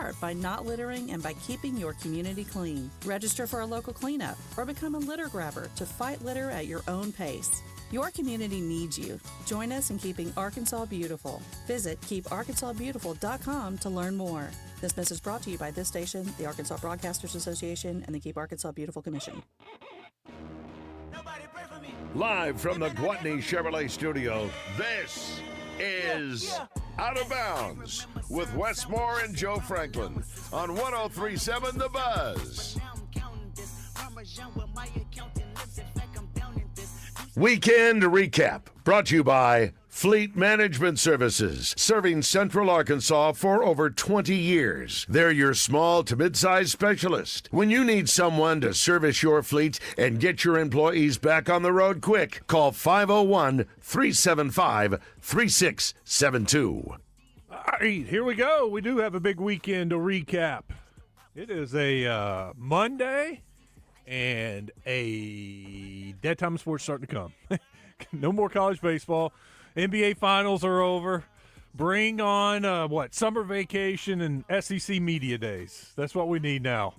start by not littering and by keeping your community clean. Register for a local cleanup or become a litter grabber to fight litter at your own pace. Your community needs you. Join us in keeping Arkansas beautiful. Visit keeparkansasbeautiful.com to learn more. This message brought to you by this station, the Arkansas Broadcasters Association, and the Keep Arkansas Beautiful Commission. Live from the Gwatney Chevrolet Studio, this is Out of Bounds with Wes Moore and Joe Franklin on 103.7 The Buzz. Weekend Recap, brought to you by Fleet Management Services, serving Central Arkansas for over 20 years. They're your small to mid-sized specialist. When you need someone to service your fleet and get your employees back on the road quick, call 501-375-3672. All right, here we go. We do have a big weekend to recap. It is a Monday and a dead time of sports starting to come. No more college baseball. NBA finals are over. Bring on, summer vacation and SEC media days. That's what we need now.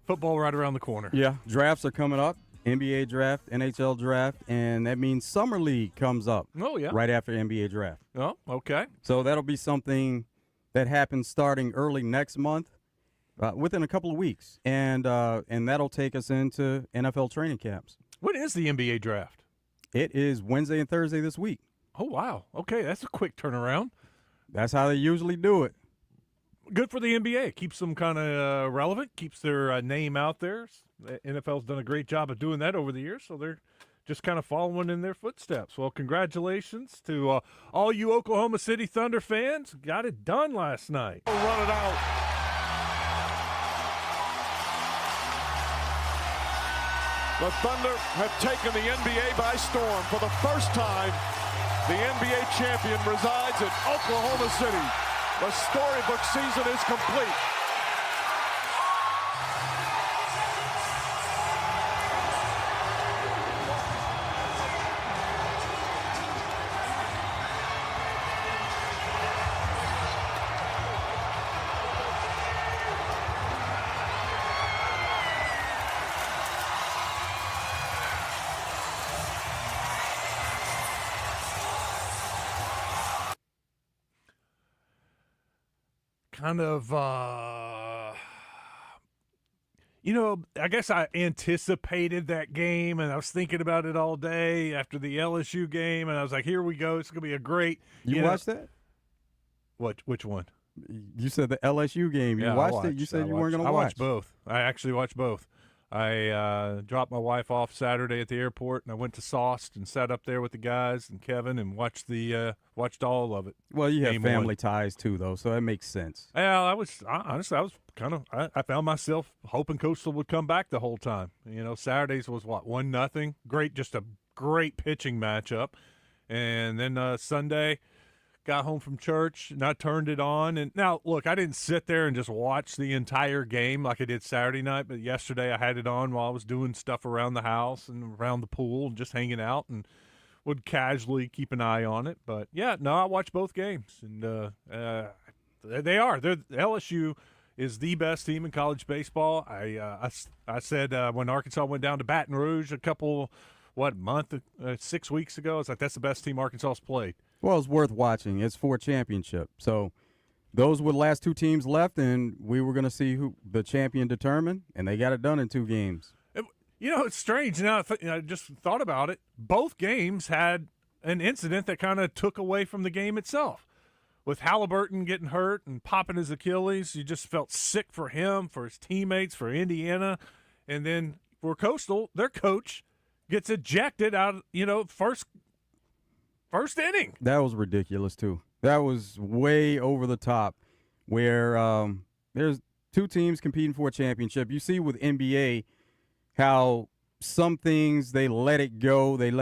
Football right around the corner. Yeah, drafts are coming up. NBA draft, NHL draft, and that means Summer League comes up. Oh, yeah. Right after NBA draft. Oh, okay. So that'll be something that happens starting early next month, within a couple of weeks. And that'll take us into NFL training camps. When is the NBA draft? It is Wednesday and Thursday this week. Oh, wow. Okay, that's a quick turnaround. That's how they usually do it. Good for the NBA. Keeps them kind of relevant, keeps their name out there. The NFL's done a great job of doing that over the years, so they're just kind of following in their footsteps. Well, congratulations to all you Oklahoma City Thunder fans. Got it done last night. Run it out. The Thunder have taken the NBA by storm. For the first time, the NBA champion resides in Oklahoma City. The storybook season is complete. I guess I anticipated that game, and I was thinking about it all day after the LSU game, and I was like, here we go. It's going to be a great – You watched that? Which one? You said the LSU game. You watched it? You said you weren't going to watch. I watched both. I actually watched both. I dropped my wife off Saturday at the airport, and I went to Sauced and sat up there with the guys and Kevin and watched all of it. Well, you have family ties too, though, so that makes sense. Yeah, I found myself hoping Coastal would come back the whole time. Saturdays was 1-0. Great, just a great pitching matchup, and then Sunday. Got home from church, and I turned it on. And now, look, I didn't sit there and just watch the entire game like I did Saturday night, but yesterday I had it on while I was doing stuff around the house and around the pool and just hanging out and would casually keep an eye on it. But, yeah, no, I watched both games. And they are. LSU is the best team in college baseball. I said when Arkansas went down to Baton Rouge a couple, 6 weeks ago, I was like, that's the best team Arkansas's played. Well, it's worth watching. It's for a championship. So those were the last two teams left, and we were going to see who the champion determined, and they got it done in 2 games. It's strange. Now I just thought about it. Both games had an incident that kind of took away from the game itself. With Halliburton getting hurt and popping his Achilles, you just felt sick for him, for his teammates, for Indiana. And then for Coastal, their coach gets ejected out, first inning. That was ridiculous, too. That was way over the top where there's 2 teams competing for a championship. You see with NBA how some things they let it go. They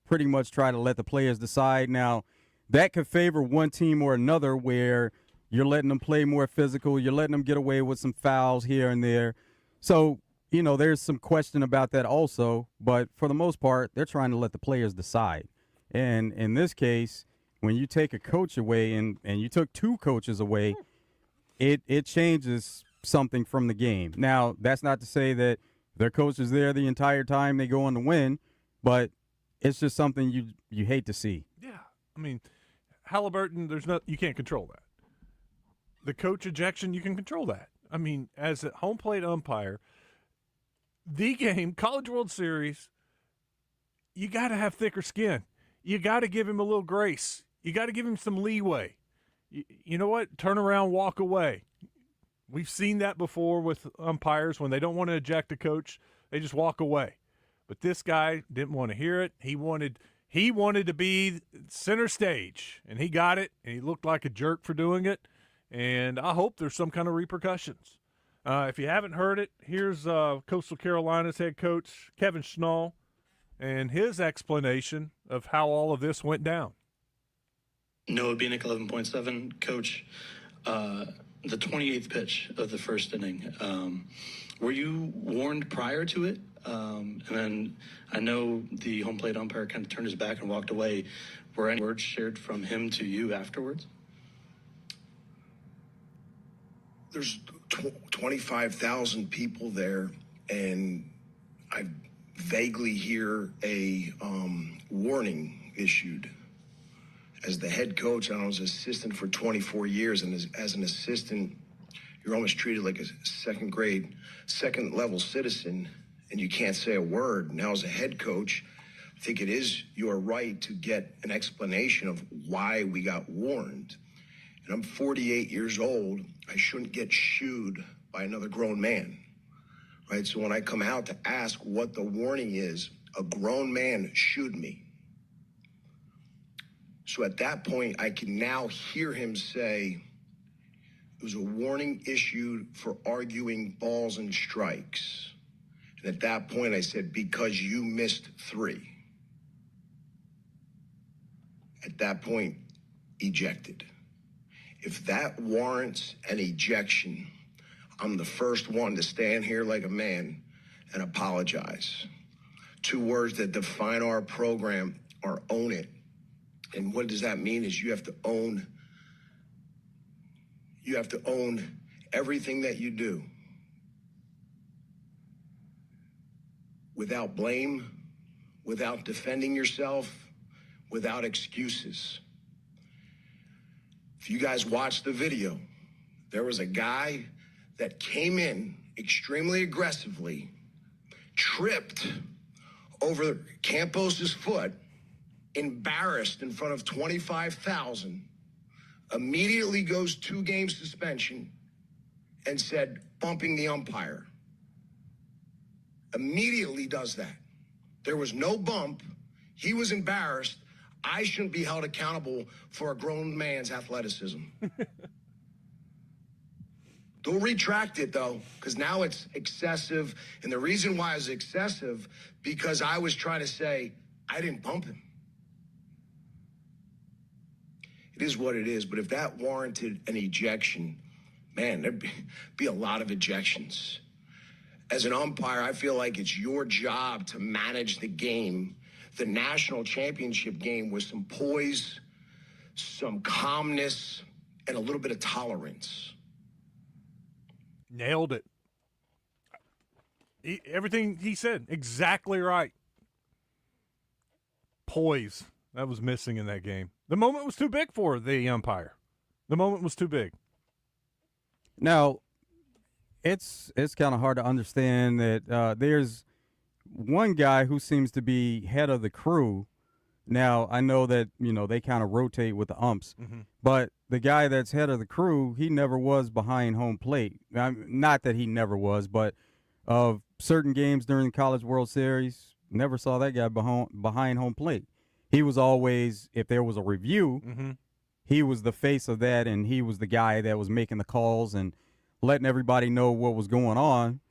pretty much try to let the players decide. Now, that could favor one team or another where you're letting them play more physical. You're letting them get away with some fouls here and there. So, there's some question about that also. But for the most part, they're trying to let the players decide. And in this case, when you take a coach away and you took 2 coaches away, it changes something from the game. Now, that's not to say that their coach is there the entire time they go on to win, but it's just something you hate to see. Yeah, I mean, Halliburton, you can't control that. The coach ejection, you can control that. I mean, as a home plate umpire, the game, College World Series, you got to have thicker skin. You got to give him a little grace. You got to give him some leeway. You know what? Turn around, walk away. We've seen that before with umpires when they don't want to eject a coach, they just walk away. But this guy didn't want to hear it. He wanted to be center stage, and he got it, and he looked like a jerk for doing it. And I hope there's some kind of repercussions. If you haven't heard it, here's Coastal Carolina's head coach, Kevin Schnall, and his explanation of how all of this went down. Noah Bieniek, 11.7. Coach, the 28th pitch of the first inning, were you warned prior to it? And then I know the home plate umpire kind of turned his back and walked away. Were any words shared from him to you afterwards? There's 25,000 people there, and I vaguely hear a warning issued. As the head coach, I was assistant for 24 years, and as an assistant, you're almost treated like a second level citizen, and you can't say a word. Now, as a head coach, I think it is your right to get an explanation of why we got warned. And I'm 48 years old. I shouldn't get shooed by another grown man, right? So when I come out to ask what the warning is, a grown man shooed me. So at that point, I can now hear him say, it was a warning issued for arguing balls and strikes. And at that point, I said, because you missed 3. At that point, ejected. If that warrants an ejection, I'm the first one to stand here like a man and apologize. 2 words that define our program are own it. And what does that mean is you have to own everything that you do without blame, without defending yourself, without excuses. If you guys watched the video, there was a guy that came in extremely aggressively, tripped over Campos's foot, embarrassed in front of 25,000, immediately goes 2-game suspension and said, bumping the umpire. Immediately does that. There was no bump. He was embarrassed. I shouldn't be held accountable for a grown man's athleticism. They'll retract it, though, because now it's excessive. And the reason why it's excessive, because I was trying to say, I didn't bump him. It is what it is. But if that warranted an ejection, man, there'd be a lot of ejections. As an umpire, I feel like it's your job to manage the game, the national championship game, with some poise, some calmness, and a little bit of tolerance. Nailed it. Everything he said, exactly right. Poise. That was missing in that game. The moment was too big for the umpire. The moment was too big. Now, it's kind of hard to understand that there's one guy who seems to be head of the crew. Now, I know that, they kind of rotate with the umps, but the guy that's head of the crew, he never was behind home plate. Not that he never was, but of certain games during the College World Series, never saw that guy behind home plate. He was always, if there was a review, he was the face of that, and he was the guy that was making the calls and letting everybody know what was going on.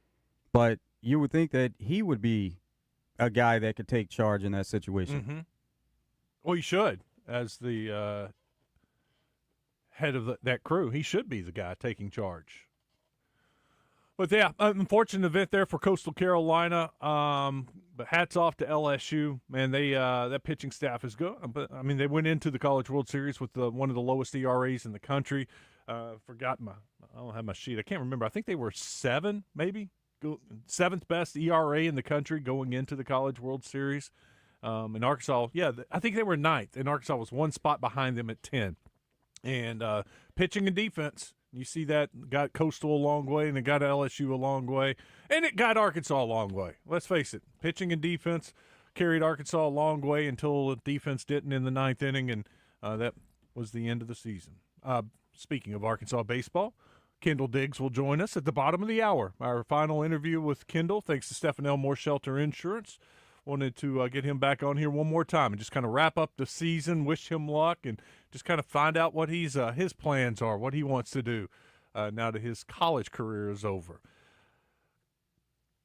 But you would think that he would be a guy that could take charge in that situation. Well, he should. As the head of that crew, he should be the guy taking charge. But, yeah, unfortunate event there for Coastal Carolina. But hats off to LSU. Man, that pitching staff is good. But, they went into the College World Series with one of the lowest ERAs in the country. I don't have my sheet. I can't remember. I think they were 7, maybe. 7th best ERA in the country going into the College World Series. And Arkansas, I think they were 9th, and Arkansas was 1 spot behind them at 10. And pitching and defense, you see that got Coastal a long way, and it got LSU a long way, and it got Arkansas a long way. Let's face it, pitching and defense carried Arkansas a long way until the defense didn't in the 9th inning, and that was the end of the season. Speaking of Arkansas baseball, Kendall Diggs will join us at the bottom of the hour. Our final interview with Kendall, thanks to Stephen Elmore Shelter Insurance. Wanted to get him back on here one more time and just kind of wrap up the season, wish him luck, and just kind of find out what his plans are, what he wants to do now that his college career is over.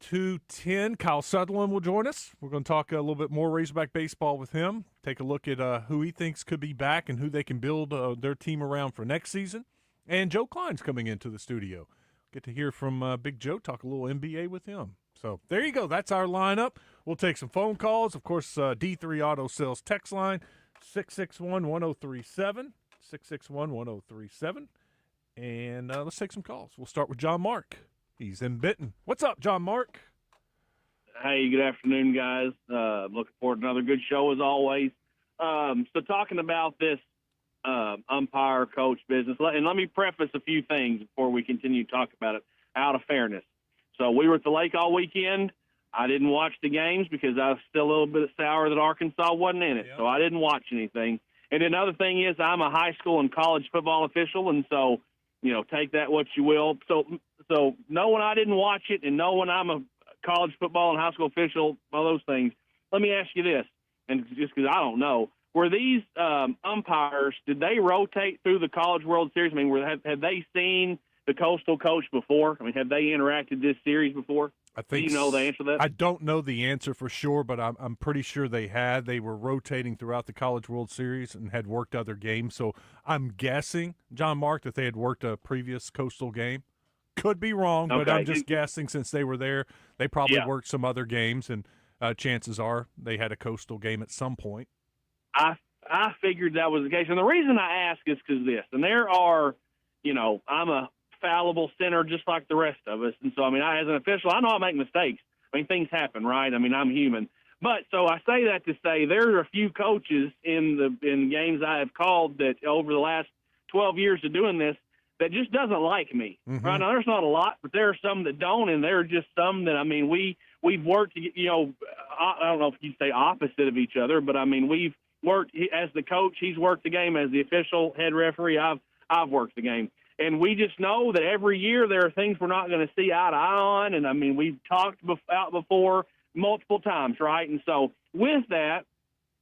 2:10, Kyle Sutherland will join us. We're going to talk a little bit more Razorback baseball with him, take a look at who he thinks could be back and who they can build their team around for next season. And Joe Klein's coming into the studio. Get to hear from Big Joe, talk a little NBA with him. So there you go. That's our lineup. We'll take some phone calls. Of course, D3 Auto Sales text line, 661-1037, 661-1037. And let's take some calls. We'll start with John Mark. He's in Benton. What's up, John Mark? Hey, good afternoon, guys. Looking forward to another good show as always. So talking about this umpire coach business, and let me preface a few things before we continue to talk about it out of fairness. So we were at the lake all weekend. I didn't watch the games because I was still a little bit sour that Arkansas wasn't in it. Yep. So I didn't watch anything. And another thing is I'm a high school and college football official, and so, take that what you will. So knowing I didn't watch it and knowing I'm a college football and high school official, all those things, let me ask you this, and just because I don't know, were these umpires, did they rotate through the College World Series? I mean, have they seen the Coastal coach before? I mean, have they interacted this series before? I think. Do you know the answer to that? I don't know the answer for sure, but I'm pretty sure they had. They were rotating throughout the College World Series and had worked other games. So I'm guessing, John Mark, that they had worked a previous Coastal game. Could be wrong, but I'm just guessing since they were there. They probably worked some other games, and chances are they had a Coastal game at some point. I figured that was the case. And the reason I ask is because this, and there are, I'm a fallible sinner just like the rest of us. And so, as an official, I know I make mistakes. Things happen, right? I'm human. But so I say that to say there are a few coaches in games I have called that over the last 12 years of doing this that just doesn't like me. Mm-hmm. Right now, there's not a lot, but there are some that don't, and there are just some that, we've worked, I don't know if you say opposite of each other, but we've worked as the coach. He's worked the game as the official head referee. I've worked the game. And we just know that every year there are things we're not going to see eye to eye on. And, we've talked out before multiple times, right? And so with that,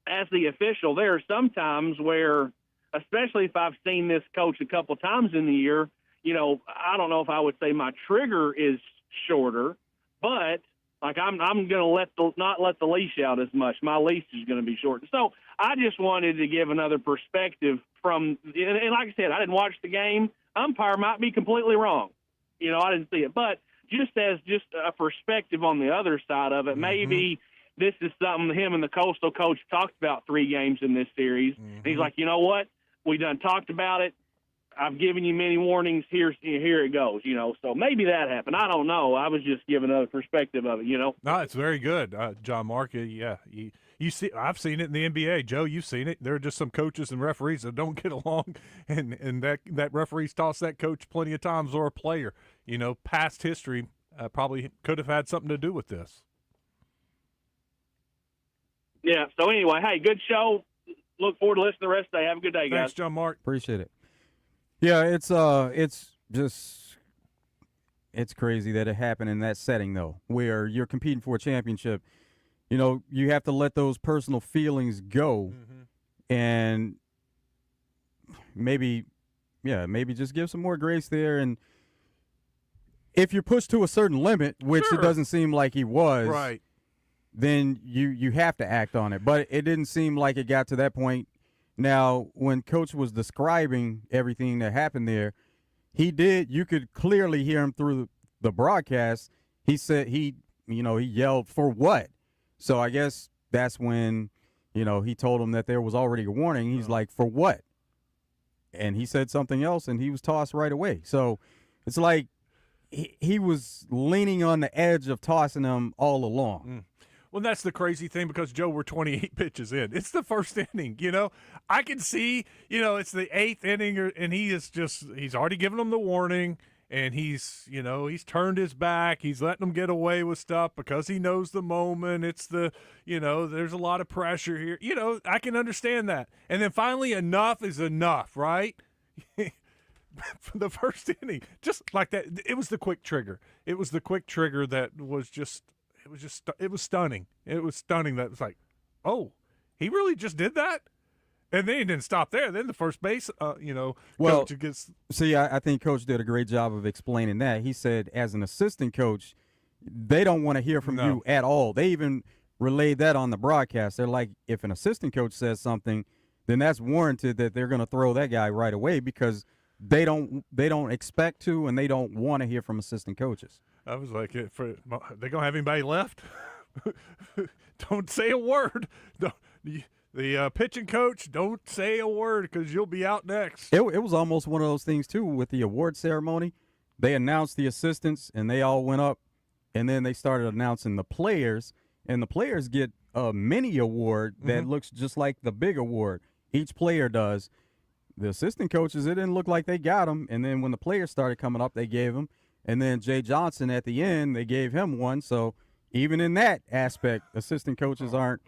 as the official, there are some times where, especially if I've seen this coach a couple times in the year, I don't know if I would say my trigger is shorter, but I'm going to not let the leash out as much. My leash is going to be shortened. So I just wanted to give another perspective and like I said, I didn't watch the game. Umpire might be completely wrong. I didn't see it. But just as a perspective on the other side of it, mm-hmm. maybe this is something him and the Coastal coach talked about 3 games in this series. Mm-hmm. And he's like, you know what? We done talked about it. I've given you many warnings. Here it goes, So maybe that happened. I don't know. I was just giving another perspective of it, No, it's very good, John Mark. Yeah, you see, I've seen it in the NBA. Joe, you've seen it. There are just some coaches and referees that don't get along, and that referee's tossed that coach plenty of times, or a player. Past history probably could have had something to do with this. Yeah. So anyway, hey, good show. Look forward to listening to the rest of the day. Have a good day, guys. Thanks, John Mark. Appreciate it. Yeah, it's crazy that it happened in that setting, though, where you're competing for a championship. You have to let those personal feelings go, mm-hmm. and maybe just give some more grace there. And if you're pushed to a certain limit, which It doesn't seem like he was, right, then you have to act on it. But it didn't seem like it got to that point. Now, when Coach was describing everything that happened there, you could clearly hear him through the broadcast. He said he yelled, "For what?" So I guess that's when, he told him that there was already a warning. He's like, "For what?" and he said something else, and he was tossed right away. So it's like he was leaning on the edge of tossing him all along. Well, that's the crazy thing because, Joe, we're 28 pitches in. It's the first inning, I can see, it's the 8th inning, and he's already given them the warning, and he's turned his back. He's letting them get away with stuff because he knows the moment. It's there's a lot of pressure here. I can understand that. And then finally, enough is enough, right? For the first inning, just like that, it was the quick trigger. It was the quick trigger that was just – it was stunning. It was stunning that it was like, oh, he really just did that? And then he didn't stop there. Then the first base, coach gets. See, I think Coach did a great job of explaining that. He said, as an assistant coach, they don't want to hear from you at all. They even relayed that on the broadcast. They're like, if an assistant coach says something, then that's warranted that they're going to throw that guy right away because they don't expect to and they don't want to hear from assistant coaches. I was like, they gonna have anybody left? Don't say a word. The pitching coach, don't say a word because you'll be out next. It was almost one of those things too with the award ceremony. They announced the assistants and they all went up, and then they started announcing the players, and the players get a mini award that looks just like the big award. Each player does. The assistant coaches, it didn't look like they got them, and then when the players started coming up, they gave them. And then Jay Johnson at the end, they gave him one. So even in that aspect, assistant coaches aren't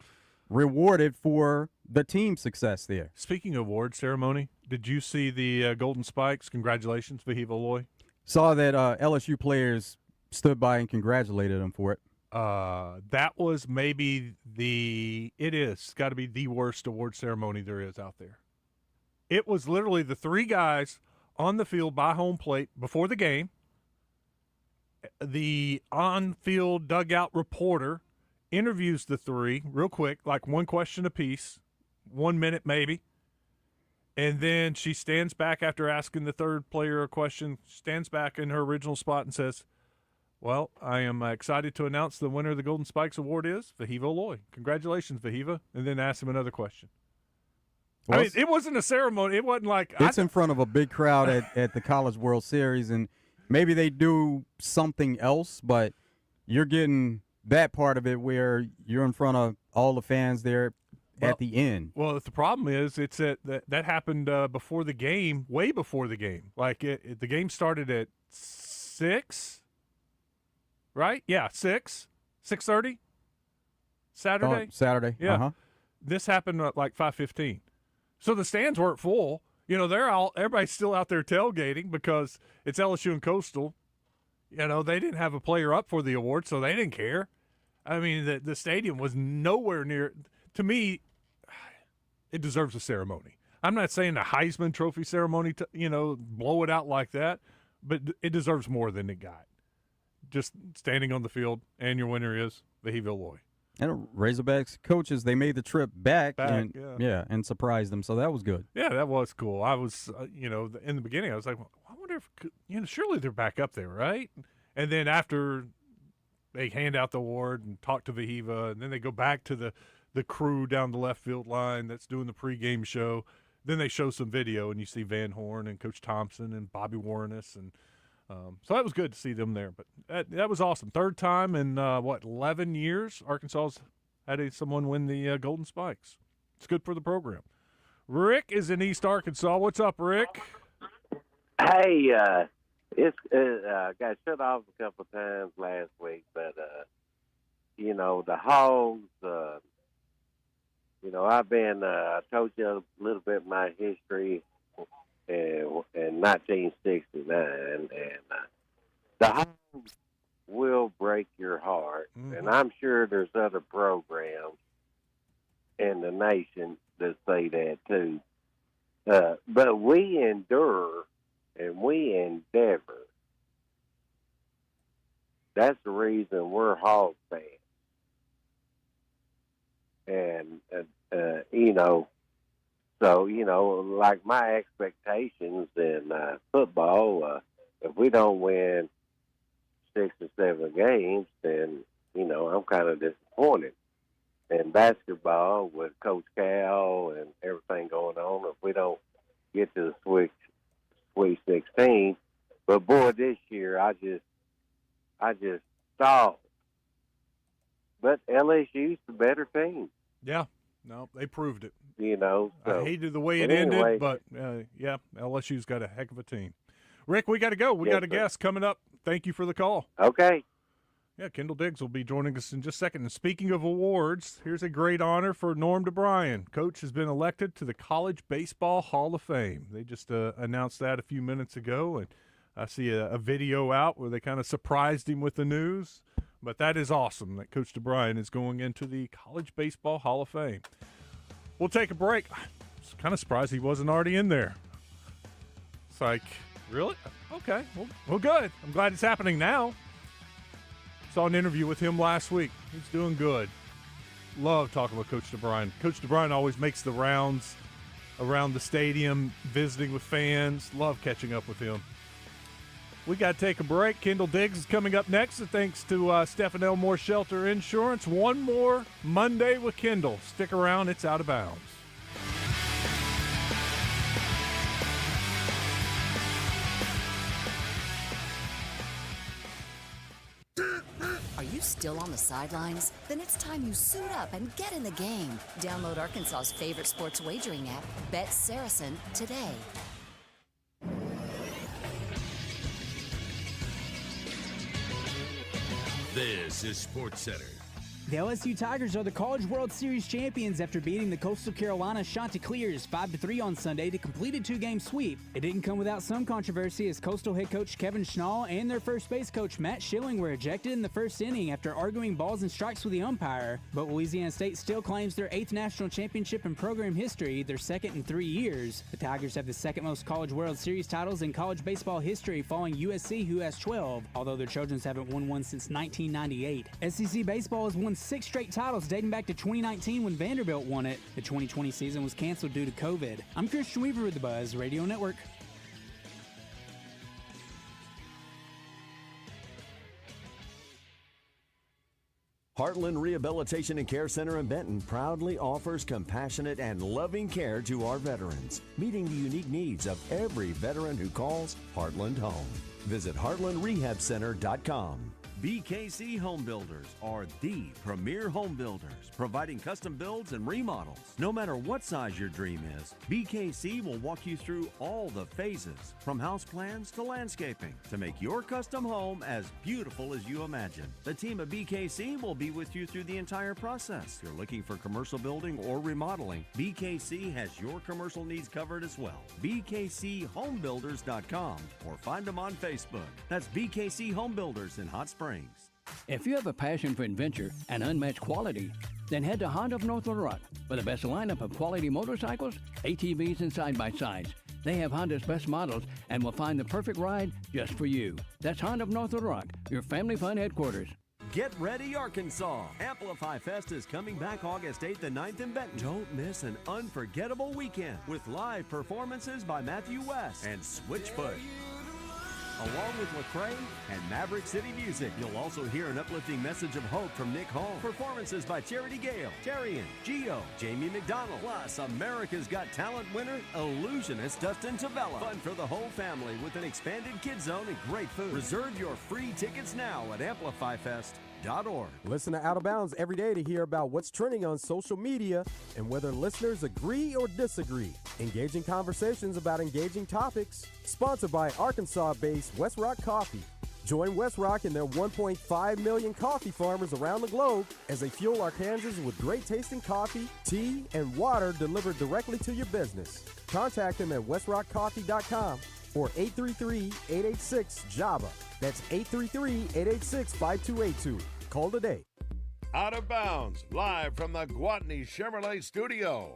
rewarded for the team success there. Speaking of award ceremony, did you see the Golden Spikes? Congratulations, Vahiva Loy. Saw that LSU players stood by and congratulated him for it. That was maybe it's got to be the worst award ceremony there is out there. It was literally the 3 guys on the field by home plate before the game. The on-field dugout reporter interviews the 3 real quick, like one question apiece, 1 minute maybe. And then she stands back after asking the third player a question, stands back in her original spot and says, well, I am excited to announce the winner of the Golden Spikes Award is Vahiva Loy. Congratulations, Vahiva. And then ask him another question. Well, I mean, it wasn't a ceremony. It wasn't like – It's in front of a big crowd at the College World Series, and maybe they do something else, but you're getting that part of it where you're in front of all the fans there at the end. Well, the problem is it's that happened before the game, way before the game. Like the game started at 6, right? Yeah, 6:30 Saturday. Saturday. Yeah. Uh-huh. This happened at like 5:15. So the stands weren't full. Everybody's still out there tailgating because it's LSU and Coastal. They didn't have a player up for the award, so they didn't care. I mean, the stadium was nowhere near. To me, it deserves a ceremony. I'm not saying a Heisman Trophy ceremony to, blow it out like that, but it deserves more than it got. Just standing on the field, and your winner is Vahiva Loy. And Razorbacks coaches, they made the trip back and and surprised them, so that was good. Yeah, that was cool. I was, in the beginning, I was like, well, I wonder if, surely they're back up there, right? And then after they hand out the award and talk to Vahiva, and then they go back to the crew down the left field line that's doing the pregame show. Then they show some video, and you see Van Horn and Coach Thompson and Bobby Warnes, and so that was good to see them there. But that was awesome. Third time in 11 years Arkansas's had someone win the Golden Spikes. It's good for the program. Rick is in East Arkansas. What's up, Rick? Hey, got shut off a couple of times last week, but the Hogs. I told you a little bit of my history in 1969, and the Hogs will break your heart. Mm-hmm. And I'm sure there's other programs in the nation that say that too. But we endure and we endeavor. That's the reason we're Hog fans. And, like my expectations in football, if we don't win 6 or 7 games, then, I'm kind of disappointed. In basketball, with Coach Cal and everything going on, if we don't get to the Sweet 16. But boy, this year I just thought. But LSU's the better team. Yeah, no, they proved it. You know, so. I hated the way it anyway, ended, but yeah, LSU's got a heck of a team. Rick, we got to go. We got a guest coming up. Thank you for the call. Okay. Yeah, Kendall Diggs will be joining us in just a second. And speaking of awards, here's a great honor for Norm DeBryan. Coach has been elected to the College Baseball Hall of Fame. They just announced that a few minutes ago, and I see a video out where they kind of surprised him with the news. But that is awesome that Coach DeBryan is going into the College Baseball Hall of Fame. We'll take a break. I was kind of surprised he wasn't already in there. It's like, really? Okay, well, good. I'm glad it's happening now. Saw an interview with him last week. He's doing good. Love talking with Coach DeBryan. Coach DeBryan always makes the rounds around the stadium, visiting with fans. Love catching up with him. We got to take a break. Kendall Diggs is coming up next. Thanks to Stephen Elmore Shelter Insurance. One more Monday with Kendall. Stick around. It's Out of Bounds. Are you still on the sidelines? Then it's time you suit up and get in the game. Download Arkansas's favorite sports wagering app, Bet Saracen, today. This is SportsCenter. The LSU Tigers are the College World Series champions after beating the Coastal Carolina Chanticleers 5-3 on Sunday to complete a two-game sweep. It didn't come without some controversy as Coastal head coach Kevin Schnall and their first base coach Matt Schilling were ejected in the first inning after arguing balls and strikes with the umpire. But Louisiana State still claims their 8th national championship in program history, their second in 3 years. The Tigers have the second most College World Series titles in college baseball history, following USC, who has 12, although their Trojans haven't won one since 1998. SEC baseball has won 6 straight titles dating back to 2019 when Vanderbilt won it. The 2020 season was canceled due to COVID. I'm Christian Weaver with the Buzz Radio Network. Heartland Rehabilitation and Care Center in Benton proudly offers compassionate and loving care to our veterans, meeting the unique needs of every veteran who calls Heartland home. Visit heartlandrehabcenter.com. BKC Home Builders are the premier home builders, providing custom builds and remodels. No matter what size your dream is, BKC will walk you through all the phases, from house plans to landscaping, to make your custom home as beautiful as you imagine. The team at BKC will be with you through the entire process. If you're looking for commercial building or remodeling, BKC has your commercial needs covered as well. BKCHomebuilders.com or find them on Facebook. That's BKC Home Builders in Hot Springs. If you have a passion for adventure and unmatched quality, then head to Honda of North Little Rock for the best lineup of quality motorcycles, ATVs, and side-by-sides. They have Honda's best models and will find the perfect ride just for you. That's Honda of North Little Rock, your family fun headquarters. Get ready, Arkansas! Amplify Fest is coming back August 8th and 9th in Benton. Don't miss an unforgettable weekend with live performances by Matthew West and Switchfoot, along with Lecrae and Maverick City Music. You'll also hear an uplifting message of hope from Nick Holmes. Performances by Charity Gale, Terrian, Gio, Jamie McDonald, plus America's Got Talent winner, illusionist Dustin Tavella. Fun for the whole family with an expanded kids zone and great food. Reserve your free tickets now at AmplifyFest.org. Listen to Out of Bounds every day to hear about what's trending on social media and whether listeners agree or disagree. Engaging conversations about engaging topics. Sponsored by Arkansas-based West Rock Coffee. Join West Rock and their 1.5 million coffee farmers around the globe as they fuel Arkansans with great tasting coffee, tea, and water delivered directly to your business. Contact them at westrockcoffee.com or 833-886-JAVA. That's 833-886-5282. Call today. Out of Bounds, live from the Gwatney Chevrolet studio.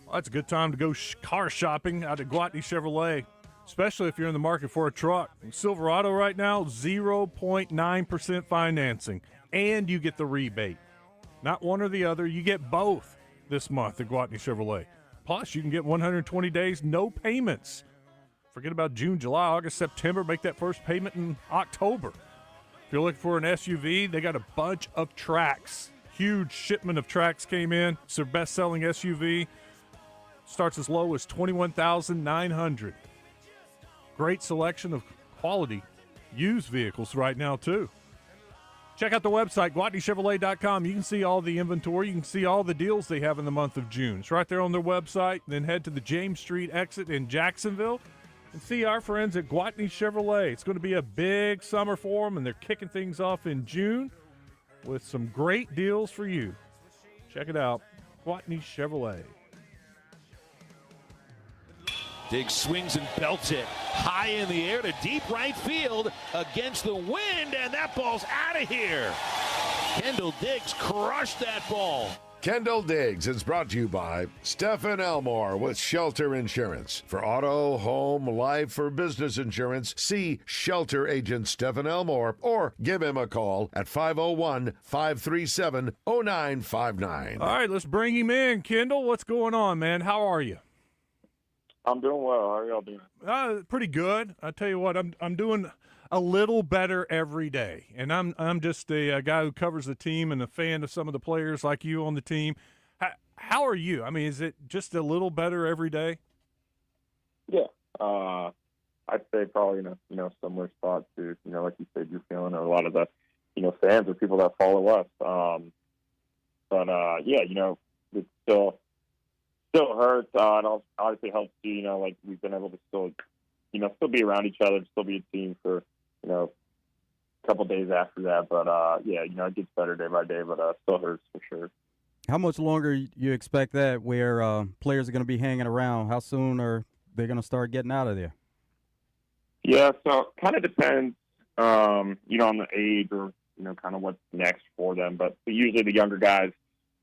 Well, that's a good time to go car shopping out at Gwatney Chevrolet. especially if you're in the market for a truck. Silverado right now, 0.9% financing, and you get the rebate. Not one or the other. You get both this month at Gwatney Chevrolet. Plus, you can get 120 days, no payments. Forget about June, July, August, September. Make that first payment in October. If you're looking for an SUV, they got a bunch of Tracks. Huge shipment of Tracks came in. It's their best-selling SUV. Starts as low as $21,900. Great selection of quality used vehicles right now, too. Check out the website, GwatneyChevrolet.com. You can see all the inventory. You can see all the deals they have in the month of June. It's right there on their website. Then head to the James Street exit in Jacksonville and see our friends at Gwatney Chevrolet. It's going to be a big summer for them, and they're kicking things off in June with some great deals for you. Check it out, Gwatney Chevrolet. Diggs swings and belts it high in the air to deep right field against the wind, and that ball's out of here. Kendall Diggs crushed that ball. Kendall Diggs is brought to you by Stephen Elmore with Shelter Insurance. For auto, home, life, or business insurance, see Shelter Agent Stephen Elmore or give him a call at 501-537-0959. All right, let's bring him in. Kendall, what's going on, man? How are you? I'm doing well. How are y'all doing? Pretty good. I tell you what, I'm doing a little better every day, and I'm just a guy who covers the team and a fan of some of the players like you on the team. How are you? I mean, is it just a little better every day? Yeah, I'd say probably in a similar spot to like you said you're feeling, or a lot of the fans or people that follow us. But yeah, it's still hurts. It obviously helps you. Like we've been able to still be around each other, still be a team for a couple days after that. But yeah, it gets better day by day, but still hurts for sure. How much longer you expect that where players are going to be hanging around? How soon are they going to start getting out of there? Yeah, so kind of depends, on the age or kind of what's next for them. But usually the younger guys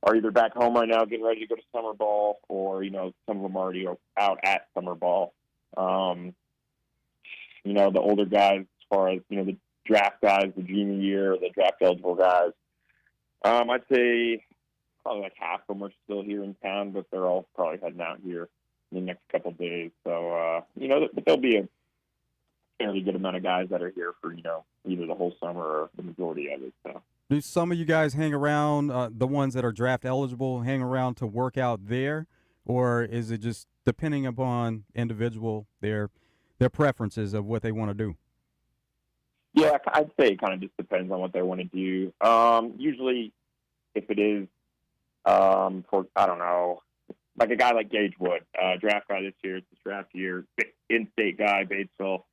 are either back home right now getting ready to go to summer ball, or some of them already are out at summer ball. The older guys, as far as the draft guys, the junior year, the draft eligible guys, I'd say probably like half of them are still here in town, but they're all probably heading out here in the next couple of days. So but there'll be a fairly good amount of guys that are here for either the whole summer or the majority of it. So. Do some of you guys hang around, the ones that are draft eligible, hang around to work out there, or is it just depending upon individual their preferences of what they want to do? Yeah, I'd say it kind of just depends on what they want to do. Usually, if it is for like a guy like Gage Wood, draft guy this year, it's his draft year, in-state guy, Batesville.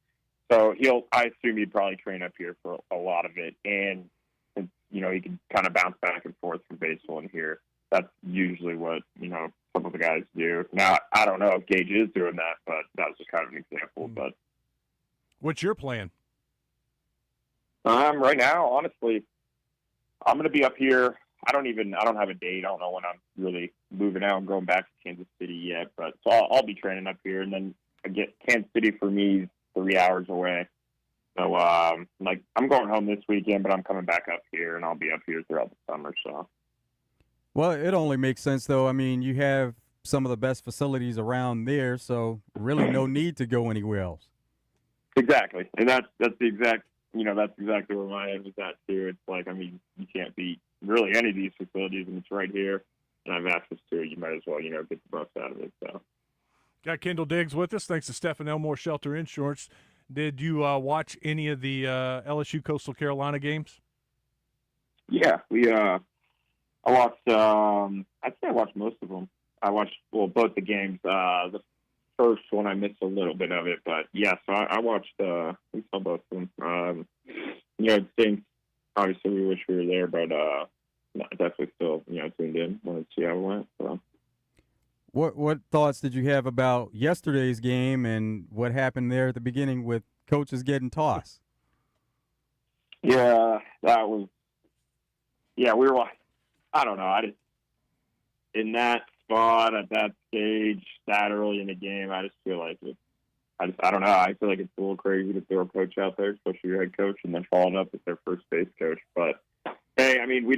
So I assume he'd probably train up here for a lot of it, and he can kind of bounce back and forth from Batesville and here. That's usually what, some of the guys do. Now, I don't know if Gage is doing that, but that was just kind of an example. But what's your plan? Right now, honestly, I'm going to be up here. I don't have a date. I don't know when I'm really moving out and going back to Kansas City yet. But so I'll be training up here, and then Kansas City for me is 3 hours away. So, I'm going home this weekend, but I'm coming back up here, and I'll be up here throughout the summer. So, well, it only makes sense, though. I mean, you have some of the best facilities around there, so really no need to go anywhere else. Exactly, and that's the exact that's exactly where my head was at too. It's like, I mean, you can't beat really any of these facilities, and it's right here, and I have access to it. You might as well get the most out of it. So, got Kendall Diggs with us. Thanks to Stephen Elmore, Shelter Insurance. Did you watch any of the LSU Coastal Carolina games? Yeah, I watched. I'd say I watched most of them. I watched both the games. The first one I missed a little bit of it, but yeah. So I watched. We saw both of them. It stinks. Obviously, we wish we were there, but definitely still tuned in. Wanted to see how it went. So. What thoughts did you have about yesterday's game and what happened there at the beginning with coaches getting tossed? Yeah, that was. Yeah, we were. I don't know. In that spot at that stage, that early in the game, I just feel like I don't know. I feel like it's a little crazy to throw a coach out there, especially your head coach, and then following up with their first base coach. But hey, I mean,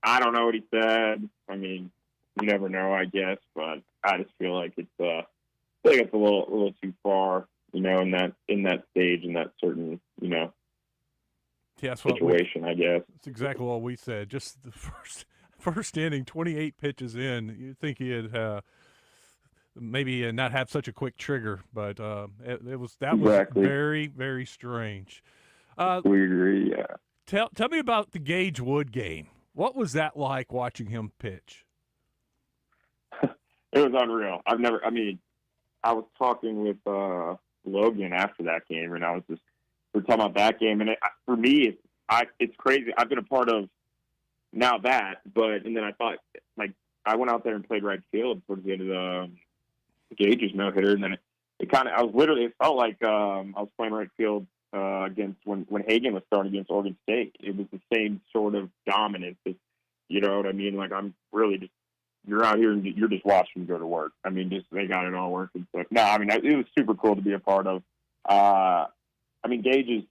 I don't know what he said. I mean, you never know, I guess. But I just feel like it's a little too far, in that stage, in that certain, situation, I guess. That's exactly what we said. Just the first inning, 28 pitches in, you'd think he'd maybe not have such a quick trigger, but that was very, very strange. We agree, yeah. Tell me about the Gage Wood game. What was that like watching him pitch? It was unreal. I was talking with Logan after that game, and we're talking about that game, and for me, it's crazy. I've been a part of now that, and then I thought, like, I went out there and played right field towards the end of the Gage's no hitter, and then it felt like I was playing right field against when Hagan was starting against Oregon State. It was the same sort of dominance. You know what I mean? Like, I'm really just, you're out here and you're just watching them go to work. I mean, they got it all working. So, no, I mean, it was super cool to be a part of. Gage is,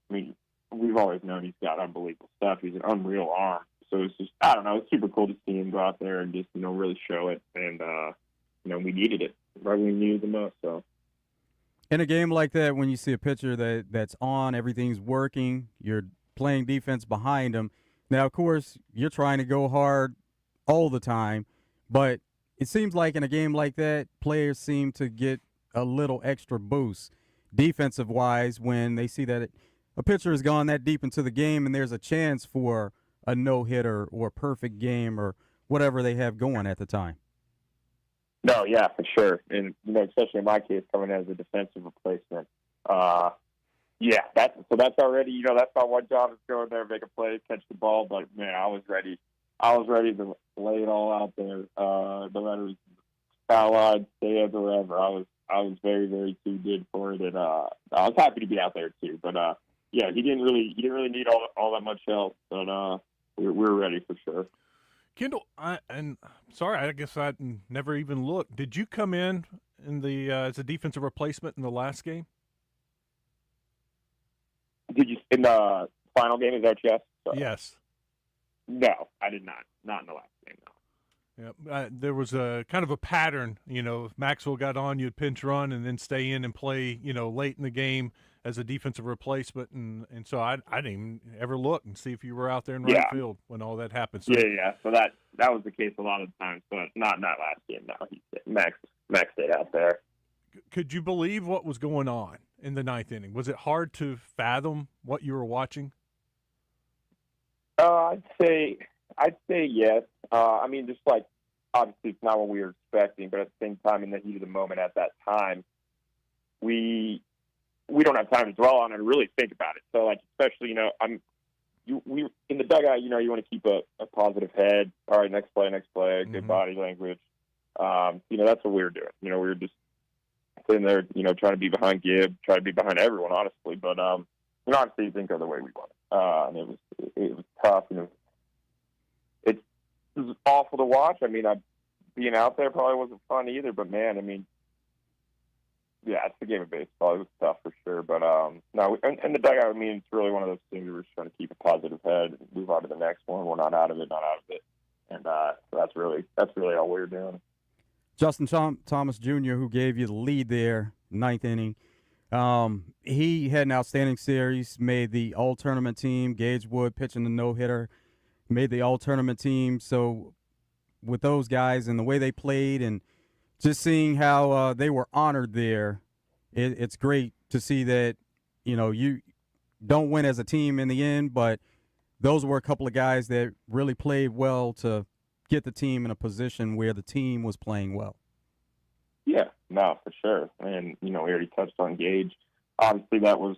we've always known he's got unbelievable stuff. He's an unreal arm. So it's just, I don't know, it's super cool to see him go out there and just, really show it. And, we needed it right when we needed the most. So. In a game like that, when you see a pitcher that's on, everything's working, you're playing defense behind him. Now, of course, you're trying to go hard all the time, but it seems like in a game like that, players seem to get a little extra boost defensive-wise when they see that a pitcher has gone that deep into the game and there's a chance for a no-hitter or a perfect game or whatever they have going at the time. No, yeah, for sure. And, especially in my case, coming as a defensive replacement. That's already, that's my one job is go in there, make a play, catch the ball. But, man, I was ready to lay it all out there, no matter foul line, stand, or wherever. I was very, very tuned in for it, and I was happy to be out there too. But he didn't really need all that much help, but we're ready for sure. Kendall, sorry, I guess I never even looked. Did you come in the as a defensive replacement in the last game? Did you in the final game? Is that yes? Yes. No, I did not. Not in the last game, no. Yeah, there was a kind of a pattern. If Maxwell got on, you'd pinch run and then stay in and play, late in the game as a defensive replacement. And so I didn't even ever look and see if you were out there in right field when all that happened. So, yeah. So that was the case a lot of times, but not in that last game, no. Max stayed out there. Could you believe what was going on in the ninth inning? Was it hard to fathom what you were watching? I'd say yes. Just like, obviously it's not what we were expecting, but at the same time, in the heat of the moment at that time, we don't have time to dwell on it and really think about it. So, like, especially, we in the dugout, you want to keep a positive head. All right, next play, good body language. That's what we were doing. We were just sitting there, trying to be behind Gibb, trying to be behind everyone, honestly. But, honestly, it didn't go the way we wanted. And it was tough. It was awful to watch. Being out there probably wasn't fun either. But, man, it's the game of baseball. It was tough for sure. But, no, and the dugout, it's really one of those things where we're just trying to keep a positive head and move on to the next one. We're not out of it. And so that's really all we're doing. Justin Thomas Jr., who gave you the lead there, ninth inning, he had an outstanding series, made the all-tournament team. Gage Wood pitching the no-hitter, made the all-tournament team. So with those guys and the way they played and just seeing how they were honored there, it's great to see that, you don't win as a team in the end, but those were a couple of guys that really played well to get the team in a position where the team was playing well. Yeah, no, for sure. And, we already touched on Gage. Obviously, that was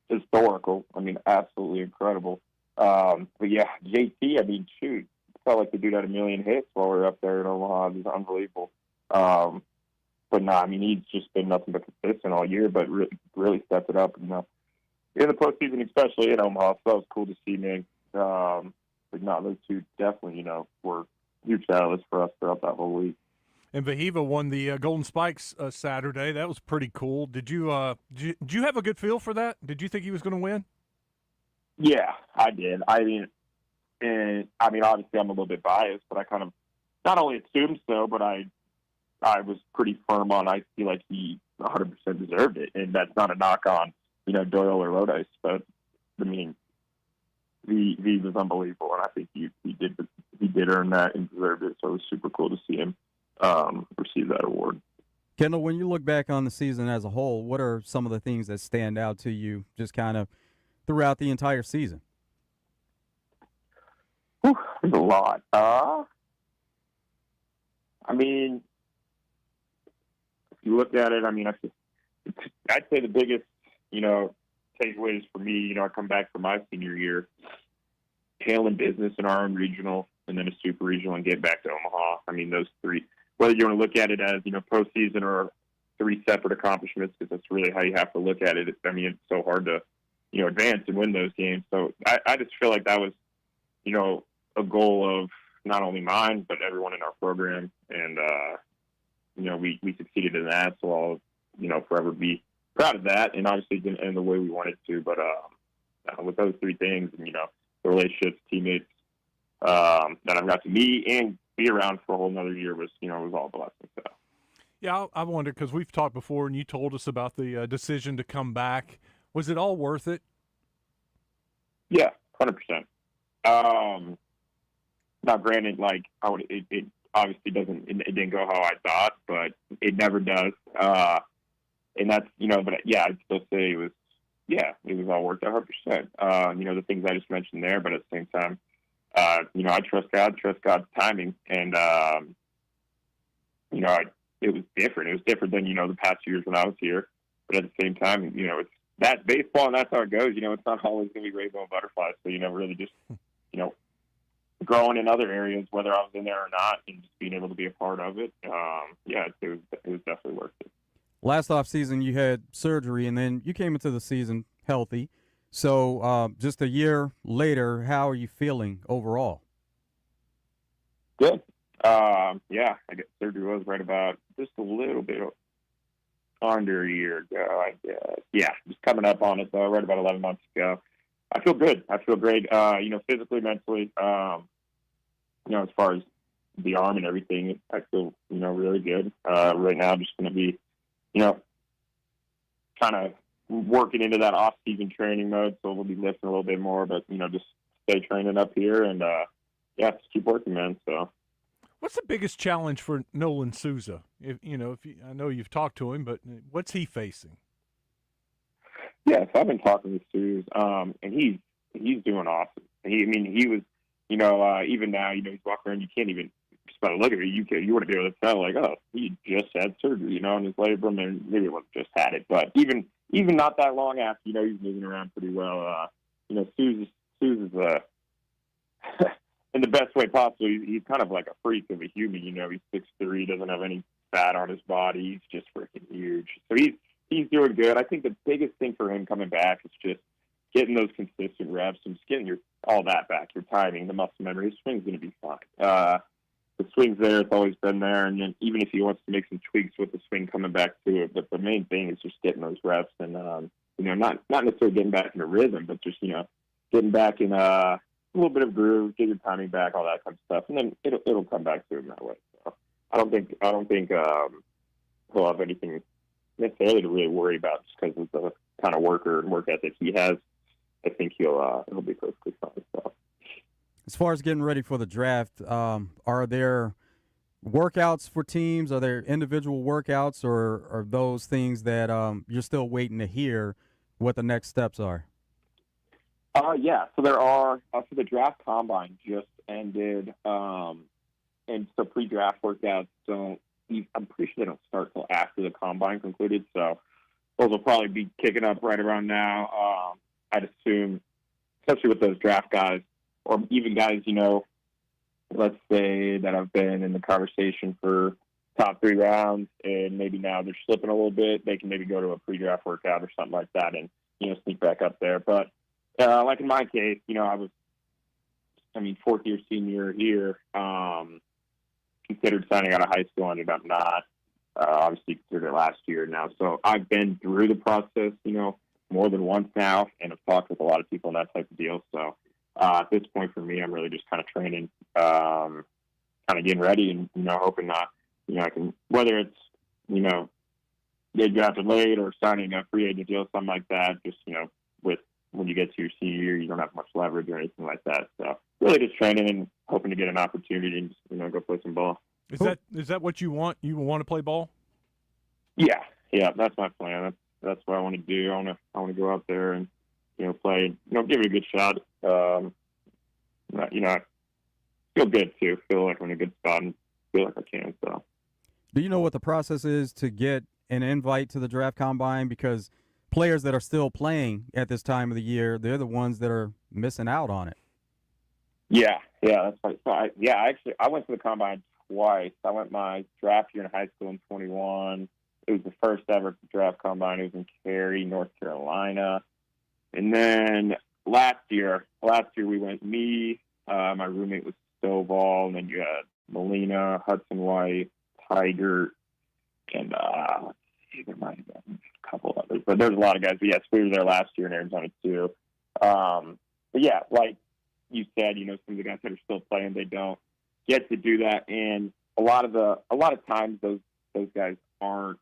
historical. Absolutely incredible. But, yeah, JT, shoot, it felt like the dude had a million hits while we were up there in Omaha. It was unbelievable. But, no, he's just been nothing but consistent all year, but really stepped it up. In the postseason, especially in Omaha, so that was cool to see, man. But no, those two definitely, were huge catalysts for us throughout that whole week. And Vahiva won the Golden Spikes Saturday. That was pretty cool. Did you have a good feel for that? Did you think he was going to win? Yeah, I did. Obviously I'm a little bit biased, but I kind of not only assumed so, but I was pretty firm on I feel like he 100% deserved it, and that's not a knock on Doyle or Lodice, but I mean he was unbelievable, and I think he did earn that and deserved it. So it was super cool to see him receive that award. Kendall, when you look back on the season as a whole, what are some of the things that stand out to you just kind of throughout the entire season? There's a lot. If you look at it, I'd say the biggest, takeaways for me, I come back from my senior year, handling business in our own regional and then a super regional and get back to Omaha. Those three, whether you want to look at it as, postseason or three separate accomplishments, because that's really how you have to look at it. It's so hard to, advance and win those games. So I just feel like that was, a goal of not only mine, but everyone in our program. And, we succeeded in that. So I'll, forever be proud of that. And obviously didn't end the way we wanted to. But with those three things and, the relationships, teammates that I've got to meet and be around for a whole another year was, was all a blessing. So. Yeah, I wonder, because we've talked before and you told us about the decision to come back. Was it all worth it? Yeah, 100%. Now, granted, it obviously it didn't go how I thought, but it never does. And that's, but yeah, I'd still say it was all worth it 100%. The things I just mentioned there, but at the same time, I trust God's timing. And, it was different. It was different than, the past years when I was here. But at the same time, that's baseball and that's how it goes. It's not always going to be rainbow and butterflies. So, really just, growing in other areas, whether I was in there or not, and just being able to be a part of it, it was definitely worth it. Last offseason, you had surgery, and then you came into the season healthy. So just a year later, how are you feeling overall? Good. I guess surgery was right about just a little bit under a year ago, I guess. Yeah, just coming up on it, though, right about 11 months ago. I feel good. I feel great, physically, mentally. As far as the arm and everything, I feel, really good. Right now, I'm just going to be, kind of working into that off-season training mode, so we'll be lifting a little bit more, but, just stay training up here and, just keep working, man, so. What's the biggest challenge for Nolan Souza? I know you've talked to him, but what's he facing? Yes, I've been talking with Suze, and he's doing awesome. He was, even now, he's walking around, you can't even, just by the look at it, you want to be able to tell, like, oh, he just had surgery, in his labrum, and maybe it wasn't just had it, but even not that long after, he's moving around pretty well. Suze is in the best way possible. He's kind of like a freak of a human, he's 6'3", doesn't have any fat on his body, he's just freaking huge. So he's doing good. I think the biggest thing for him coming back is just getting those consistent reps and just getting all that back, your timing, the muscle memory. His swing's going to be fine. The swing's there. It's always been there. And then even if he wants to make some tweaks with the swing coming back to it, but the main thing is just getting those reps and, not necessarily getting back into rhythm, but just, getting back in a little bit of groove, get your timing back, all that kind of stuff. And then it'll come back to him that way. So I don't think he'll have anything necessarily to really worry about just because of the kind of work ethic he has. I think he'll be perfectly fine. So. As far as getting ready for the draft, are there workouts for teams? Are there individual workouts, or are those things that you're still waiting to hear what the next steps are? So there are. So the draft combine just ended, and so pre-draft workouts don't. I'm pretty sure they don't start till after the combine concluded. So those will probably be kicking up right around now. I'd assume, especially with those draft guys, or even guys, let's say that have been in the conversation for top 3 rounds, and maybe now they're slipping a little bit. They can maybe go to a pre-draft workout or something like that, and sneak back up there. But like in my case, I was, fourth year senior here. considered signing out of high school, ended up not. Obviously considered it last year now. So I've been through the process, more than once now, and have talked with a lot of people and that type of deal. So at this point for me, I'm really just kind of training, kind of getting ready and, hoping not, I can, whether it's, get drafted late or signing a free agent deal, something like that, just, with when you get to your senior year, you don't have much leverage or anything like that. So really just training and hoping to get an opportunity and just, go play some ball. Is that what you want? You want to play ball? Yeah, that's my plan. That's what I want to do. I want to go out there and play. Give it a good shot. I feel good too. Feel like I'm in a good spot and feel like I can. So, do you know what the process is to get an invite to the draft combine? Because players that are still playing at this time of the year, they're the ones that are missing out on it. Yeah, that's right. So I went to the combine twice. I went my draft year in high school in 21. It was the first ever draft combine. It was in Cary, North Carolina. And then last year we went, my roommate was Stovall, and then you had Molina, Hudson White, Tiger, and there might have been a couple others. But there's a lot of guys. But yes, we were there last year in Arizona too. But yeah, like you said, some of the guys that are still playing, they don't get to do that. And a lot of times those guys aren't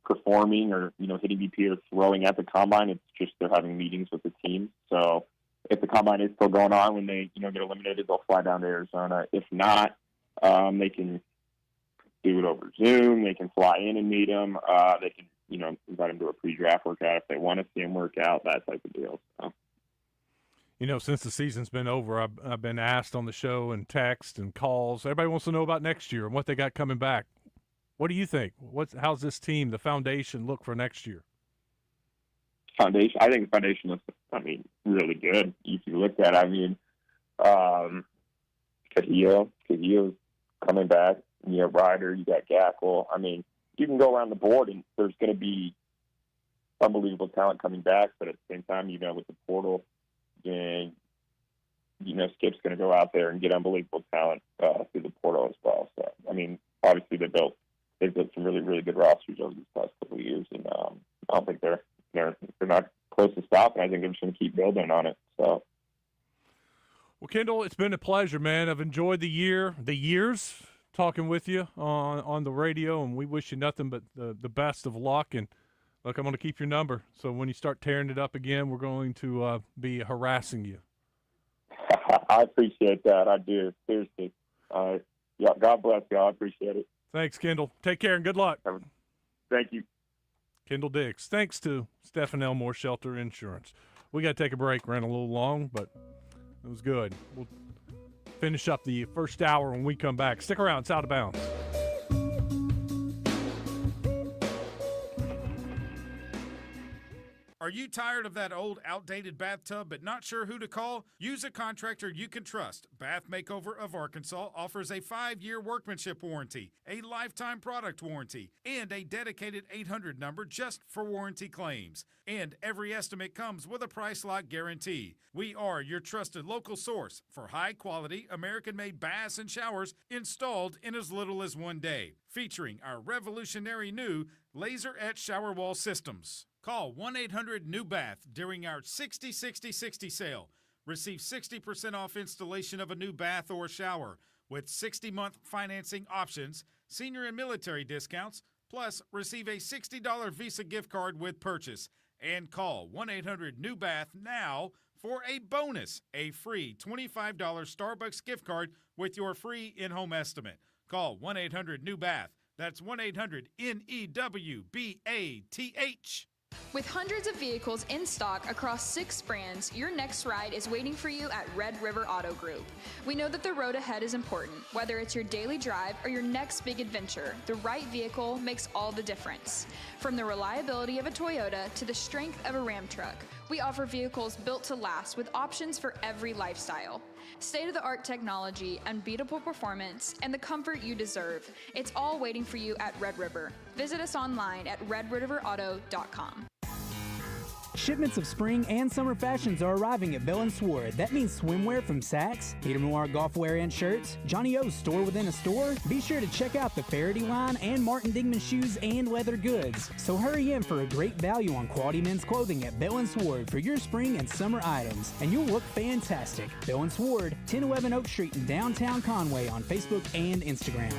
performing or hitting BP or throwing at the combine. It's just they're having meetings with the team. So if the combine is still going on, when they get eliminated, they'll fly down to Arizona. If not, they can do it over Zoom. They can fly in and meet them. They can invite them to a pre-draft workout if they want to see them work out, that type of deal. So. Since the season's been over, I've been asked on the show and text and calls. Everybody wants to know about next year and what they got coming back. What do you think? How's this team, the foundation, look for next year? Foundation. I think the foundation looks, really good. If you look at it, Cahillo's coming back. You have Ryder, you got Gackle. You can go around the board and there's going to be unbelievable talent coming back, but at the same time, with the portal, and Skip's going to go out there and get unbelievable talent through the portal as well. So, obviously they've built some really, really good rosters over these past couple of years, and I don't think they're not close to stopping. I think they're just going to keep building on it. So, well, Kendall, it's been a pleasure, man. I've enjoyed the years talking with you on the radio, and we wish you nothing but the best of luck. And look, I'm going to keep your number, so when you start tearing it up again, we're going to be harassing you. I appreciate that. I do. Seriously. God bless you. I appreciate it. Thanks, Kendall. Take care and good luck. Thank you. Kendall Diggs. Thanks to Stephen Elmore Shelter Insurance. We got to take a break. Ran a little long, but it was good. We'll finish up the first hour when we come back. Stick around. It's Out of Bounds. Are you tired of that old, outdated bathtub but not sure who to call? Use a contractor you can trust. Bath Makeover of Arkansas offers a 5-year workmanship warranty, a lifetime product warranty, and a dedicated 800 number just for warranty claims. And every estimate comes with a price lock guarantee. We are your trusted local source for high-quality, American-made baths and showers installed in as little as 1 day, featuring our revolutionary new laser-etched shower wall systems. Call 1-800-NEW-BATH during our 60-60-60 sale. Receive 60% off installation of a new bath or shower with 60-month financing options, senior and military discounts, plus receive a $60 Visa gift card with purchase. And call 1-800-NEW-BATH now for a bonus, a free $25 Starbucks gift card with your free in-home estimate. Call 1-800-NEW-BATH. That's 1-800-NEWBATH. With hundreds of vehicles in stock across 6 brands, your next ride is waiting for you at Red River Auto Group. We know that the road ahead is important. Whether it's your daily drive or your next big adventure, the right vehicle makes all the difference. From the reliability of a Toyota to the strength of a Ram truck, we offer vehicles built to last with options for every lifestyle. State-of-the-art technology, unbeatable performance, and the comfort you deserve. It's all waiting for you at Red River. Visit us online at redriverauto.com. Shipments of spring and summer fashions are arriving at Bell & Sword. That means swimwear from Saks, Peter Noir golf wear and shirts, Johnny O's store within a store. Be sure to check out the Faraday line and Martin Dingman shoes and leather goods. So hurry in for a great value on quality men's clothing at Bell & Sword for your spring and summer items, and you'll look fantastic. Bell & Sword, 1011 Oak Street in downtown Conway on Facebook and Instagram.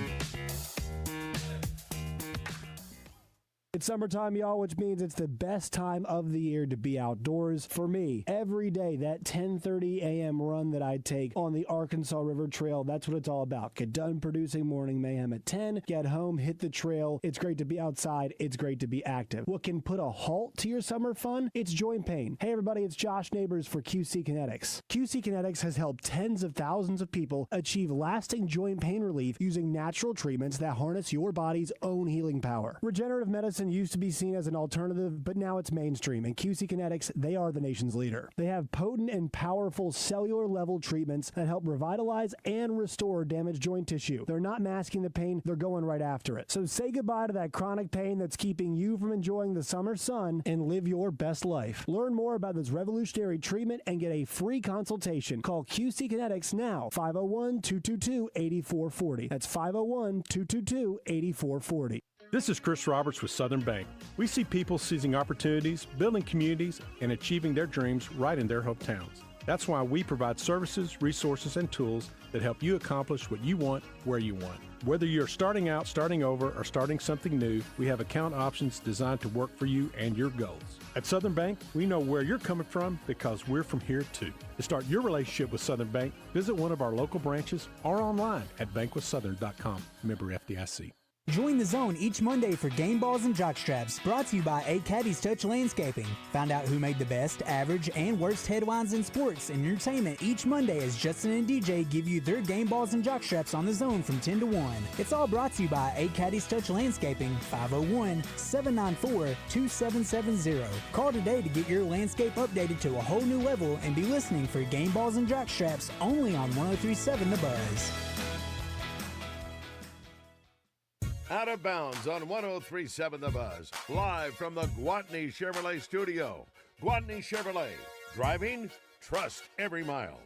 It's summertime, y'all, which means it's the best time of the year to be outdoors. For me, every day, that 10:30 a.m. run that I take on the Arkansas River Trail, that's what it's all about. Get done producing Morning Mayhem at 10, get home, hit the trail. It's great to be outside. It's great to be active. What can put a halt to your summer fun? It's joint pain. Hey, everybody, it's Josh Neighbors for QC Kinetics. QC Kinetics has helped tens of thousands of people achieve lasting joint pain relief using natural treatments that harness your body's own healing power. Regenerative medicine used to be seen as an alternative, but now it's mainstream, and QC Kinetics, they are the nation's leader. They have potent and powerful cellular level treatments that help revitalize and restore damaged joint tissue. They're not masking the pain, they're going right after it. So say goodbye to that chronic pain that's keeping you from enjoying the summer sun and live your best life. Learn more about this revolutionary treatment and get a free consultation. Call QC Kinetics now, 501-222-8440. That's 501-222-8440. This is Chris Roberts with Southern Bank. We see people seizing opportunities, building communities, and achieving their dreams right in their hometowns. That's why we provide services, resources, and tools that help you accomplish what you want, where you want. Whether you're starting out, starting over, or starting something new, we have account options designed to work for you and your goals. At Southern Bank, we know where you're coming from because we're from here too. To start your relationship with Southern Bank, visit one of our local branches or online at bankwithsouthern.com. Member FDIC. Join the Zone each Monday for Game Balls and Jockstraps, brought to you by A Caddy's Touch Landscaping. Find out who made the best, average, and worst headlines in sports and entertainment each Monday as Justin and DJ give you their Game Balls and Jockstraps on the Zone from 10 to 1. It's all brought to you by A Caddy's Touch Landscaping, 501-794-2770. Call today to get your landscape updated to a whole new level and be listening for Game Balls and Jockstraps only on 103.7 The Buzz. Out of Bounds on 103.7 The Buzz. Live from the Gwatney Chevrolet studio. Gwatney Chevrolet. Driving, trust every mile.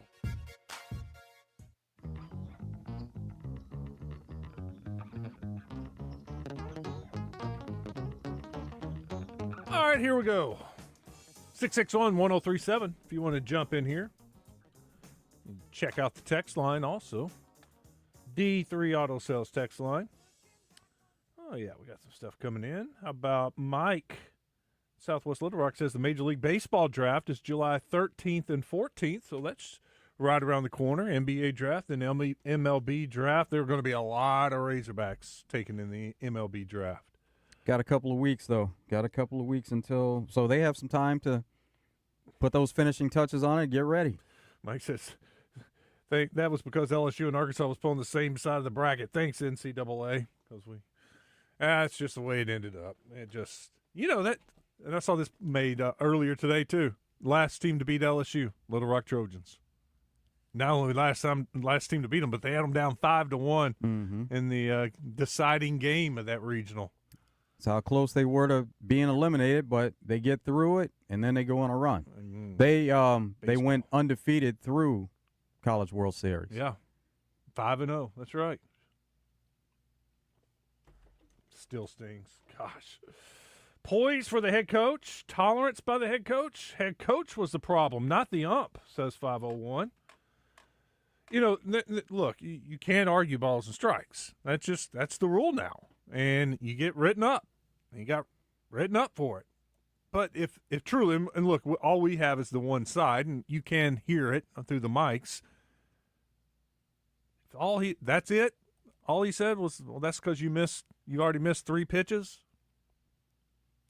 All right, here we go. 661-1037 if you want to jump in here. Check out the text line also. D3 Auto Sales text line. Oh, yeah, we got some stuff coming in. How about Mike? Southwest Little Rock says the Major League Baseball draft is July 13th and 14th, so that's right around the corner. NBA draft and MLB draft. There are going to be a lot of Razorbacks taken in the MLB draft. Got a couple of weeks, though. Got a couple of weeks until – so they have some time to put those finishing touches on it and get ready. Mike says that was because LSU and Arkansas was pulling the same side of the bracket. Thanks, NCAA, because we – that's just the way it ended up. It just, that, and I saw this made earlier today too. Last team to beat LSU, Little Rock Trojans. Not only last team to beat them, but they had them down 5-1 in the deciding game of that regional. That's how close they were to being eliminated, but they get through it and then they go on a run. They went undefeated through College World Series. Yeah, 5-0. That's right. Still stings. Gosh. Poise for the head coach. Tolerance by the head coach. Head coach was the problem, not the ump, says 501. Look, you can't argue balls and strikes. That's the rule now. And you get written up. And you got written up for it. But if truly, and look, all we have is the one side, and you can hear it through the mics. That's it. All he said was, well, that's because you already missed 3 pitches.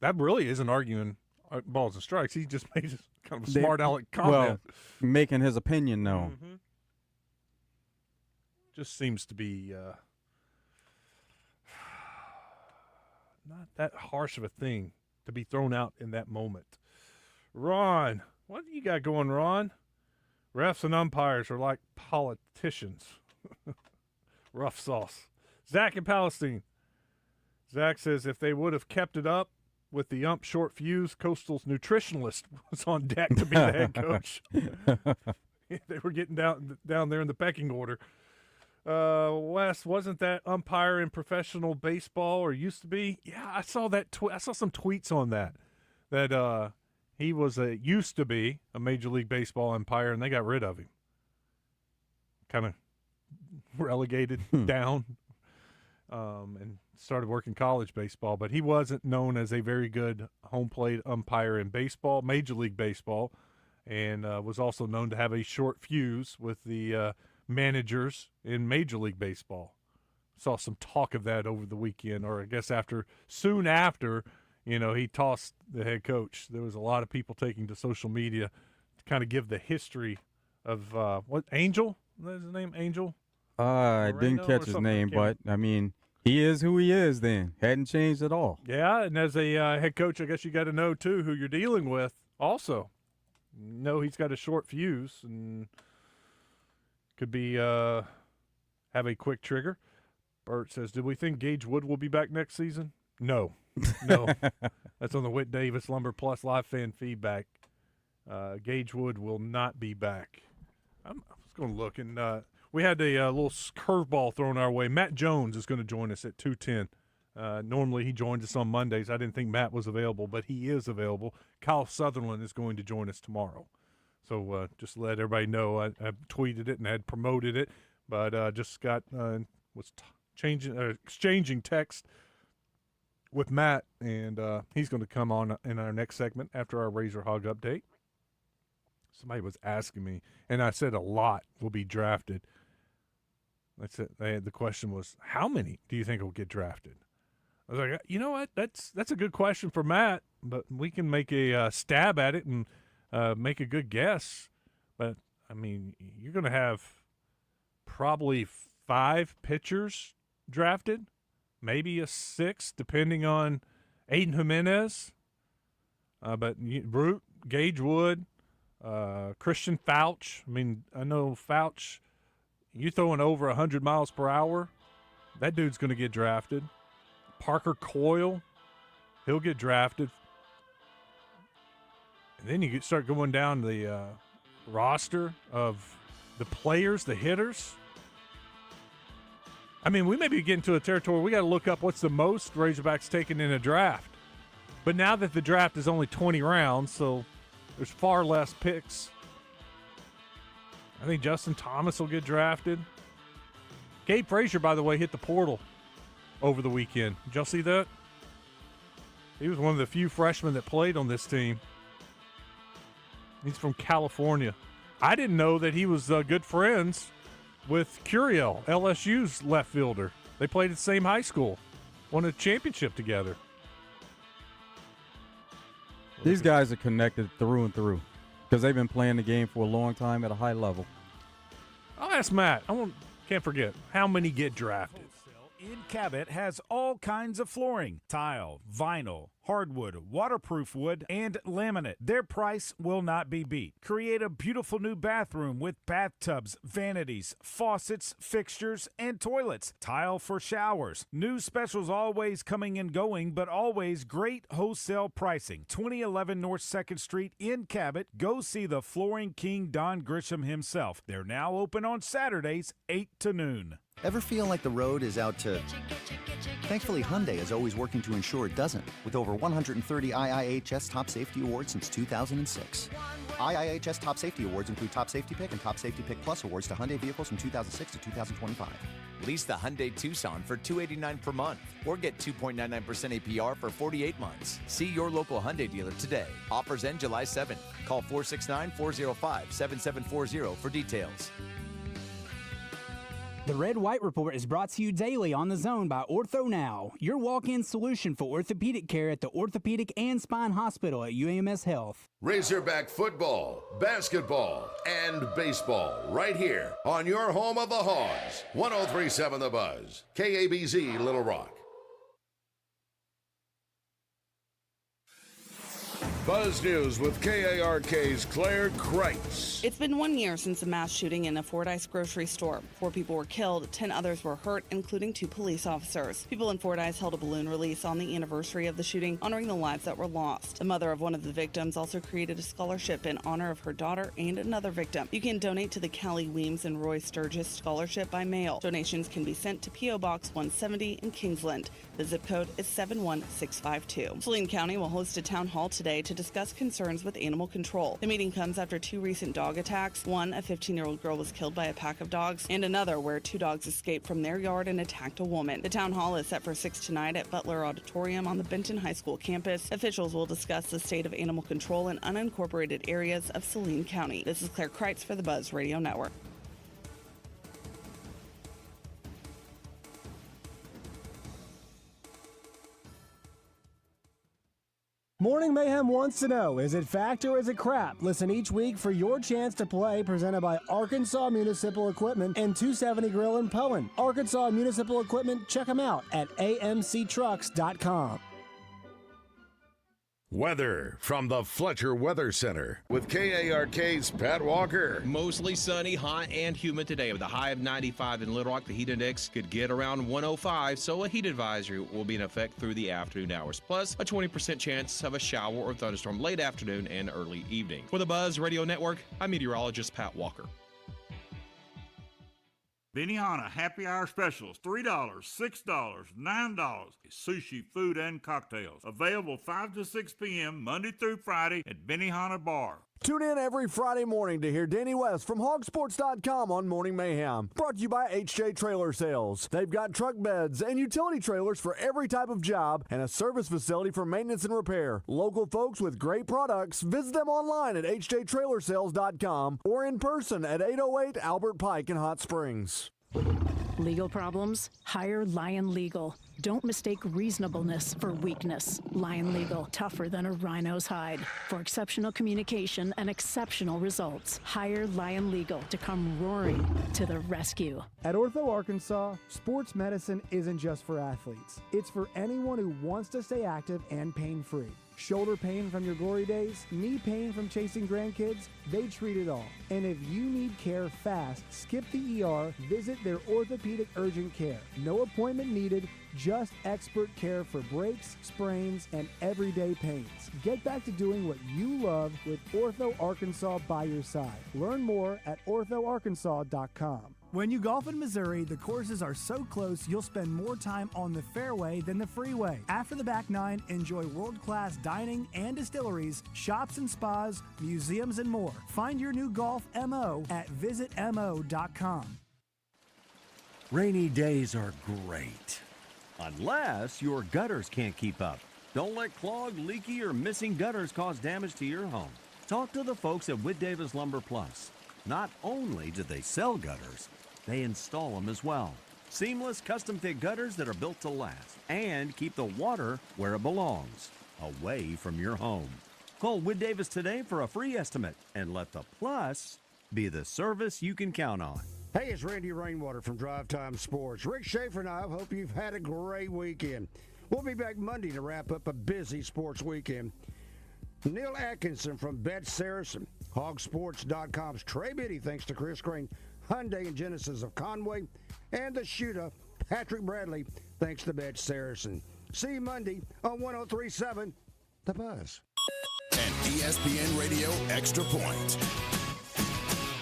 That really isn't arguing balls and strikes. He just made kind of a smart aleck comment. Well, making his opinion known. Mm-hmm. Just seems to be not that harsh of a thing to be thrown out in that moment. Ron, what do you got going, Ron? Refs and umpires are like politicians. Rough sauce. Zach in Palestine. Zach says if they would have kept it up, with the short fuse, Coastal's nutritionalist was on deck to be the head coach. They were getting down there in the pecking order. Wes, wasn't that umpire in professional baseball or used to be? Yeah, I saw that. I saw some tweets on that he was used to be a Major League Baseball umpire, and they got rid of him. Kind of relegated down, and started working college baseball. But he wasn't known as a very good home plate umpire in baseball, Major League Baseball, and was also known to have a short fuse with the managers in Major League Baseball. Saw some talk of that over the weekend, or I guess soon after, he tossed the head coach. There was a lot of people taking to social media to kind of give the history of Angel? Is his name Angel? I didn't catch his name, but I mean, he is who he is. Then hadn't changed at all. Yeah, and as a head coach, I guess you got to know too who you're dealing with. Also, he's got a short fuse and could be have a quick trigger. Bert says, "Do we think Gage Wood will be back next season?" No. That's on the Whit Davis Lumber Plus live fan feedback. Gage Wood will not be back. I was going to look, and we had a little curveball thrown our way. Matt Jones is going to join us at 2:10. Normally he joins us on Mondays. I didn't think Matt was available, but he is available. Kyle Sutherland is going to join us tomorrow. So just to let everybody know, I tweeted it and had promoted it, but just got exchanging text with Matt, and he's going to come on in our next segment after our Razor Hog update. Somebody was asking me, and I said a lot will be drafted. That's it. The question was, how many do you think will get drafted? I was like, you know what? That's a good question for Matt, but we can make a stab at it and make a good guess. But, I mean, you're going to have probably 5 pitchers drafted, maybe a 6, depending on Aiden Jimenez. But Brute, Gage Wood, Christian Fouch. I mean, I know Fouch, you throwing over 100 miles per hour, that dude's going to get drafted. Parker Coyle, he'll get drafted. And then you start going down the roster of the players, the hitters. I mean, we may be getting to a territory we got to look up what's the most Razorbacks taken in a draft. But now that the draft is only 20 rounds, so there's far less picks. I think Justin Thomas will get drafted. Gabe Frazier, by the way, hit the portal over the weekend. Did y'all see that? He was one of the few freshmen that played on this team. He's from California. I didn't know that he was good friends with Curiel, LSU's left fielder. They played at the same high school, won a championship together. These guys are connected through and through because they've been playing the game for a long time at a high level. I'll ask Matt. Can't forget, how many get drafted? In Cabot has all kinds of flooring, tile, vinyl, hardwood, waterproof wood, and laminate. Their price will not be beat. Create a beautiful new bathroom with bathtubs, vanities, faucets, fixtures, and toilets. Tile for showers. New specials always coming and going, but always great wholesale pricing. 2011 North 2nd Street in Cabot. Go see the Flooring King Don Grisham himself. They're now open on Saturdays, 8 to noon. Ever feel like the road is out to... Thankfully, Hyundai is always working to ensure it doesn't, with over 130 IIHS Top Safety Awards since 2006. IIHS Top Safety Awards include Top Safety Pick and Top Safety Pick Plus awards to Hyundai vehicles from 2006 to 2025. Lease the Hyundai Tucson for $289 per month or get 2.99% APR for 48 months. See your local Hyundai dealer today. Offers end July 7th. Call 469-405-7740 for details. The Red White Report is brought to you daily on The Zone by Ortho Now, your walk-in solution for orthopedic care at the Orthopedic and Spine Hospital at UAMS Health. Razorback football, basketball, and baseball right here on your home of the Hogs. 103.7 The Buzz, KABZ Little Rock. Buzz News with KARK's Claire Kreitz. It's been 1 year since a mass shooting in a Fordyce grocery store. 4 people were killed, 10 others were hurt, including 2 police officers. People in Fordyce held a balloon release on the anniversary of the shooting, honoring the lives that were lost. The mother of one of the victims also created a scholarship in honor of her daughter and another victim. You can donate to the Callie Weems and Roy Sturgis Scholarship by mail. Donations can be sent to P.O. Box 170 in Kingsland. The zip code is 71652. Saline County will host a town hall today to discuss concerns with animal control. The meeting comes after 2 recent dog attacks. One, a 15-year-old girl was killed by a pack of dogs, and another where 2 dogs escaped from their yard and attacked a woman. The town hall is set for 6 tonight at Butler Auditorium on the Benton High School campus. Officials will discuss the state of animal control in unincorporated areas of Saline County. This is Claire Kreitz for the Buzz Radio Network. Morning Mayhem wants to know, is it fact or is it crap? Listen each week for your chance to play, presented by Arkansas Municipal Equipment and 270 Grill in Poen. Arkansas Municipal Equipment, check them out at amctrucks.com. Weather from the Fletcher Weather Center with KARK's Pat Walker. Mostly sunny, hot, and humid today with a high of 95 in Little Rock. The heat index could get around 105, so a heat advisory will be in effect through the afternoon hours. Plus, a 20% chance of a shower or thunderstorm late afternoon and early evening. For the Buzz Radio Network, I'm meteorologist Pat Walker. Benihana Happy Hour Specials, $3, $6, $9. Sushi, food, and cocktails. Available 5 to 6 p.m. Monday through Friday at Benihana Bar. Tune in every Friday morning to hear Danny West from hogsports.com on Morning Mayhem. Brought to you by HJ Trailer Sales. They've got truck beds and utility trailers for every type of job and a service facility for maintenance and repair. Local folks with great products. Visit them online at hjtrailersales.com or in person at 808 Albert Pike in Hot Springs. Legal problems? Hire Lion Legal. Don't mistake reasonableness for weakness. Lion Legal, tougher than a rhino's hide. For exceptional communication and exceptional results, hire Lion Legal to come roaring to the rescue. At Ortho Arkansas, sports medicine isn't just for athletes. It's for anyone who wants to stay active and pain-free. Shoulder pain from your glory days, knee pain from chasing grandkids, they treat it all. And if you need care fast, skip the ER, visit their orthopedic urgent care. No appointment needed, just expert care for breaks, sprains, and everyday pains. Get back to doing what you love with Ortho Arkansas by your side. Learn more at orthoarkansas.com. When you golf in Missouri, the courses are so close you'll spend more time on the fairway than the freeway. After the back nine, enjoy world-class dining and distilleries, shops and spas, museums, and more. Find your new golf MO at visitmo.com. Rainy days are great, unless your gutters can't keep up. Don't let clogged, leaky, or missing gutters cause damage to your home. Talk to the folks at Whit Davis Lumber Plus. Not only do they sell gutters, they install them as well. Seamless custom-fit gutters that are built to last and keep the water where it belongs, away from your home. Call Whit Davis today for a free estimate and let the Plus be the service you can count on. Hey, it's Randy Rainwater from Drive Time Sports. Rick Schaefer and I hope you've had a great weekend. We'll be back Monday to wrap up a busy sports weekend. Neil Atkinson from Bet Saracen, hogsports.com's Trey Biddy, thanks to Chris Crane, Hyundai and Genesis of Conway, and the shooter, Patrick Bradley, thanks to Bet Saracen. See you Monday on 103.7 The Buzz. An ESPN Radio Extra Point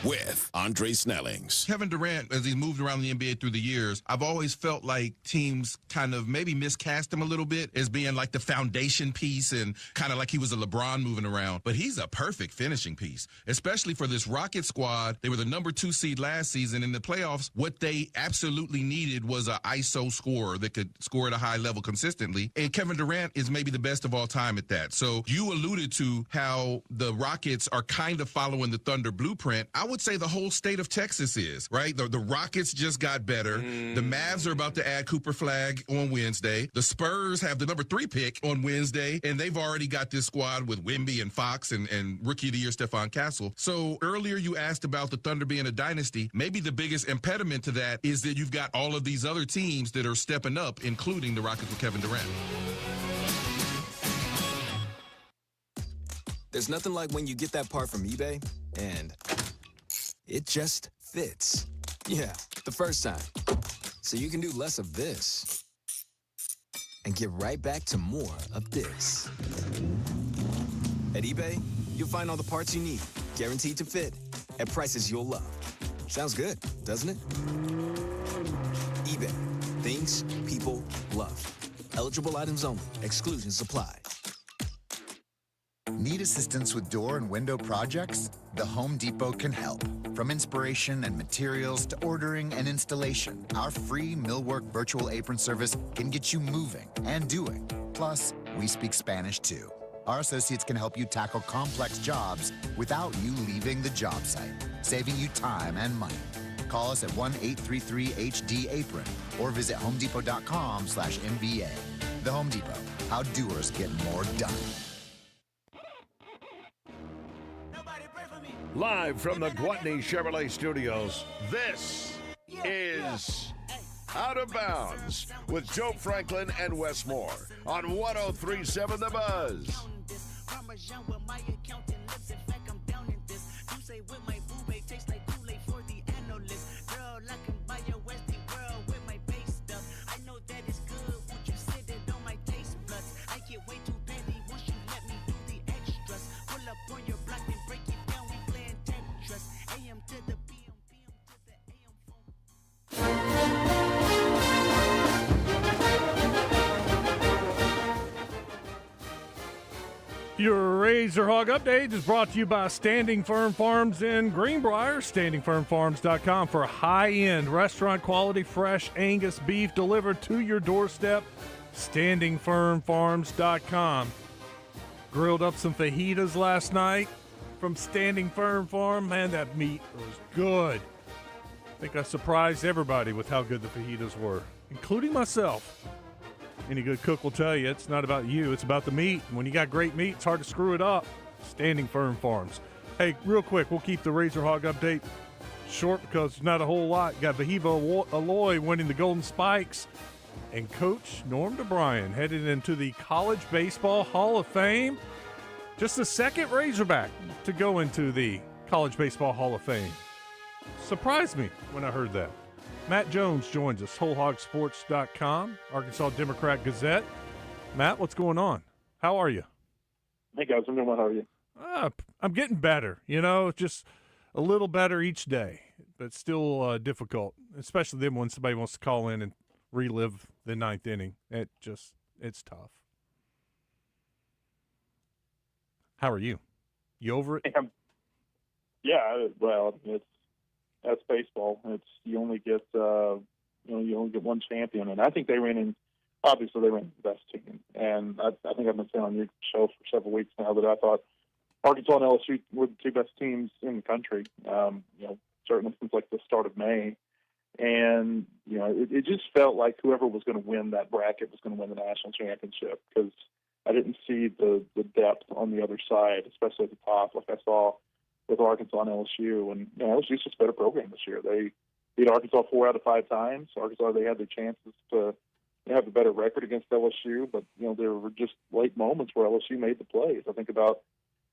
with Andre Snellings. Kevin Durant, as he's moved around the NBA through the years, I've always felt like teams kind of maybe miscast him a little bit as being like the foundation piece and kind of like he was a LeBron moving around. But he's a perfect finishing piece, especially for this Rocket squad. They were the number 2 seed last season. In the playoffs, what they absolutely needed was an ISO scorer that could score at a high level consistently. And Kevin Durant is maybe the best of all time at that. So you alluded to how the Rockets are kind of following the Thunder blueprint. I would say the whole state of Texas is, right? The Rockets just got better. The Mavs are about to add Cooper Flagg on Wednesday. The Spurs have the number 3 pick on Wednesday, and they've already got this squad with Wemby and Fox and Rookie of the Year Stephon Castle. So earlier you asked about the Thunder being a dynasty. Maybe the biggest impediment to that is that you've got all of these other teams that are stepping up, including the Rockets with Kevin Durant. There's nothing like when you get that part from eBay and it just fits. Yeah, the first time. So you can do less of this and get right back to more of this. At eBay, you'll find all the parts you need, guaranteed to fit, at prices you'll love. Sounds good, doesn't it? eBay. Things people love. Eligible items only. Exclusions apply. Need assistance with door and window projects? The Home Depot can help. From inspiration and materials to ordering and installation, our free Millwork virtual apron service can get you moving and doing. Plus, we speak Spanish too. Our associates can help you tackle complex jobs without you leaving the job site, saving you time and money. Call us at 1-833-HD-APRON or visit homedepot.com/MBA. The Home Depot, how doers get more done. Live from the Gwatney Chevrolet Studios, this is Out of Bounds with Joe Franklin and Wes Moore on 103.7 The Buzz. Your Razor Hog Update is brought to you by Standing Firm Farms in Greenbrier. StandingFirmFarms.com for high-end restaurant quality fresh Angus beef delivered to your doorstep. StandingFirmFarms.com. Grilled up some fajitas last night from Standing Firm Farm. Man, that meat was good. I think I surprised everybody with how good the fajitas were, including myself. Any good cook will tell you it's not about you, it's about the meat. And when you got great meat, it's hard to screw it up. Standing Firm Farms. Hey, real quick, we'll keep the Razor Hog Update short because there's not a whole lot. You got Vahiva Aloy winning the Golden Spikes. And Coach Norm DeBryan headed into the College Baseball Hall of Fame. Just the second Razorback to go into the College Baseball Hall of Fame. Surprised me when I heard that. Matt Jones joins us, WholeHogSports.com, Arkansas Democrat Gazette. Matt, what's going on? How are you? Hey, guys. I'm doing well. How are you? I'm getting better, just a little better each day, but still difficult, especially then when somebody wants to call in and relive the ninth inning. It's tough. How are you? You over it? Yeah, well, that's baseball. You only get one champion, and I think they ran the best team. And I think I've been saying on your show for several weeks now that I thought Arkansas and LSU were the two best teams in the country. Certainly since like the start of May, and it just felt like whoever was going to win that bracket was going to win the national championship because I didn't see the depth on the other side, especially at the top, like I saw with Arkansas and LSU. And LSU's just a better program this year. They beat Arkansas 4 out of 5 times. Arkansas, they had their chances to have a better record against LSU, but there were just late moments where LSU made the plays. I think about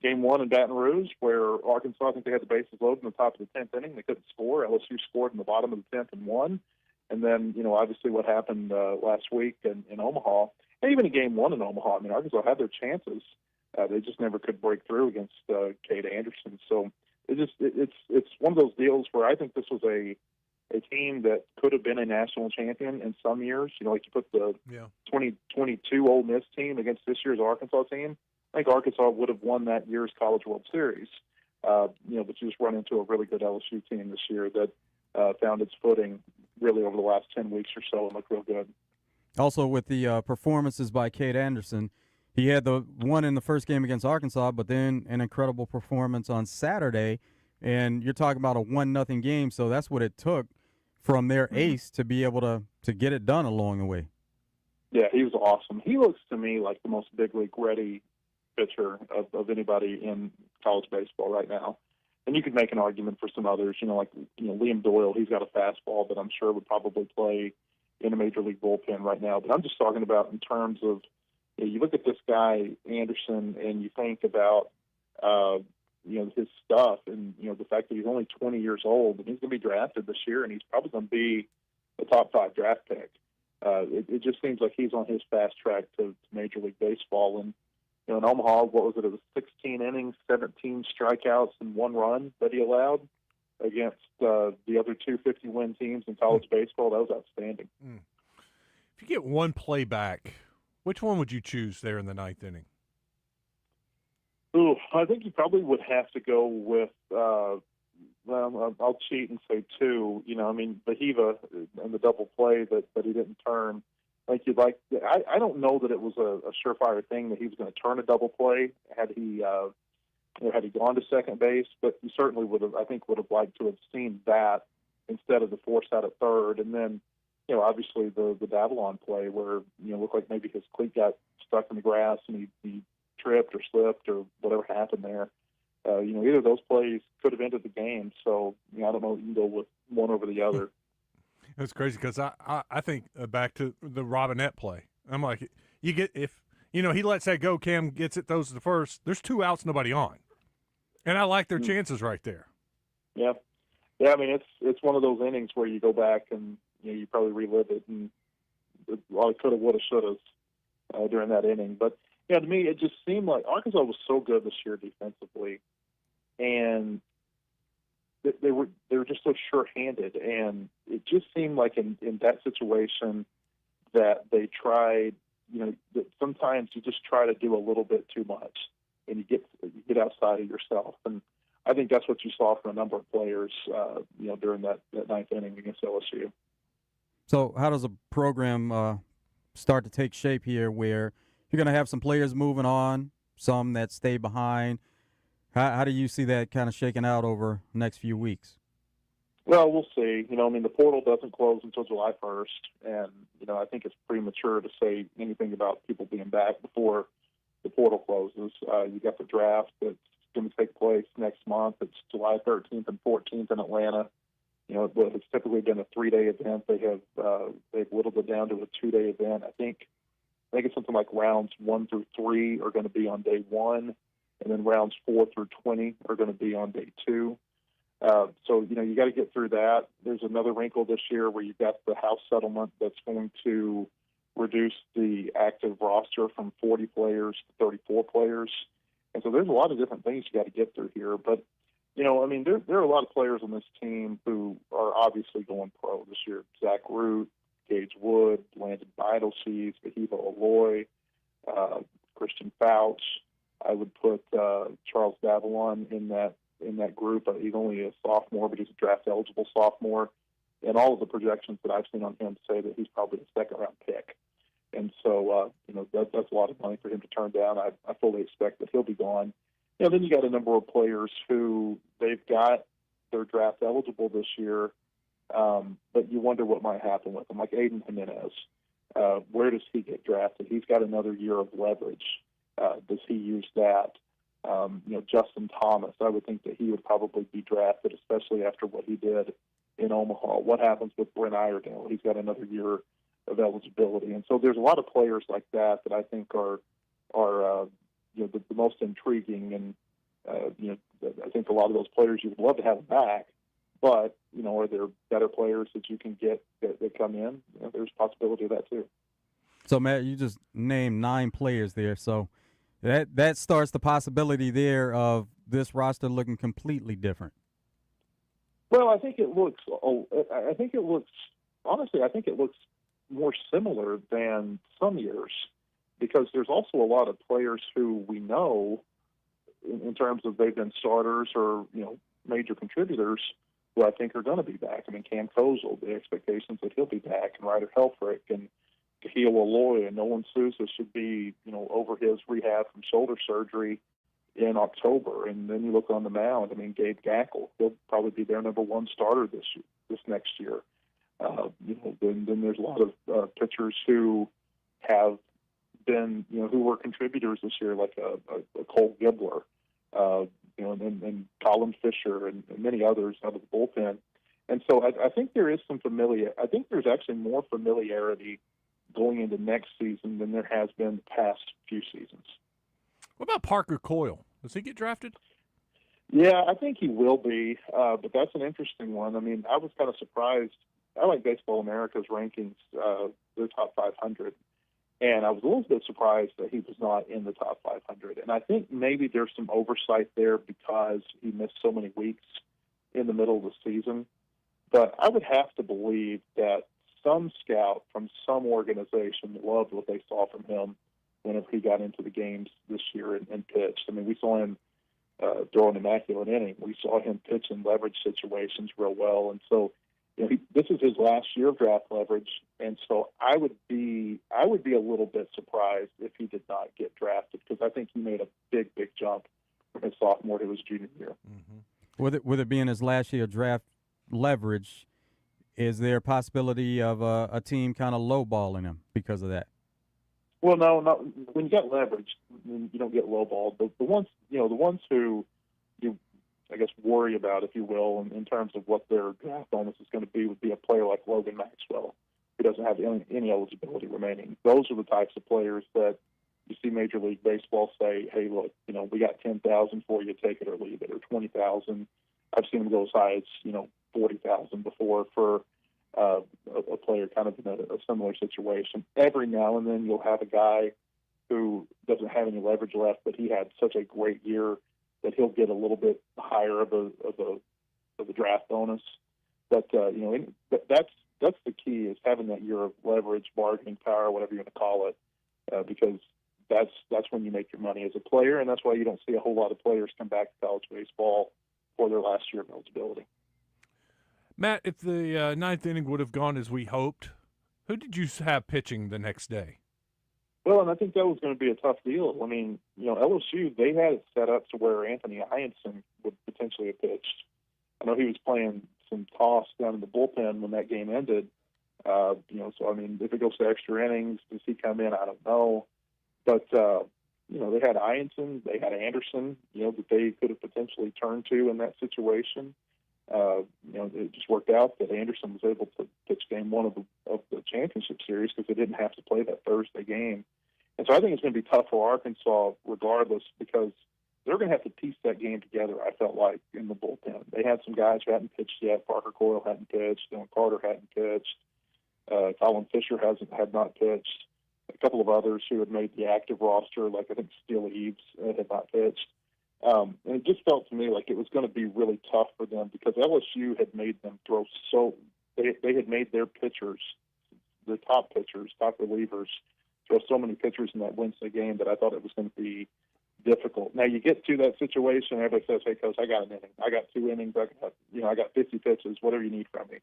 Game 1 in Baton Rouge, where Arkansas, I think they had the bases loaded in the top of the 10th inning. They couldn't score. LSU scored in the bottom of the 10th and won. And then, obviously what happened last week in Omaha, and even in Game 1 in Omaha, Arkansas had their chances. They just never could break through against Cade Anderson. So it's one of those deals where I think this was a team that could have been a national champion in some years. Like you put the 2022 Ole Miss team against this year's Arkansas team. I think Arkansas would have won that year's College World Series. But you just run into a really good LSU team this year that found its footing really over the last 10 weeks or so and looked real good. Also with the performances by Cade Anderson, he had the one in the first game against Arkansas, but then an incredible performance on Saturday. And you're talking about a 1-0 game, so that's what it took from their ace to be able to get it done along the way. Yeah, he was awesome. He looks to me like the most big league ready pitcher of anybody in college baseball right now. And you could make an argument for some others, Liam Doyle. He's got a fastball that I'm sure would probably play in a major league bullpen right now. But I'm just talking about in terms of, you look at this guy, Anderson, and you think about his stuff, and the fact that he's only 20 years old and he's going to be drafted this year, and he's probably going to be a top 5 draft pick. It just seems like he's on his fast track to Major League Baseball. And in Omaha, what was it? It was 16 innings, 17 strikeouts, and 1 run that he allowed against the other 2 50-win teams in college baseball. That was outstanding. If you get one play back, which one would you choose there in the 9th inning? Ooh, I think you probably would have to go with. I'll cheat and say 2. Bahiva and the double play that he didn't turn. I don't know that it was a surefire thing that he was going to turn a double play had he gone to second base, but he certainly would have liked to have seen that instead of the force out at third. And then, obviously the Davalon play where, looked like maybe his cleat got stuck in the grass and he tripped or slipped or whatever happened there. Either of those plays could have ended the game. So, I don't know if you can go with one over the other. It's crazy because I think back to the Robinette play. I'm like, if he lets that go, Cam gets it, throws to the first, there's 2 outs, nobody on. And I like their chances right there. Yeah. Yeah, it's one of those innings where you go back and, you probably relive it and a lot of coulda, woulda, shouldas during that inning. But, to me, it just seemed like Arkansas was so good this year defensively, and they were just so sure-handed, and it just seemed like in that situation that they tried, that sometimes you just try to do a little bit too much, and you get outside of yourself. And I think that's what you saw from a number of players, during that 9th inning against LSU. So how does a program start to take shape here where you're going to have some players moving on, some that stay behind? How do you see that kind of shaking out over the next few weeks? Well, we'll see. The portal doesn't close until July 1st, and, I think it's premature to say anything about people being back before the portal closes. You got the draft that's going to take place next month. It's July 13th and 14th in Atlanta. It's typically been a 3-day event. They've whittled it down to a 2-day event. I think it's something like rounds 1 through 3 are going to be on day 1, and then rounds 4 through 20 are going to be on day 2. So, you got to get through that. There's another wrinkle this year where you've got the House settlement that's going to reduce the active roster from 40 players to 34 players. And so there's a lot of different things you got to get through here. But, there are a lot of players on this team who are obviously going pro this year. Zach Root, Gage Wood, Landon Beidelshees, Bahiva Aloy, Christian Fouch. I would put Charles Davalon in that group. He's only a sophomore, but he's a draft-eligible sophomore. And all of the projections that I've seen on him say that he's probably a second-round pick. And so, that's a lot of money for him to turn down. I fully expect that he'll be gone. Then you got a number of players who they've got their draft eligible this year, but you wonder what might happen with them, like Aiden Jimenez. Where does he get drafted? He's got another year of leverage. Does he use that? Justin Thomas, I would think that he would probably be drafted, especially after what he did in Omaha. What happens with Brent Iredale? He's got another year of eligibility. And so there's a lot of players like that I think are the most intriguing. And, I think a lot of those players you would love to have back, but, are there better players that you can get that come in? There's a possibility of that too. So, Matt, you just named 9 players there. So that starts the possibility there of this roster looking completely different. Well, I think it looks more similar than some years, because there's also a lot of players who we know in terms of they've been starters or, major contributors who I think are going to be back. Cam Kozel, the expectations that he'll be back, and Ryder Helfrich and Kahil Aloy and Nolan Sousa should be, over his rehab from shoulder surgery in October. And then you look on the mound, Gabe Gackle, he'll probably be their number 1 starter this next year. Then there's a lot of pitchers who have been, who were contributors this year, like a Cole Gibbler, and Colin Fisher and many others out of the bullpen. And so I think there is some I think there's actually more familiarity going into next season than there has been the past few seasons. What about Parker Coyle? Does he get drafted? Yeah, I think he will be, but that's an interesting one. I mean, I was kind of surprised. I like Baseball America's rankings, their top 500, and I was a little bit surprised that he was not in the top 500. And I think maybe there's some oversight there because he missed so many weeks in the middle of the season. But I would have to believe that some scout from some organization loved what they saw from him whenever he got into the games this year and pitched. I mean, we saw him throw an immaculate inning. We saw him pitch in leverage situations real well. And so, this is his last year of draft leverage. And so I would be a little bit surprised if he did not get drafted, because I think he made a big jump from his sophomore to his junior year. Mm-hmm. With it being his last year of draft leverage, is there a possibility of a team kind of lowballing him because of that? Well, no, not when you got leverage, you don't get lowballed. The ones who you, I guess, worry about, if you will, in terms of what their draft bonus is going to be, would be a player like Logan Maxwell, who doesn't have any eligibility remaining. Those are the types of players that you see Major League Baseball say, "Hey, look, we got $10,000 for you, take it or leave it," or $20,000. I've seen them go as high as $40,000 before for a player kind of in a similar situation. Every now and then you'll have a guy who doesn't have any leverage left, but he had such a great year that he'll get a little bit higher of a draft bonus. But that's the key, is having that year of leverage, bargaining power, whatever you want to call it, because that's when you make your money as a player, and that's why you don't see a whole lot of players come back to college baseball for their last year of eligibility. Matt, if the ninth inning would have gone as we hoped, who did you have pitching the next day? Well, and I think that was going to be a tough deal. I mean, LSU, they had it set up to where Anthony Hyanson would potentially have pitched. I know he was playing some toss down in the bullpen when that game ended. So, I mean, if it goes to extra innings, does he come in? I don't know. But, they had Hyanson, they had Anderson, that they could have potentially turned to in that situation. It just worked out that Anderson was able to pitch game one of the championship series because they didn't have to play that Thursday game. And so I think it's going to be tough for Arkansas regardless, because they're going to have to piece that game together, I felt like, in the bullpen. They had some guys who hadn't pitched yet. Parker Coyle hadn't pitched. Dylan Carter hadn't pitched. Colin Fisher had not pitched. A couple of others who had made the active roster, like I think Steele Eves, had not pitched. And it just felt to me like it was going to be really tough for them, because LSU had made them throw they had made their pitchers, the top pitchers, top relievers, throw so many pitchers in that Wednesday game that I thought it was going to be difficult. Now you get to that situation, everybody says, "Hey, coach, I got an inning. I got 2 innings. I got 50 pitches. Whatever you need from me."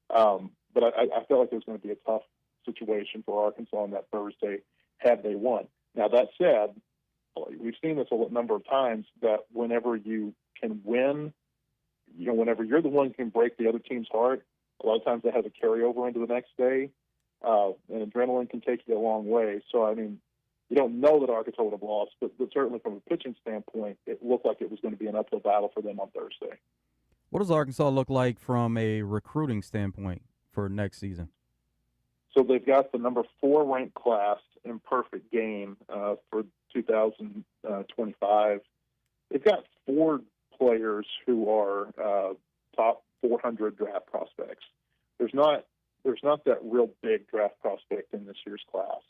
But I felt like it was going to be a tough situation for Arkansas on that Thursday had they won. Now that said, we've seen this a number of times, that whenever you can win, whenever you're the one who can break the other team's heart, a lot of times that has a carryover into the next day, and adrenaline can take you a long way. So, I mean, you don't know that Arkansas would have lost, but certainly from a pitching standpoint, it looked like it was going to be an uphill battle for them on Thursday. What does Arkansas look like from a recruiting standpoint for next season? So they've got the number 4 ranked class in perfect game for 2025. They've got 4 players who are top 400 draft prospects. There's not that real big draft prospect in this year's class.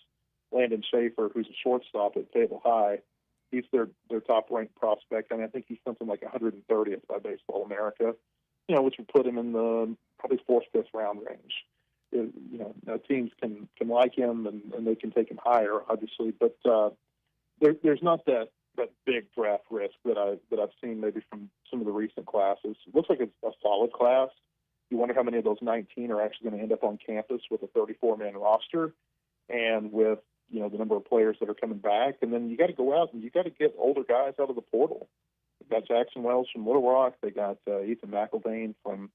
Landon Schaefer, who's a shortstop at Table High, he's their top ranked prospect, and I think he's something like 130th by Baseball America, which would put him in the probably 4th, 5th round range. Teams can like him and they can take him higher, obviously, but there's not that big draft risk that I've seen maybe from some of the recent classes. It looks like it's a solid class. You wonder how many of those 19 are actually going to end up on campus with a 34-man roster, and with the number of players that are coming back. And then you got to go out and you got to get older guys out of the portal. They got Jackson Wells from Little Rock. They got Ethan McElvain from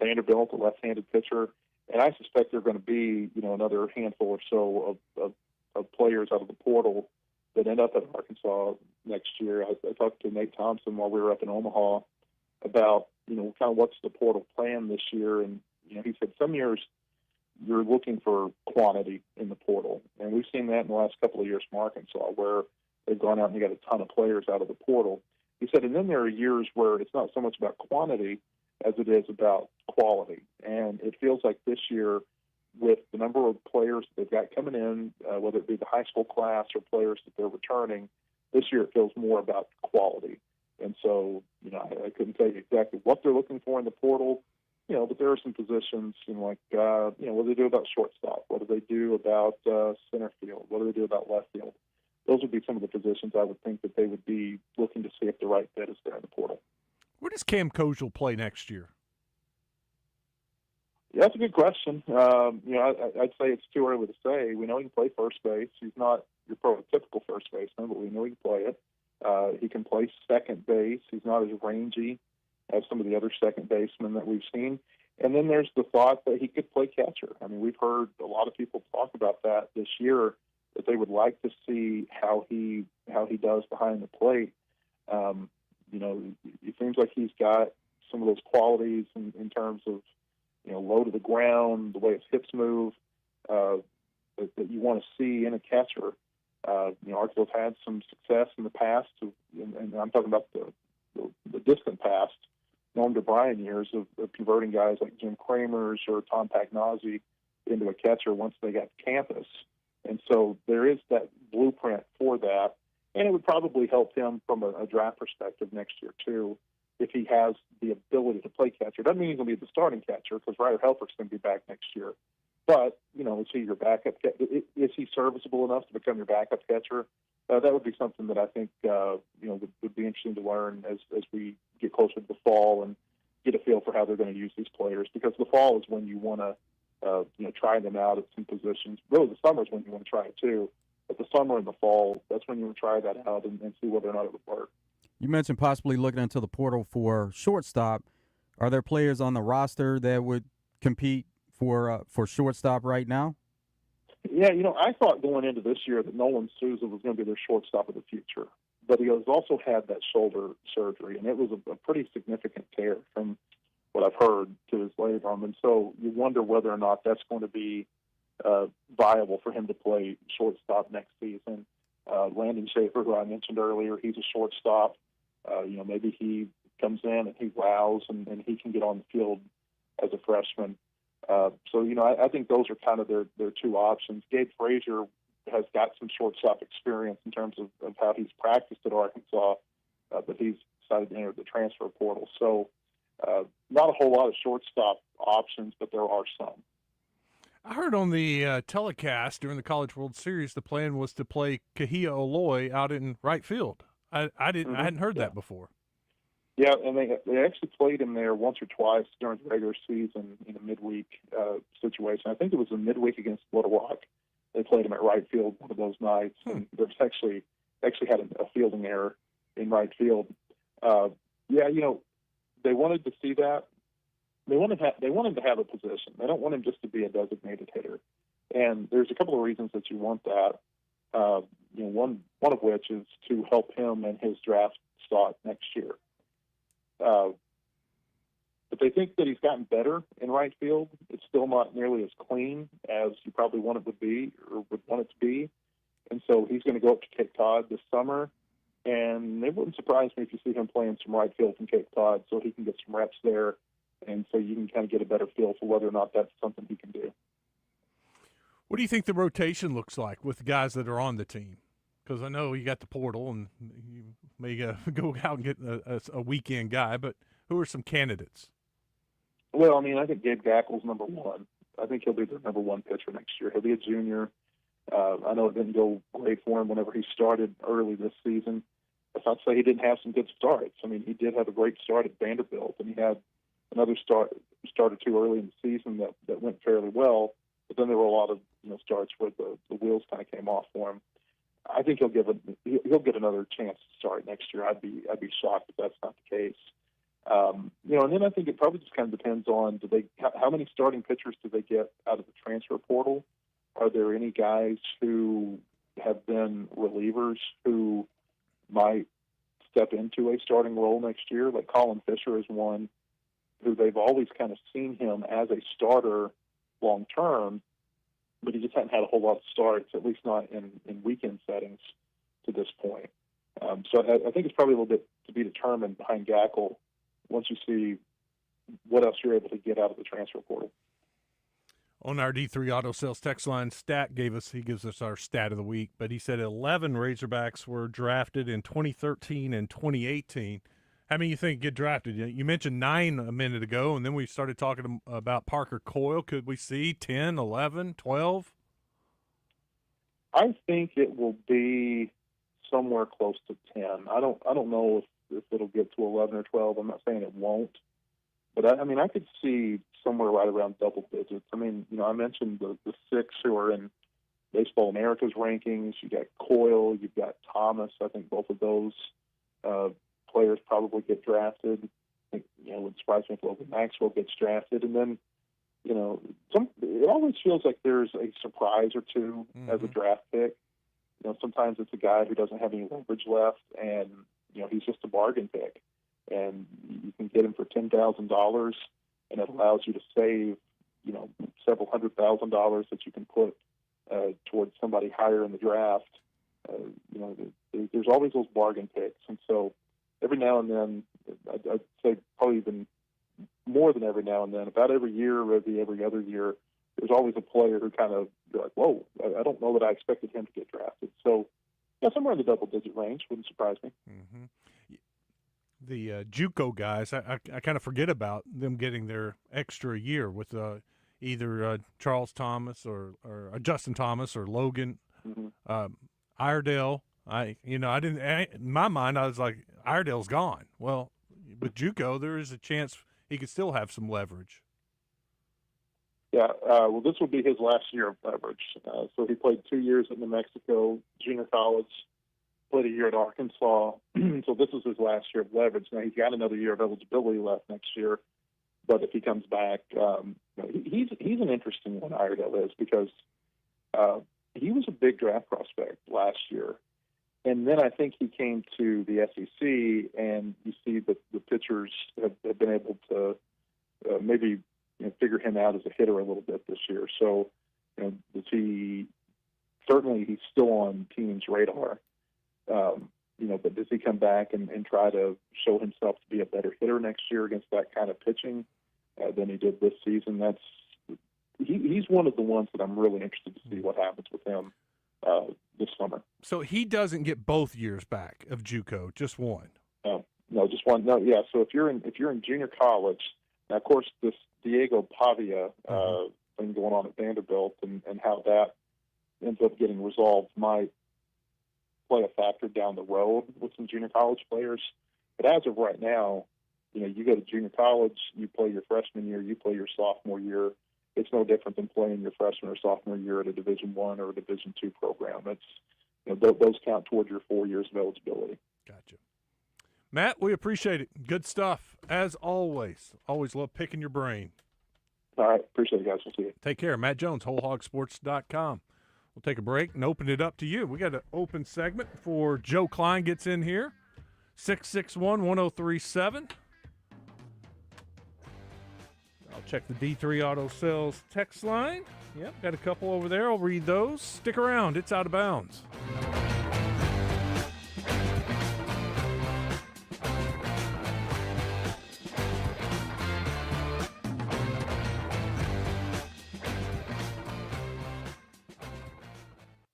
Vanderbilt, a left-handed pitcher. And I suspect there are going to be, another handful or so of players out of the portal that end up at Arkansas next year. I talked to Nate Thompson while we were up in Omaha about, kind of what's the portal plan this year. And, he said some years you're looking for quantity in the portal. And we've seen that in the last couple of years from Arkansas, where they've gone out and they got a ton of players out of the portal. He said, and then there are years where it's not so much about quantity as it is about quality. And it feels like this year, with the number of players that they've got coming in, whether it be the high school class or players that they're returning, this year it feels more about quality. And so, I couldn't tell you exactly what they're looking for in the portal, but there are some positions, what do they do about shortstop? What do they do about center field? What do they do about left field? Those would be some of the positions I would think that they would be looking to see if the right fit is there in the portal. Where does Cam Kozel play next year? Yeah, that's a good question. I'd say it's too early to say. We know he can play first base. He's not your prototypical first baseman, but we know he can play it. He can play second base. He's not as rangy as some of the other second basemen that we've seen. And then there's the thought that he could play catcher. I mean, we've heard a lot of people talk about that this year, that they would like to see how he does behind the plate. It seems like he's got some of those qualities in terms of low to the ground, the way his hips move, that you want to see in a catcher. Arkansas had some success in the past, and I'm talking about the distant past, Norm DeBryan years of converting guys like Jim Kramers or Tom Pagnozzi into a catcher once they got to campus. And so there is that blueprint for that, and it would probably help him from a draft perspective next year too, if he has the ability to play catcher. Doesn't mean he's going to be the starting catcher, because Ryder Helfrich's going to be back next year. But, is he your backup? Is he serviceable enough to become your backup catcher? That would be something that I think, would be interesting to learn as we get closer to the fall and get a feel for how they're going to use these players. Because the fall is when you want to, try them out at some positions. Really, the summer is when you want to try it too. But the summer and the fall, that's when you want to try that out and see whether or not it would work. You mentioned possibly looking into the portal for shortstop. Are there players on the roster that would compete for shortstop right now? Yeah, I thought going into this year that Nolan Souza was going to be their shortstop of the future. But he has also had that shoulder surgery, and it was a pretty significant tear from what I've heard to his labrum. And so you wonder whether or not that's going to be viable for him to play shortstop next season. Landon Schaefer, who I mentioned earlier, he's a shortstop. Maybe he comes in and he wows and he can get on the field as a freshman. I think those are kind of their two options. Gabe Frazier has got some shortstop experience in terms of how he's practiced at Arkansas, but he's decided to enter the transfer portal. So not a whole lot of shortstop options, but there are some. I heard on the telecast during the College World Series, the plan was to play Kahia Oloy out in right field. I hadn't heard that before. Yeah, and they actually played him there once or twice during the regular season in a midweek situation. I think it was a midweek against Little Rock. They played him at right field one of those nights, and there's actually had a fielding error in right field. They wanted to see that. They want him to have a position. They don't want him just to be a designated hitter. And there's a couple of reasons that you want that. One of which is to help him in his draft slot next year. But they think that he's gotten better in right field. It's still not nearly as clean as you probably want it to be or would want it to be. And so he's going to go up to Cape Cod this summer. And it wouldn't surprise me if you see him playing some right field from Cape Cod so he can get some reps there. And so you can kind of get a better feel for whether or not that's something he can do. What do you think the rotation looks like with the guys that are on the team? Because I know you got the portal and you may go out and get a weekend guy, but who are some candidates? Well, I think Gabe Gackel's number one. I think he'll be their number one pitcher next year. He'll be a junior. I know it didn't go great for him whenever he started early this season. That's not to say he didn't have some good starts. He did have a great start at Vanderbilt, and he had another start or two early in the season that went fairly well. But then there were a lot of starts where the wheels kind of came off for him. I think he'll get another chance to start next year. I'd be shocked if that's not the case. And then I think it probably just kind of depends on how many starting pitchers do they get out of the transfer portal? Are there any guys who have been relievers who might step into a starting role next year? Like Colin Fisher is one who they've always kind of seen him as a starter long term, but he just hadn't had a whole lot of starts, at least not in weekend settings. to this point. So I think it's probably a little bit to be determined behind Gackle once you see what else you're able to get out of the transfer portal. On our D3 Auto Sales text line, he gives us our stat of the week, but he said 11 Razorbacks were drafted in 2013 and 2018. How many you think get drafted? You mentioned 9 a minute ago, and then we started talking about Parker Coyle. Could we see 10, 11, 12? I think it will be somewhere close to 10. I don't know if it'll get to 11 or 12. I'm not saying it won't. But, I could see somewhere right around double digits. I mentioned the 6 who are in Baseball America's rankings. You got Coyle, you've got Thomas. I think both of those players probably get drafted. I think, it would surprise me if Logan Maxwell gets drafted. And then, it always feels like there's a surprise or two as a draft pick. Sometimes it's a guy who doesn't have any leverage left, and, he's just a bargain pick. And you can get him for $10,000, and it allows you to save, several $100,000 that you can put towards somebody higher in the draft. There's always those bargain picks, and so every now and then, I'd say probably even more than every now and then, about every year or maybe every other year, there's always a player who kind of, you're like, whoa, I don't know that I expected him to get drafted. So, somewhere in the double-digit range wouldn't surprise me. Mm-hmm. The JUCO guys, I kind of forget about them getting their extra year with either Charles Thomas or Justin Thomas or Logan Iredale. In my mind, I was like, Iredale's gone. Well, with JUCO, there is a chance he could still have some leverage. Yeah, well, this will be his last year of leverage. So he played 2 years at New Mexico Junior College, played a year at Arkansas. So this is his last year of leverage. Now, he's got another year of eligibility left next year. But if he comes back, he's an interesting one, Iredale is, because he was a big draft prospect last year. And then I think he came to the SEC, and you see that the pitchers have been able to maybe figure him out as a hitter a little bit this year. So, certainly he's still on teams' radar. But does he come back and try to show himself to be a better hitter next year against that kind of pitching than he did this season? He's one of the ones that I'm really interested to see what happens with him this summer. So he doesn't get both years back of JUCO, just one. No, just one. No, yeah. So if you're in junior college, now of course this Diego Pavia thing going on at Vanderbilt and how that ends up getting resolved might play a factor down the road with some junior college players. But as of right now, you go to junior college, you play your freshman year, you play your sophomore year. It's no different than playing your freshman or sophomore year at a Division I or a Division II program. It's those count towards your 4 years of eligibility. Gotcha. Matt, we appreciate it. Good stuff, as always. Always love picking your brain. All right. Appreciate it, guys. We'll see you. Take care. Matt Jones, WholeHogSports.com. We'll take a break and open it up to you. We got an open segment before Joe Klein gets in here. 661-1037. I'll check the D3 Auto Sales text line. Yep, got a couple over there. I'll read those. Stick around. It's Out of Bounds.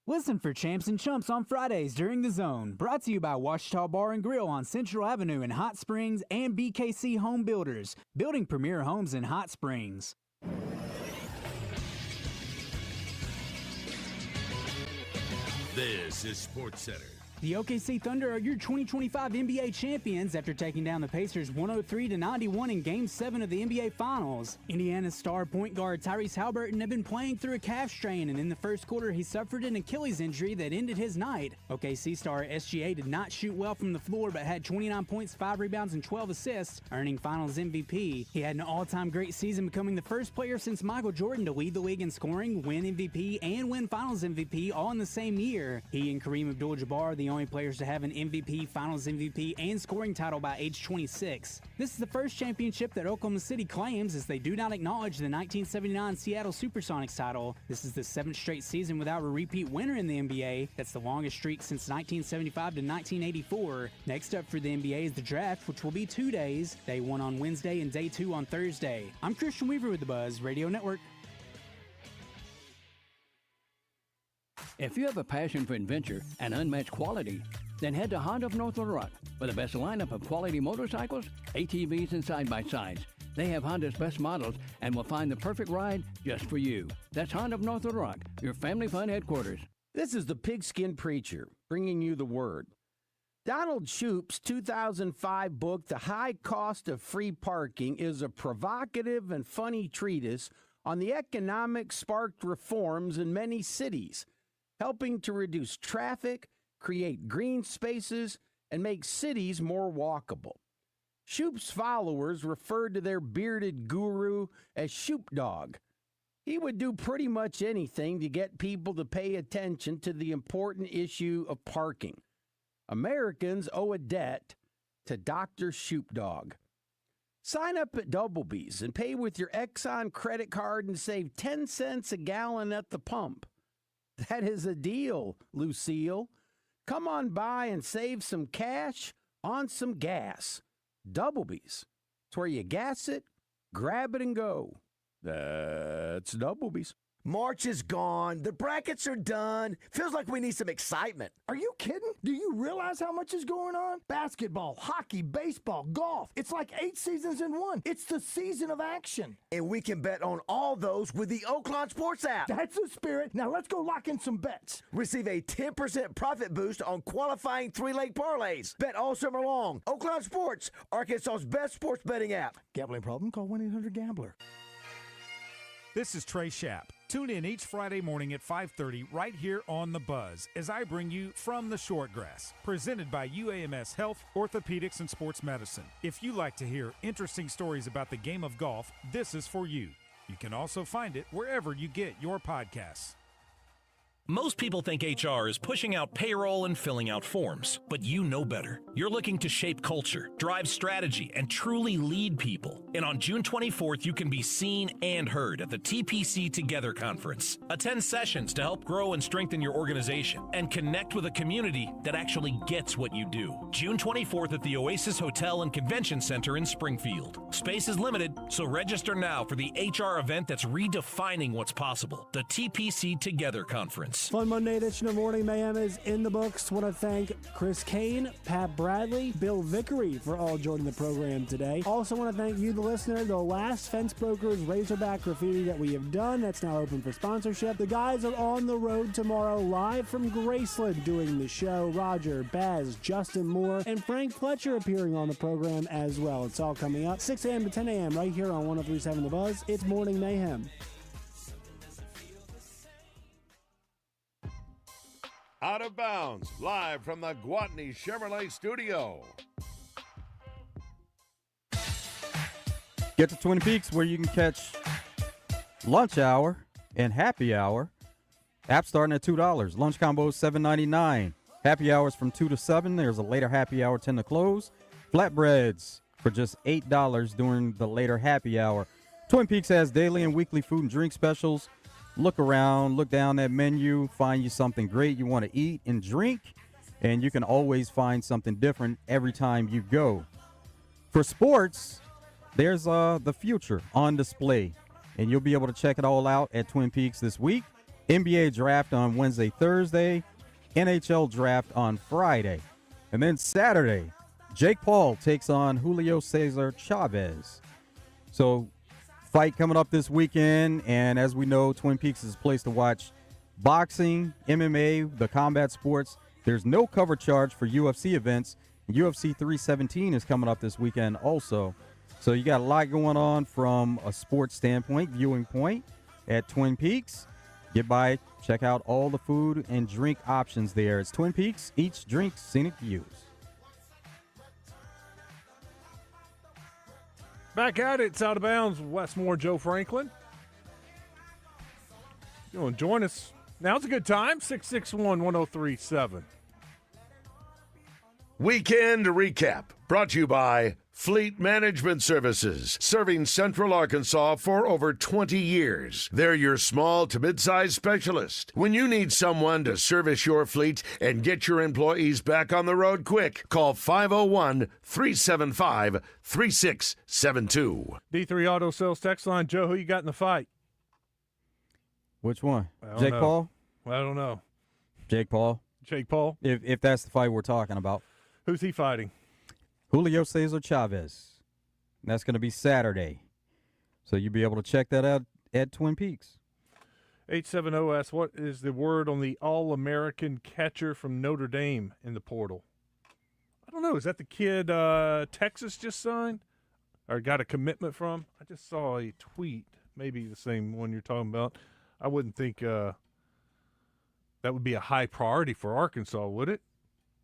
Listen for Champs and Chumps on Fridays during The Zone. Brought to you by Washita Bar and Grill on Central Avenue in Hot Springs and BKC Home Builders, building premier homes in Hot Springs. This is Sports Center. The OKC Thunder are your 2025 NBA champions after taking down the Pacers 103-91 in Game 7 of the NBA Finals. Indiana's star point guard Tyrese Haliburton had been playing through a calf strain, and in the first quarter he suffered an Achilles injury that ended his night. OKC star SGA did not shoot well from the floor but had 29 points, 5 rebounds, and 12 assists, earning Finals MVP. He had an all-time great season, becoming the first player since Michael Jordan to lead the league in scoring, win MVP, and win Finals MVP all in the same year. He and Kareem Abdul-Jabbar are the the only players to have an MVP, Finals MVP, and scoring title by age 26. This is the first championship that Oklahoma City claims, as they do not acknowledge the 1979 Seattle Supersonics title. This is the 7th straight season without a repeat winner in the NBA. That's the longest streak since 1975 to 1984. Next up for the NBA is the draft, which will be 2 days. Day 1 on Wednesday and day 2 on Thursday. I'm Christian Weaver with the Buzz Radio Network. If you have a passion for adventure and unmatched quality, then head to Honda of North Little Rock for the best lineup of quality motorcycles, ATVs, and side-by-sides. They have Honda's best models and will find the perfect ride just for you. That's Honda of North Little Rock, your family fun headquarters. This is the Pigskin Preacher, bringing you the word. Donald Shoup's 2005 book, The High Cost of Free Parking, is a provocative and funny treatise on the economic sparked reforms in many cities, helping to reduce traffic, create green spaces, and make cities more walkable. Shoup's followers referred to their bearded guru as Shoop Dog. He would do pretty much anything to get people to pay attention to the important issue of parking. Americans owe a debt to Dr. Shoop Dog. Sign up at Doublebee's and pay with your Exxon credit card and save 10 cents a gallon at the pump. That is a deal, Lucille. Come on by and save some cash on some gas. Doublebee's. It's where you gas it, grab it, and go. That's Doublebee's. March is gone. The brackets are done. Feels like we need some excitement. Are you kidding? Do you realize how much is going on? Basketball, hockey, baseball, golf. It's like 8 seasons in one. It's the season of action. And we can bet on all those with the Oakland Sports app. That's the spirit. Now let's go lock in some bets. Receive a 10% profit boost on qualifying 3-leg parlays. Bet all summer long. Oakland Sports, Arkansas's best sports betting app. Gambling problem? Call 1-800-GAMBLER. This is Trey Schapp. Tune in each Friday morning at 5:30 right here on The Buzz as I bring you From the Shortgrass, presented by UAMS Health, Orthopedics, and Sports Medicine. If you like to hear interesting stories about the game of golf, this is for you. You can also find it wherever you get your podcasts. Most people think HR is pushing out payroll and filling out forms, but you know better. You're looking to shape culture, drive strategy, and truly lead people. And on June 24th, you can be seen and heard at the TPC Together Conference. Attend sessions to help grow and strengthen your organization and connect with a community that actually gets what you do. June 24th at the Oasis Hotel and Convention Center in Springfield. Space is limited, so register now for the HR event that's redefining what's possible. The TPC Together Conference. Fun Monday edition of Morning Mayhem is in the books. Want to thank Chris Kane, Pat Bradley, Bill Vickery for all joining the program today. Also want to thank you, the listener, the last Fence Brokers Razorback Graffiti that we have done. That's now open for sponsorship. The guys are on the road tomorrow, live from Graceland doing the show. Roger, Baz, Justin Moore, and Frank Fletcher appearing on the program as well. It's all coming up 6 a.m. to 10 a.m. right here on 103.7 The Buzz. It's Morning Mayhem. Out of Bounds, live from the Gwatney Chevrolet studio. Get to Twin Peaks where you can catch lunch hour and happy hour. App starting at $2. Lunch combos $7.99. Happy hours from 2 to 7. There's a later happy hour 10 to close. Flatbreads for just $8 during the later happy hour. Twin Peaks has daily and weekly food and drink specials. Look around, look down that menu, find you something great you want to eat and drink, and you can always find something different every time you go. For sports, there's the future on display, and you'll be able to check it all out at Twin Peaks this week. NBA draft on Wednesday, Thursday, NHL draft on Friday, and then Saturday, Jake Paul takes on Julio Cesar Chavez. So fight coming up this weekend, and as we know, Twin Peaks is a place to watch boxing, MMA, the combat sports. There's no cover charge for UFC events. UFC 317 is coming up this weekend also. So you got a lot going on from a sports standpoint, viewing point at Twin Peaks. Get by, check out all the food and drink options there. It's Twin Peaks, each drink, scenic views. Back at it, it's Out of Bounds. Westmore, Joe Franklin. You want to join us? Now's a good time. 661-1037. Weekend Recap, brought to you by Fleet Management Services, serving Central Arkansas for over 20 years. They're your small to mid-size specialist. When you need someone to service your fleet and get your employees back on the road quick, call 501-375-3672. D3 Auto Sales text line. Joe, who you got in the fight? Which one? I don't Jake know. Paul? I don't know. Jake Paul? Jake Paul? If that's the fight we're talking about. Who's he fighting? Julio Cesar Chavez. That's going to be Saturday. So you'll be able to check that out at Twin Peaks. 870 asks, what is the word on the All-American catcher from Notre Dame in the portal? I don't know. Is that the kid Texas just signed or got a commitment from? I just saw a tweet, maybe the same one you're talking about. I wouldn't think that would be a high priority for Arkansas, would it?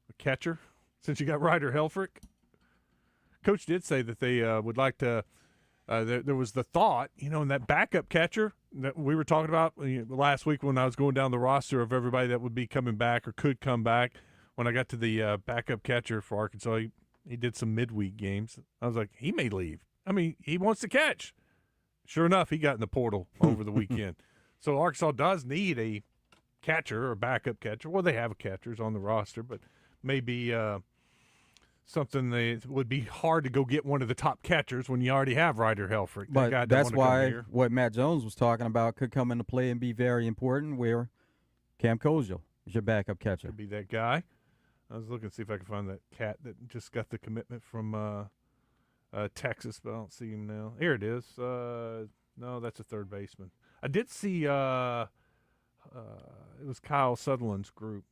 A catcher, since you got Ryder Helfrich? Coach did say that they would like to there was the thought, in that backup catcher that we were talking about last week when I was going down the roster of everybody that would be coming back or could come back. When I got to the backup catcher for Arkansas, he did some midweek games. I was like, he may leave. I mean, he wants to catch. Sure enough, he got in the portal over the weekend. So Arkansas does need a catcher or backup catcher. Well, they have catchers on the roster, but maybe something that would be hard to go get one of the top catchers when you already have Ryder Helfrich. But that's why what Matt Jones was talking about could come into play and be very important, where Cam Koziel is your backup catcher. Could be that guy. I was looking to see if I could find that cat that just got the commitment from Texas, but I don't see him now. Here it is. No, that's a third baseman. I did see it was Kyle Sutherland's group.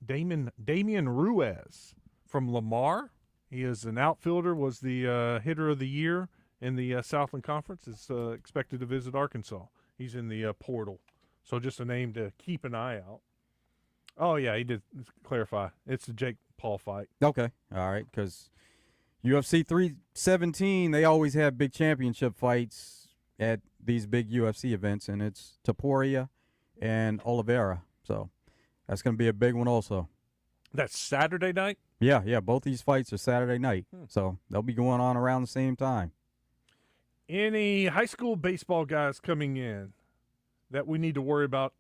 Damian Ruiz from Lamar. He is an outfielder, was the hitter of the year in the Southland Conference, is expected to visit Arkansas. He's in the portal. So just a name to keep an eye out. Oh, yeah, he did clarify. It's the Jake Paul fight. Okay. All right, because UFC 317, they always have big championship fights at these big UFC events, and it's Topuria and Oliveira. So that's going to be a big one also. That's Saturday night? Yeah. Both these fights are Saturday night. So they'll be going on around the same time. Any high school baseball guys coming in that we need to worry about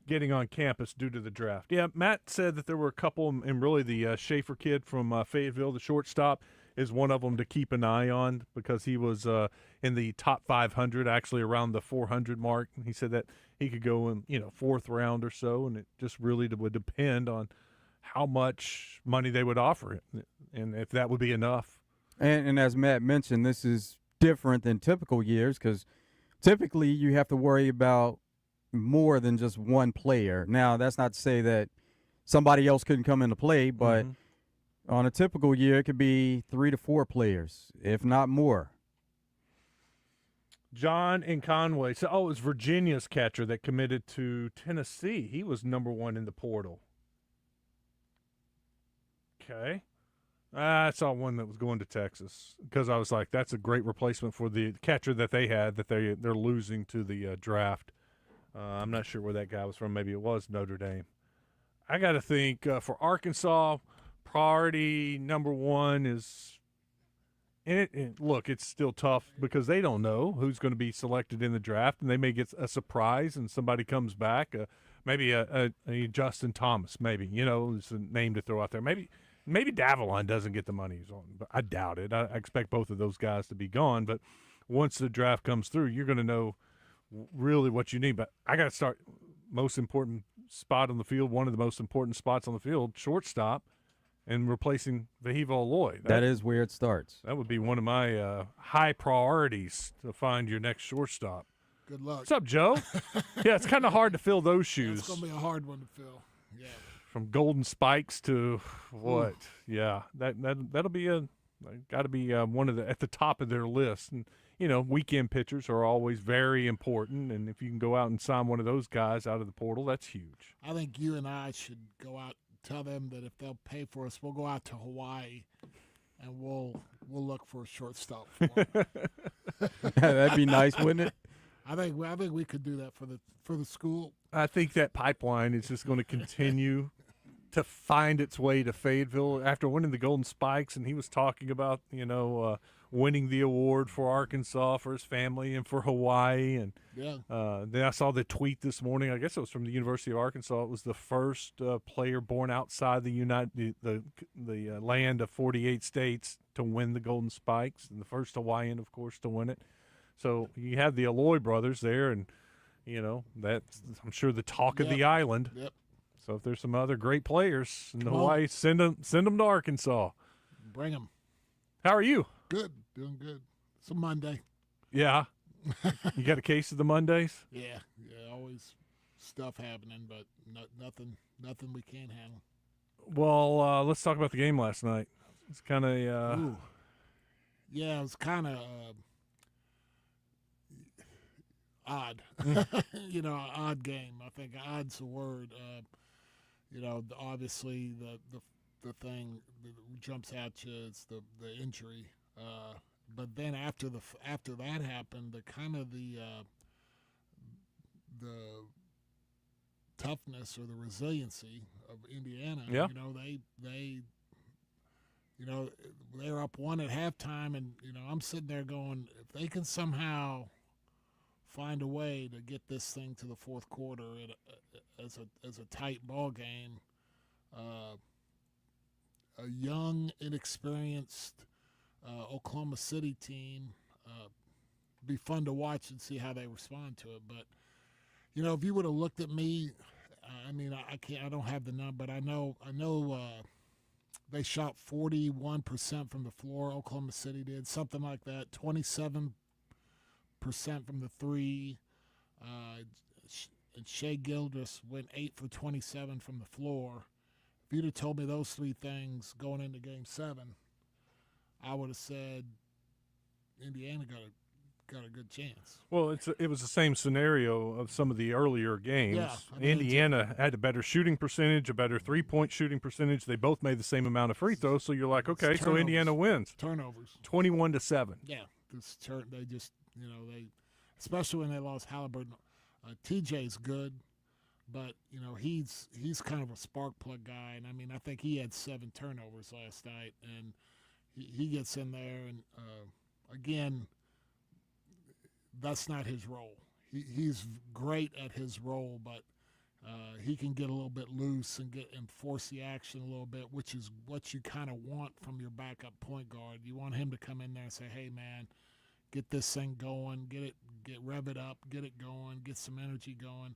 getting on campus due to the draft? Yeah, Matt said that there were a couple, and really the Schaefer kid from Fayetteville, the shortstop, is one of them to keep an eye on because he was in the top 500, actually around the 400 mark. He said that he could go in, fourth round or so, and it just really would depend on how much money they would offer him and if that would be enough. And as Matt mentioned, this is different than typical years because typically you have to worry about more than just one player. Now, that's not to say that somebody else couldn't come into play, but on a typical year, it could be 3 to 4 players, if not more. John in Conway. So, it was Virginia's catcher that committed to Tennessee. He was number 1 in the portal. Okay. I saw one that was going to Texas because I was like, that's a great replacement for the catcher that they had that they're losing to the draft. I'm not sure where that guy was from. Maybe it was Notre Dame. I got to think for Arkansas, priority number 1 is and look, it's still tough because they don't know who's going to be selected in the draft, and they may get a surprise and somebody comes back. Maybe a Justin Thomas, maybe, is a name to throw out there. Maybe Davalon doesn't get the money he's on, but I doubt it. I expect both of those guys to be gone. But once the draft comes through, you're going to know really what you need. But I got to start most important spot on the field, one of the most important spots on the field, shortstop, and replacing Vahiva Aloy. That is where it starts. That would be one of my high priorities to find your next shortstop. Good luck. What's up, Joe? Yeah, it's kind of hard to fill those shoes. It's going to be a hard one to fill. Yeah. From Golden Spikes to what? Ooh. Yeah, that'll be got to be one of at the top of their list. And weekend pitchers are always very important. And if you can go out and sign one of those guys out of the portal, that's huge. I think you and I should go out and tell them that if they'll pay for us, we'll go out to Hawaii and we'll look for a shortstop for them. That'd be nice, wouldn't it? I think we could do that for the school. I think that pipeline is just going to continue to find its way to Fayetteville after winning the Golden Spikes, and he was talking about winning the award for Arkansas, for his family, and for Hawaii. And then I saw the tweet this morning. I guess it was from the University of Arkansas. It was the first player born outside the land of 48 states to win the Golden Spikes, and the first Hawaiian, of course, to win it. So you have the Alloy brothers there, and that's, I'm sure, the talk of the island. Yep. So if there's some other great players in Hawaii, send them to Arkansas. Bring them. How are you? Good, doing good. It's a Monday. Yeah. You got a case of the Mondays? Yeah, always stuff happening, but nothing we can't handle. Well, let's talk about the game last night. It's kind of yeah, it was kind of odd. Odd game. I think odd's the word. Obviously the thing that jumps at you is the injury. But then after that happened, the toughness or the resiliency of Indiana. Yeah. They're up one at halftime, and I'm sitting there going, if they can somehow find a way to get this thing to the fourth quarter as a tight ball game, a young, inexperienced Oklahoma City team, be fun to watch and see how they respond to it. But if you would have looked at me, I don't have the number, but I know they shot 41% from the floor. Oklahoma City did something like that, 27% from the three. And Shea Gilchrist went 8 for 27 from the floor. If you'd have told me those three things going into Game 7, I would have said Indiana got a good chance. Well, it was the same scenario of some of the earlier games. Yeah, Indiana had a better shooting percentage, a better three-point shooting percentage. They both made the same amount of free throws, so you're like, okay, so Indiana wins. Turnovers. 21-7. Yeah, they just they, especially when they lost Halliburton. TJ's good, but he's kind of a spark plug guy, and I think he had 7 turnovers last night, and he gets in there, and again, that's not his role. He's great at his role, but he can get a little bit loose and force the action a little bit, which is what you kind of want from your backup point guard. You want him to come in there and say, "Hey, man, get this thing going, rev it up, get it going, get some energy going."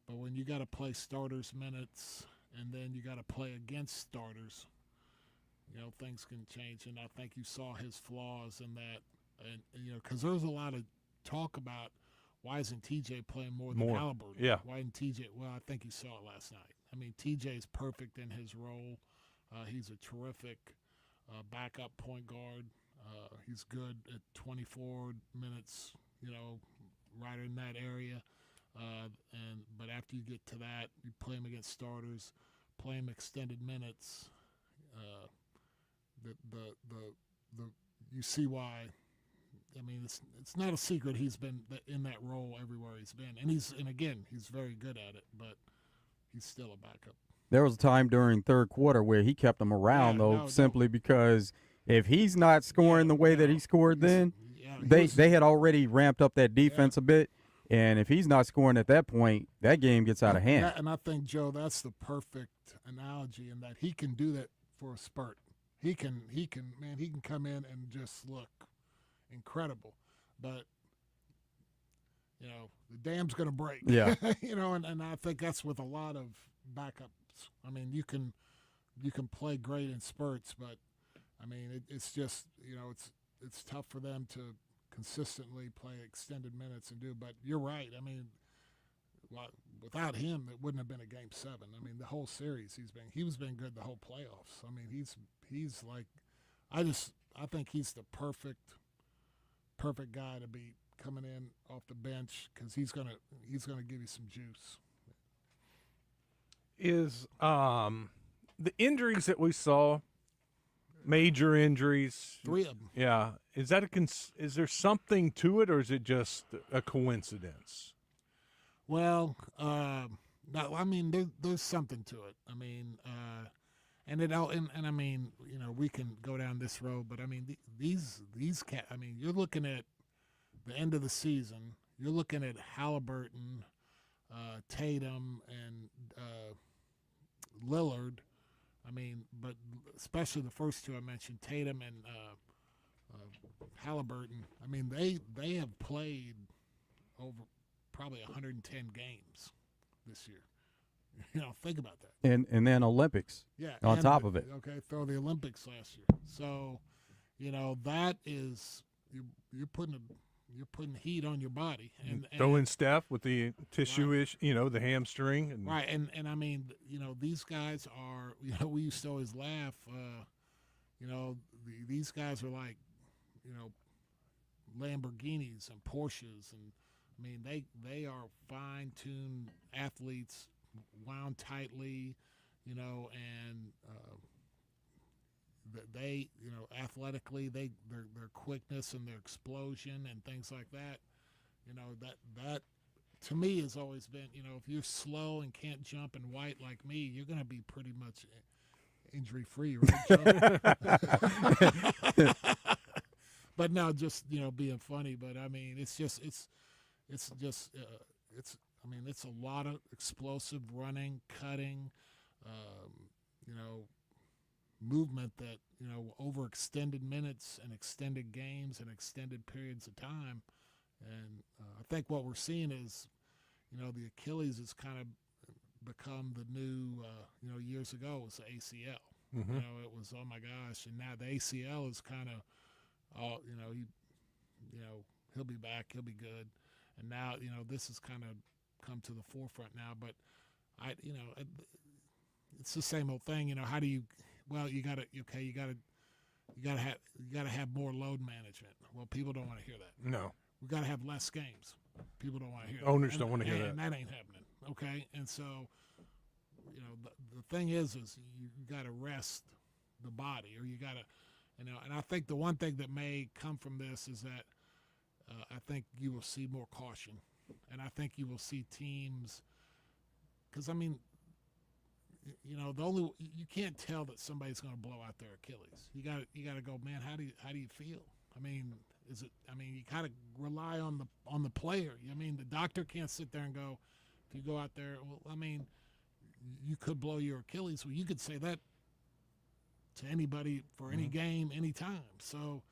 But when you got to play starters minutes and then you got to play against starters, things can change. And I think you saw his flaws in that, and because there was a lot of talk about why isn't TJ playing more than Halliburton? Yeah. Why isn't TJ? Well, I think you saw it last night. TJ's perfect in his role. He's a terrific backup point guard. He's good at 24 minutes, right in that area. But after you get to that, you play him against starters, play him extended minutes. You see why. It's not a secret he's been in that role everywhere he's been, and he's very good at it. But he's still a backup. There was a time during third quarter where he kept him around, simply because if he's not scoring the way that he scored then, they had already ramped up that defense a bit. And if he's not scoring at that point, that game gets out of hand. And I think, Joe, that's the perfect analogy in that he can do that for a spurt. He can come in and just look incredible. But, the dam's going to break. Yeah. And I think that's with a lot of backups. You can play great in spurts, but, it's just, it's tough for them to consistently play extended minutes and do. But you're right. Without him, it wouldn't have been a Game 7. The whole series he's been good the whole playoffs. He's like, I think he's the perfect guy to be coming in off the bench because he's gonna give you some juice. Is the injuries that we saw, major injuries, 3 of them. Yeah, is that is there something to it, or is it just a coincidence? Well, No, I mean there's something to it. I mean, and I mean, we can go down this road, but I mean these I mean, you're looking at the end of the season. You're looking at Halliburton, Tatum, and Lillard. I mean, but especially the first two I mentioned, Tatum and Halliburton. I mean, they have played over probably 110 games this year. Think about that. And then Olympics. Yeah, on top of it. Okay, throw the Olympics last year. So, that is you're putting heat on your body. And throw in Steph with the tissue-ish, the hamstring. And right, and I mean, these guys are, we used to always laugh. These guys are like, Lamborghinis and Porsches, and I mean they are fine-tuned athletes, wound tightly, and they, athletically, their quickness and their explosion and things like that, that to me has always been, if you're slow and can't jump and white like me, you're going to be pretty much injury-free, right? But no, just, being funny. But I mean, it's a lot of explosive running, cutting, movement that, over extended minutes and extended games and extended periods of time. And I think what we're seeing is, the Achilles has kind of become the new, years ago it was the ACL. Mm-hmm. It was, oh my gosh, and now the ACL is kind of, he'll be back, he'll be good. And now, this has kind of come to the forefront now. But it's the same old thing. How do you? Well, you gotta have more load management. Well, people don't want to hear that. No, we gotta have less games. People don't want to hear that. Owners don't want to hear that. And that ain't happening. Okay, and so, the thing is you got to rest the body, or you got to, and I think the one thing that may come from this is that I think you will see more caution, and I think you will see teams, because I mean, you can't tell that somebody's going to blow out their Achilles. You got to go, man. How do you feel? I mean, you got to rely on the player. I mean, the doctor can't sit there and go, if you go out there, well, I mean, you could blow your Achilles. Well, you could say that to anybody for any game, any time. So,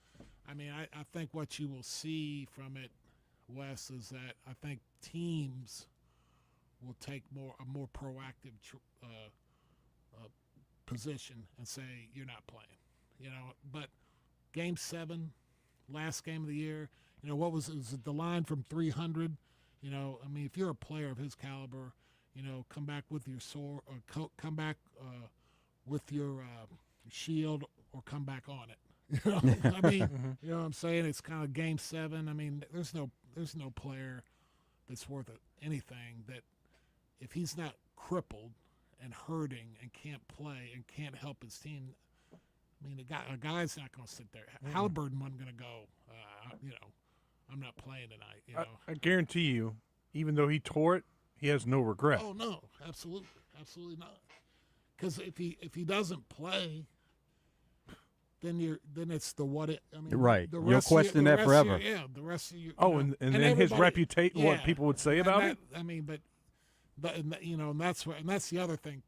I mean, I think what you will see from it, Wes, is that I think teams will take a more proactive position and say you're not playing. But Game 7, last game of the year, what was it the line from 300? I mean, if you're a player of his caliber, come back with your sword, or come back with your shield, or come back on it. I mean, you know what I'm saying? It's kind of Game 7. I mean, there's no player that's worth anything that, if he's not crippled and hurting and can't play and can't help his team, I mean, a guy's not going to sit there. Halliburton wasn't going to go, I'm not playing tonight. I guarantee you, even though he tore it, he has no regret. Oh no, absolutely not. Because if he doesn't play, then it's the what it. I mean, right. You'll question that forever. The rest of you. And then his reputation, what people would say about it. I mean, but and that's the other thing,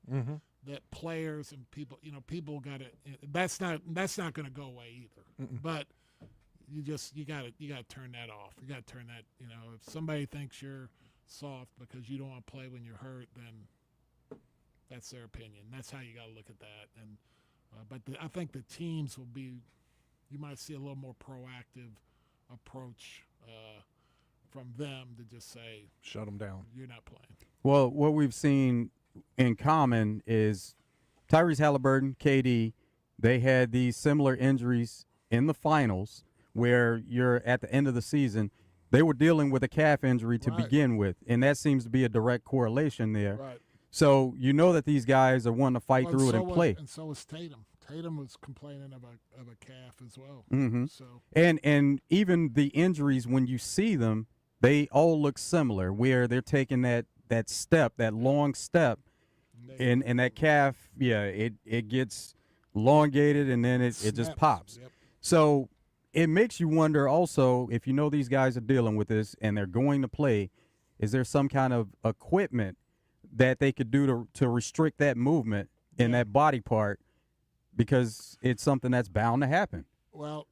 that players and people, people got to. That's not going to go away either. But you got to turn that off. You got to turn that. If somebody thinks you're soft because you don't want to play when you're hurt, then that's their opinion. That's how you got to look at that. And but I think the teams will be. You might see a little more proactive approach from them to just say, shut them down. You're not playing. Well, what we've seen in common is Tyrese Halliburton, KD, they had these similar injuries in the finals where you're at the end of the season. They were dealing with a calf injury to begin with, and that seems to be a direct correlation there. Right. So you know that these guys are wanting to fight through it and play. And so was Tatum. Tatum was complaining of a calf as well. Mm-hmm. So and even the injuries, when you see them, they all look similar, where they're taking that step, that long step, and that calf, it gets elongated, and then it just pops. Yep. So it makes you wonder also, if you know these guys are dealing with this and they're going to play, is there some kind of equipment that they could do to restrict that movement in that body part, because it's something that's bound to happen? Well,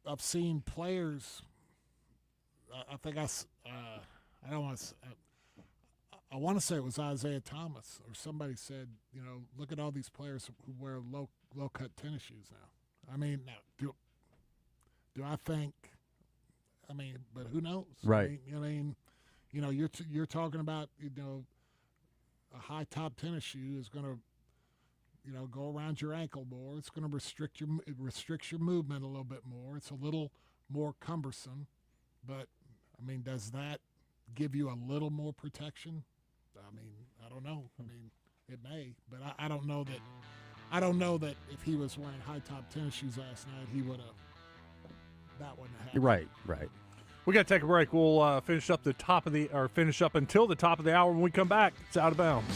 I've seen players. I think I don't want to. I want to say it was Isaiah Thomas or somebody said, look at all these players who wear low cut tennis shoes now. I mean, now, do I think? I mean, but who knows? Right. You're talking about a high top tennis shoe is going to go around your ankle more. It's going to restrict your movement a little bit more. It's a little more cumbersome, but I mean, does that give you a little more protection? I mean, I don't know. I mean, it may, but I don't know that. I don't know that if he was wearing high top tennis shoes last night, he would have. That wouldn't have happened. Right. We got to take a break. We'll finish up finish up until the top of the hour. When we come back, it's Out of Bounds.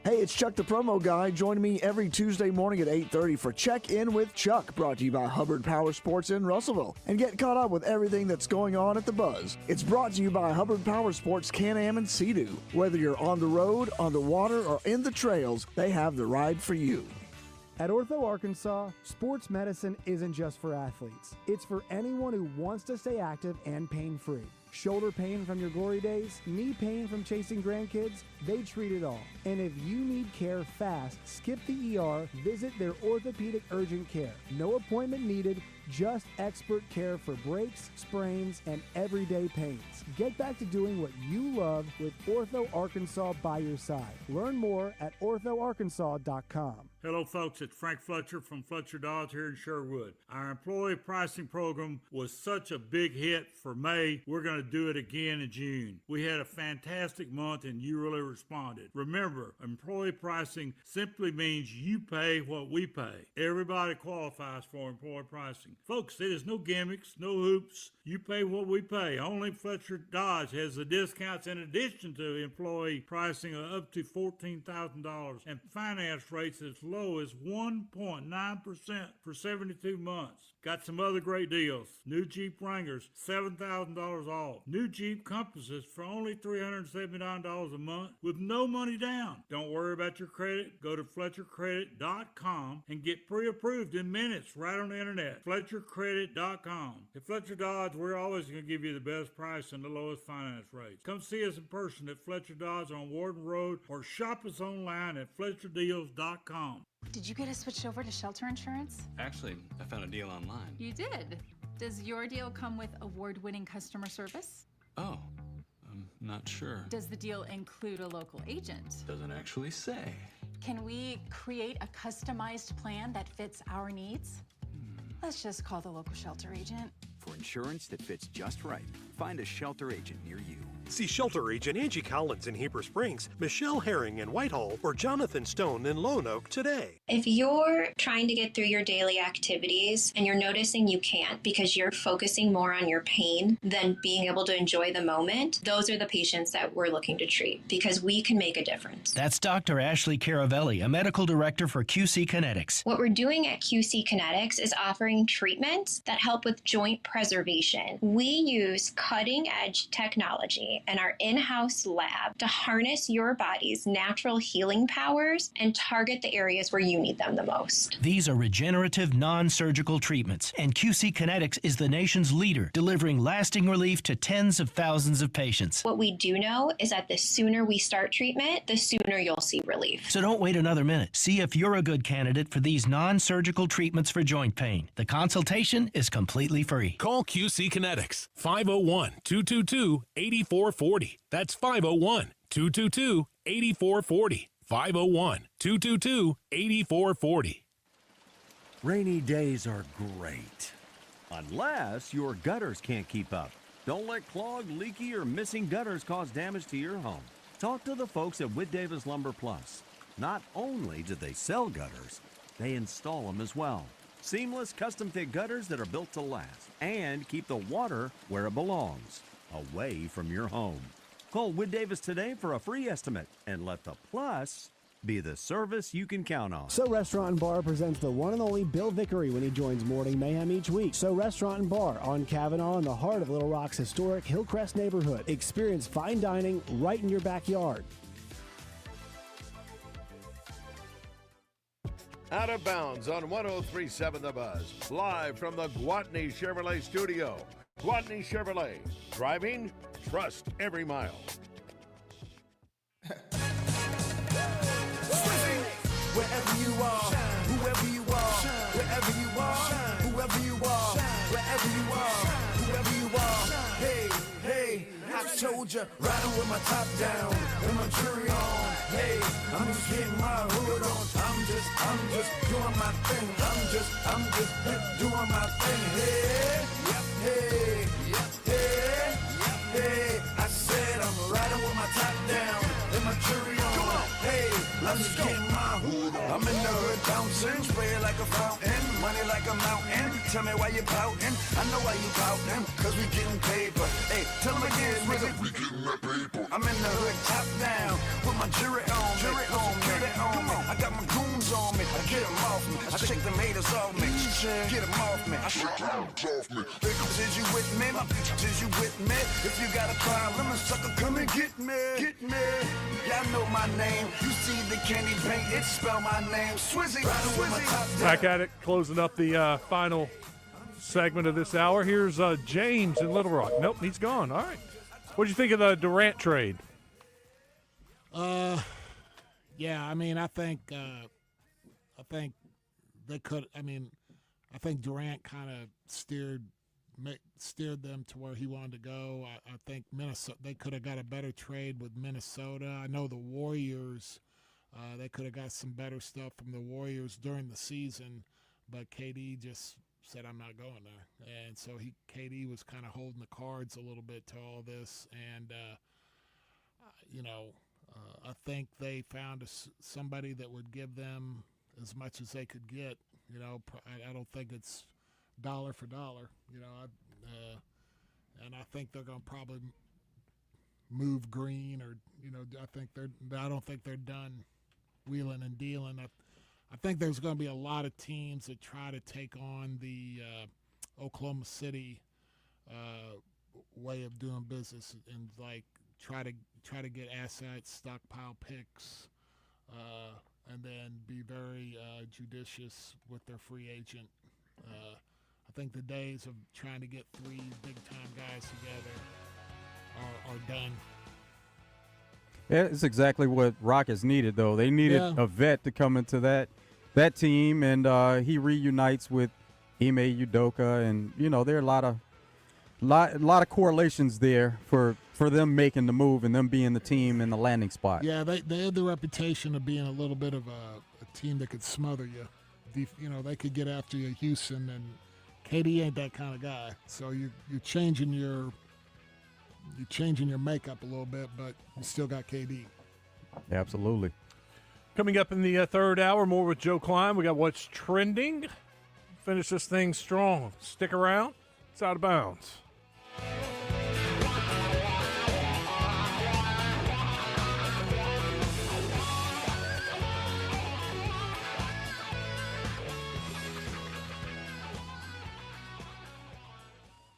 Hey, it's Chuck the Promo Guy. Join me every Tuesday morning at 8:30 for Check In with Chuck, brought to you by Hubbard Power Sports in Russellville. And get caught up with everything that's going on at the Buzz. It's brought to you by Hubbard Power Sports Can-Am and Sea-Doo. Whether you're on the road, on the water, or in the trails, they have the ride for you. At Ortho Arkansas, sports medicine isn't just for athletes. It's for anyone who wants to stay active and pain-free. Shoulder pain from your glory days, knee pain from chasing grandkids, they treat it all. And if you need care fast, skip the ER, visit their orthopedic urgent care. No appointment needed, just expert care for breaks, sprains, and everyday pains. Get back to doing what you love with Ortho Arkansas by your side. Learn more at orthoarkansas.com. Hello, folks. It's Frank Fletcher from Fletcher Dodge here in Sherwood. Our employee pricing program was such a big hit for May. We're going to do it again in June. We had a fantastic month and you really responded. Remember, employee pricing simply means you pay what we pay. Everybody qualifies for employee pricing. Folks, there's no gimmicks, no hoops. You pay what we pay. Only Fletcher Dodge has the discounts in addition to employee pricing of up to $14,000 and finance rates as low as 1.9% for 72 months. Got some other great deals. New Jeep Wranglers, $7,000 off. New Jeep Compasses for only $379 a month with no money down. Don't worry about your credit. Go to FletcherCredit.com and get pre-approved in minutes right on the internet. FletcherCredit.com. At Fletcher Dodge, we're always going to give you the best price and the lowest finance rates. Come see us in person at Fletcher Dodge on Warden Road or shop us online at FletcherDeals.com. Did you get us switched over to shelter insurance? Actually, I found a deal online. You did. Does your deal come with award-winning customer service? Oh, I'm not sure. Does the deal include a local agent? Doesn't actually say. Can we create a customized plan that fits our needs? Let's just call the local shelter agent. For insurance that fits just right, find a shelter agent near you. See shelter agent Angie Collins in Heber Springs, Michelle Herring in Whitehall, or Jonathan Stone in Lone Oak today. If you're trying to get through your daily activities and you're noticing you can't because you're focusing more on your pain than being able to enjoy the moment, those are the patients that we're looking to treat because we can make a difference. That's Dr. Ashley Caravelli, a medical director for QC Kinetics. What we're doing at QC Kinetics is offering treatments that help with joint preservation. We use cutting-edge technology and our in-house lab to harness your body's natural healing powers and target the areas where you need them the most. These are regenerative, non-surgical treatments, and QC Kinetics is the nation's leader, delivering lasting relief to tens of thousands of patients. What we do know is that the sooner we start treatment, the sooner you'll see relief. So don't wait another minute. See if you're a good candidate for these non-surgical treatments for joint pain. The consultation is completely free. Call QC Kinetics, 501-222-8440. That's 501-222-8440. 501-222-8440. Rainy days are great. Unless your gutters can't keep up. Don't let clogged, leaky, or missing gutters cause damage to your home. Talk to the folks at Whit Davis Lumber Plus. Not only do they sell gutters, they install them as well. Seamless custom-fit gutters that are built to last and keep the water where it belongs, away from your home. Call Wood Davis today for a free estimate and let the plus be the service you can count on. So Restaurant and Bar presents the one and only Bill Vickery when he joins Morning Mayhem each week. So Restaurant and Bar on Kavanaugh in the heart of Little Rock's historic Hillcrest neighborhood. Experience fine dining right in your backyard. Out of Bounds on 103.7 The Buzz. Live from the Gwatney Chevrolet studio. Gwatney Chevrolet. Driving, trust every mile. Wherever you are, whoever you are, wherever you are, whoever you are, wherever you are, whoever you are. Hey, hey, I told ya, riding with my top down and my jury on. Hey, I'm just getting my hood on. I'm just doing my thing. I'm just doing my thing. Hey, hey, hey, hey. I said I'm riding with my top down and my jury on. Hey, I'm just getting my hood on. I'm in the hood bouncing, spray it like a fountain, money like a mountain. Tell me why you pouting. I know why you pouting, cause we getting paper. Hey, tell them again, nigga. We getting that paper. I'm in the hood top down with my jury on. Jury on me. Come on, I got my goons on me. I get them off me. I shake them haters off me. Get them off me. I shake them off me. Bitches, is you with me? My bitches, is you with me? If you got a problem, a sucker, come and get me. Get me. Y'all know my name. You see the candy paint, it spell my name. Swizzy. Riding with my top down. Back at it, closing up the final segment of this hour. Here's James in Little Rock. Nope, he's gone. All right. What do you think of the Durant trade? Yeah, I mean, I think they could. I mean, I think Durant kind of steered them to where he wanted to go. I think Minnesota, they could have got a better trade with Minnesota. I know the Warriors, they could have got some better stuff from the Warriors during the season, but KD just said, I'm not going there. And so KD was kind of holding the cards a little bit to all this. And, I think they found somebody that would give them as much as they could get. I don't think it's dollar for dollar, and I think they're going to probably move Green or, I don't think they're done wheeling and dealing. I think there's going to be a lot of teams that try to take on the Oklahoma City way of doing business and try to get assets, stockpile picks, and then be very judicious with their free agent. I think the days of trying to get three big-time guys together are done. Yeah, it's exactly what Rockets needed, though. They needed a vet to come into that team, and he reunites with Ime Udoka, and there are a lot of correlations there for them making the move and them being the team in the landing spot. Yeah, they had the reputation of being a little bit of a team that could smother you. They could get after you, Houston, and KD ain't that kind of guy. So you're changing your makeup a little bit, but you still got KD. Absolutely. Coming up in the third hour, more with Joe Klein. We got what's trending. Finish this thing strong. Stick around. It's Out of Bounds.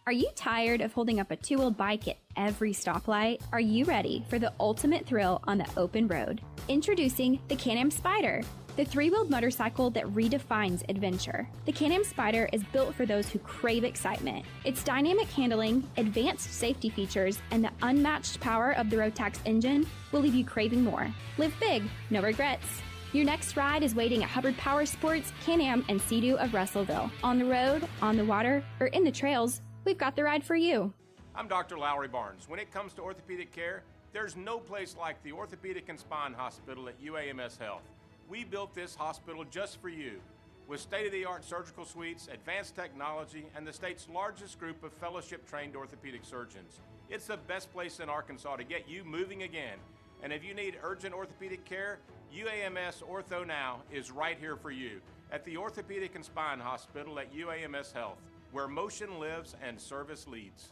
Are you tired of holding up a two-wheeled bike at every stoplight? Are you ready for the ultimate thrill on the open road? Introducing the Can-Am Spyder, the three-wheeled motorcycle that redefines adventure. The Can-Am Spyder is built for those who crave excitement. Its dynamic handling, advanced safety features, and the unmatched power of the Rotax engine will leave you craving more. Live big, no regrets. Your next ride is waiting at Hubbard Power Sports, Can-Am, and Sea-Doo of Russellville. On the road, on the water, or in the trails, we've got the ride for you. I'm Dr. Lowry Barnes. When it comes to orthopedic care, there's no place like the Orthopedic and Spine Hospital at UAMS Health. We built this hospital just for you, with state-of-the-art surgical suites, advanced technology, and the state's largest group of fellowship-trained orthopedic surgeons. It's the best place in Arkansas to get you moving again. And if you need urgent orthopedic care, UAMS Ortho Now is right here for you. at the Orthopedic and Spine Hospital at UAMS Health, where motion lives and service leads.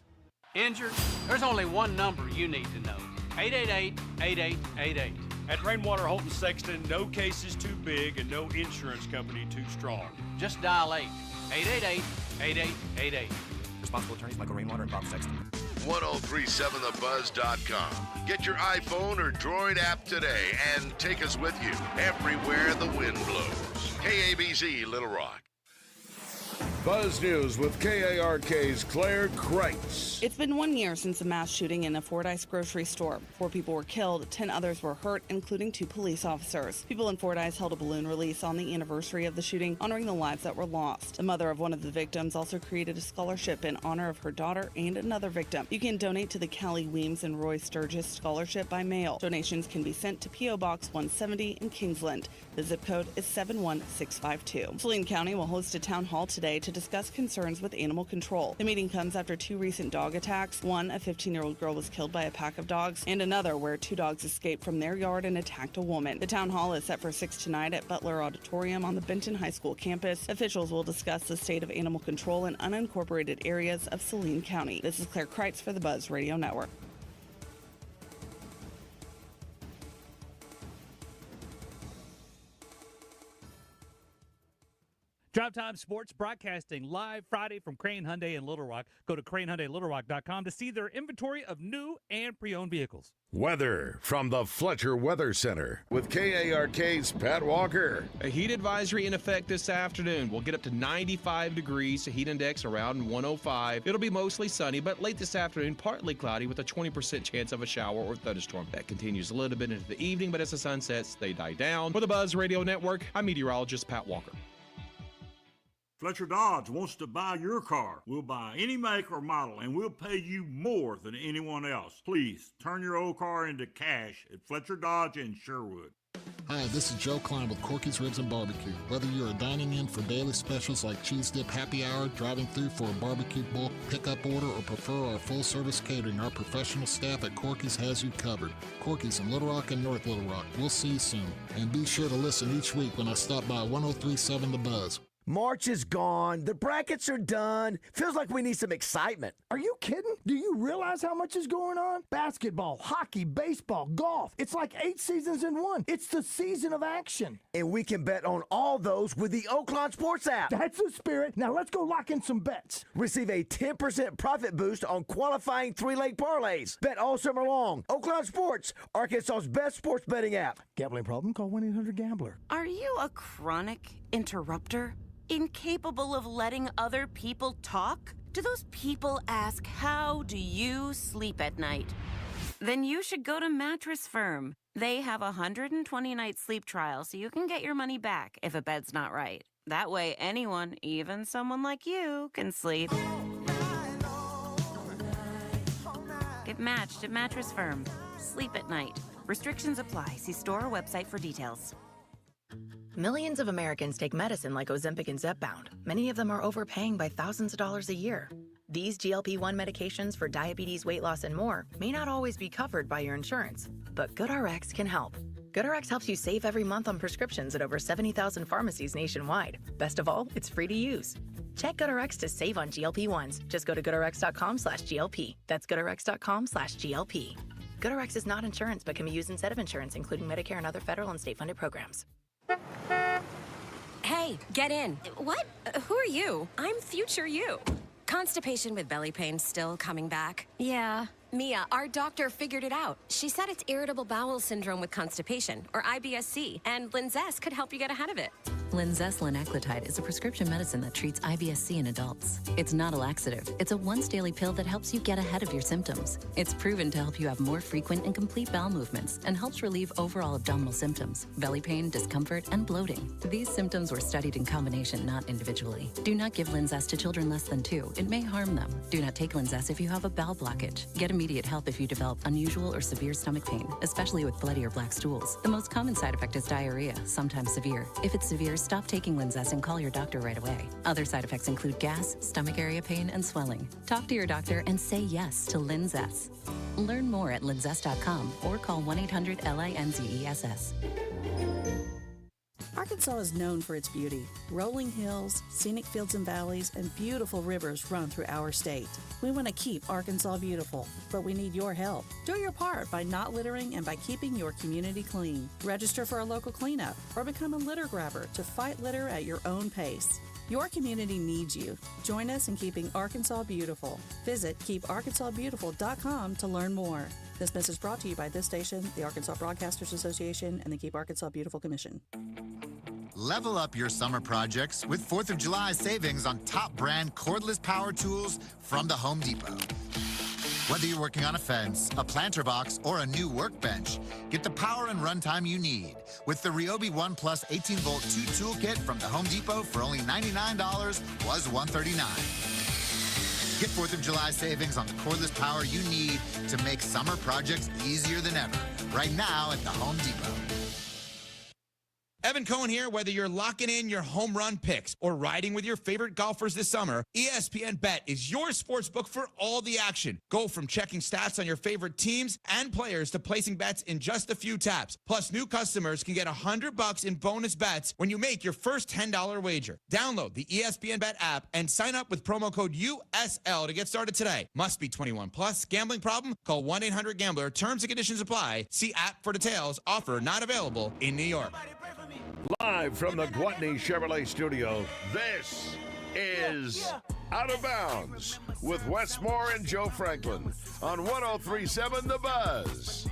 Injured? There's only one number you need to know. 888-8888. At Rainwater Holton Sexton, no case is too big and no insurance company too strong. Just dial 888-8888. Responsible attorneys Michael Rainwater and Bob Sexton. 1037thebuzz.com. Get your iPhone or Droid app today and take us with you everywhere the wind blows. KABZ Little Rock. Buzz News with KARK's Claire Kreitz. It's been 1 year since a mass shooting in a Fordyce grocery store. 4 people were killed, 10 others were hurt, including 2 police officers. People in Fordyce held a balloon release on the anniversary of the shooting, honoring the lives that were lost. The mother of one of the victims also created a scholarship in honor of her daughter and another victim. You can donate to the Callie Weems and Roy Sturgis Scholarship by mail. Donations can be sent to P.O. Box 170 in Kingsland. The zip code is 71652. Saline County will host a town hall today to discuss concerns with animal control. The meeting comes after 2 recent dog attacks. One, a 15-year-old girl was killed by a pack of dogs, and another where 2 dogs escaped from their yard and attacked a woman. The town hall is set for 6 tonight at Butler Auditorium on the Benton High School campus. Officials will discuss the state of animal control in unincorporated areas of Saline County. This is Claire Kreitz for the Buzz Radio Network. Drive Time Sports broadcasting live Friday from Crane Hyundai in Little Rock. Go to cranehyundaiLittleRock.com to see their inventory of new and pre-owned vehicles. Weather from the Fletcher Weather Center with KARK's Pat Walker. A heat advisory in effect this afternoon. We'll get up to 95 degrees, a heat index around 105. It'll be mostly sunny, but late this afternoon, partly cloudy with a 20% chance of a shower or thunderstorm. That continues a little bit into the evening, but as the sun sets, they die down. For the Buzz Radio Network, I'm meteorologist Pat Walker. Fletcher Dodge wants to buy your car. We'll buy any make or model, and we'll pay you more than anyone else. Please turn your old car into cash at Fletcher Dodge in Sherwood. Hi, this is Joe Klein with Corky's Ribs and Barbecue. Whether you're dining in for daily specials like Cheese Dip Happy Hour, driving through for a barbecue bulk pickup order, or prefer our full-service catering, our professional staff at Corky's has you covered. Corky's in Little Rock and North Little Rock. We'll see you soon. And be sure to listen each week when I stop by 1037 The Buzz. March is gone. The brackets are done. Feels like we need some excitement. Are you kidding? Do you realize how much is going on? Basketball, hockey, baseball, golf. It's like 8 seasons in one. It's the season of action. And we can bet on all those with the Oaklawn Sports app. That's the spirit. Now let's go lock in some bets. Receive a 10% profit boost on qualifying 3-leg parlays. Bet all summer long. Oaklawn Sports, Arkansas's best sports betting app. Gambling problem? Call 1-800-GAMBLER. Are you a chronic interrupter? Incapable of letting other people talk? Do those people ask, how do you sleep at night? Then you should go to Mattress Firm. They have a 120-night sleep trial so you can get your money back if a bed's not right. That way anyone, even someone like you, can sleep. Get matched at Mattress Firm. Sleep at night. Restrictions apply. See store or website for details. Millions of Americans take medicine like Ozempic and Zepbound. Many of them are overpaying by thousands of dollars a year. These GLP-1 medications for diabetes, weight loss, and more may not always be covered by your insurance, but GoodRx can help. GoodRx helps you save every month on prescriptions at over 70,000 pharmacies nationwide. Best of all, it's free to use. Check GoodRx to save on GLP-1s. Just go to GoodRx.com/GLP. That's GoodRx.com/GLP. GoodRx is not insurance but can be used instead of insurance, including Medicare and other federal and state-funded programs. Hey, get in. What? Who are you? I'm future you. Constipation with belly pain still coming back? Yeah. Mia, our doctor figured it out. She said it's irritable bowel syndrome with constipation, or IBS-C, and Linzess could help you get ahead of it. Linzess linaclotide is a prescription medicine that treats IBS-C in adults. It's not a laxative. It's a once-daily pill that helps you get ahead of your symptoms. It's proven to help you have more frequent and complete bowel movements and helps relieve overall abdominal symptoms, belly pain, discomfort, and bloating. These symptoms were studied in combination, not individually. Do not give Linzess to children less than 2. It may harm them. Do not take Linzess if you have a bowel blockage. Get immediate help if you develop unusual or severe stomach pain, especially with bloody or black stools. The most common side effect is diarrhea, sometimes severe. If it's severe, stop taking Linzess and call your doctor right away. Other side effects include gas, stomach area pain, and swelling. Talk to your doctor and say yes to Linzess. Learn more at linzess.com or call 1-800-LINZESS. Arkansas is known for its beauty. Rolling hills, scenic fields and valleys, and beautiful rivers run through our state. We want to keep Arkansas beautiful, but we need your help. Do your part by not littering and by keeping your community clean. Register for a local cleanup or become a litter grabber to fight litter at your own pace. Your community needs you. Join us in keeping Arkansas beautiful. Visit keeparkansasbeautiful.com to learn more. This message brought to you by this station, the Arkansas Broadcasters Association, and the Keep Arkansas Beautiful Commission. Level up your summer projects with 4th of July savings on top brand cordless power tools from the Home Depot. Whether you're working on a fence, a planter box, or a new workbench, get the power and runtime you need with the Ryobi One Plus 18-volt 2 toolkit from the Home Depot for only $99, was $139. Get 4th of July savings on the cordless power you need to make summer projects easier than ever. Right now at the Home Depot. Evan Cohen here. Whether you're locking in your home run picks or riding with your favorite golfers this summer, ESPN Bet is your sports book for all the action. Go from checking stats on your favorite teams and players to placing bets in just a few taps. Plus, new customers can get $100 in bonus bets when you make your first $10 wager. Download the ESPN Bet app and sign up with promo code USL to get started today. Must be 21 plus. Gambling problem? Call 1-800-GAMBLER. Terms and conditions apply. See app for details. Offer not available in New York. Live from the Gwatney Chevrolet studio, this is Out of Bounds with Wes Moore and Joe Franklin on 103.7 The Buzz.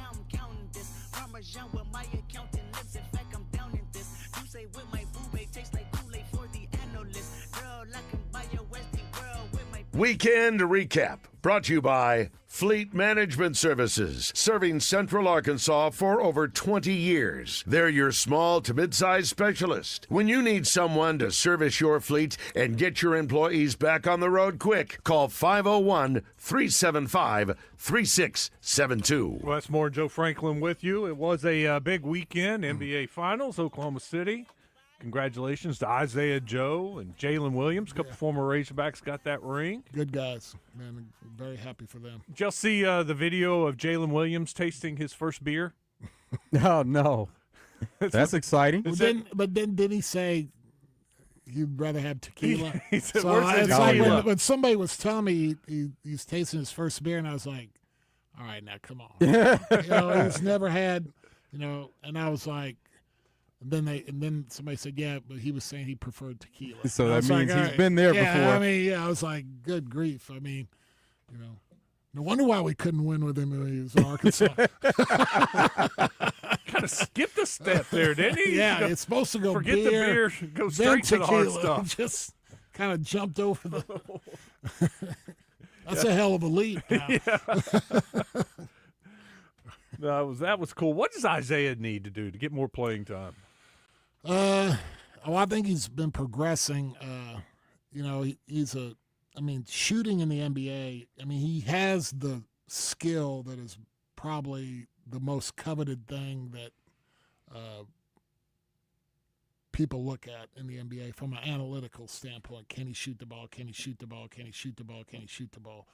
Weekend Recap, brought to you by Fleet Management Services, serving Central Arkansas for over 20 years. They're your small to mid-sized specialist. When you need someone to service your fleet and get your employees back on the road quick, call 501-375-3672. Wes Moore and Joe Franklin with you. It was a big weekend, NBA Finals, Oklahoma City. Congratulations to Isaiah Joe and Jalen Williams. A couple former Razorbacks got that ring. Good guys, man. I'm very happy for them. Did y'all see the video of Jalen Williams tasting his first beer? Oh, no. That's exciting. But then did he say you'd rather have tequila? He said, so where's the it's like tequila? when somebody was telling me he's tasting his first beer, and I was like, all right, now come on. He's never had, and I was like, and then somebody said, yeah, but he was saying he preferred tequila. So that means he's been there before. I mean, I was like, good grief. I mean, no wonder why we couldn't win with him when he was in Arkansas. Kind of skipped a step there, didn't he? Yeah, it's supposed to go forget beer, the beer, go straight to the hard stuff. Just kind of jumped over the. That's a hell of a leap. Now. Yeah. That was cool. What does Isaiah need to do to get more playing time? I think he's been progressing. Shooting in the NBA, he has the skill that is probably the most coveted thing that people look at in the NBA from an analytical standpoint. Can he shoot the ball? Can he shoot the ball? Can he shoot the ball? Can he shoot the ball?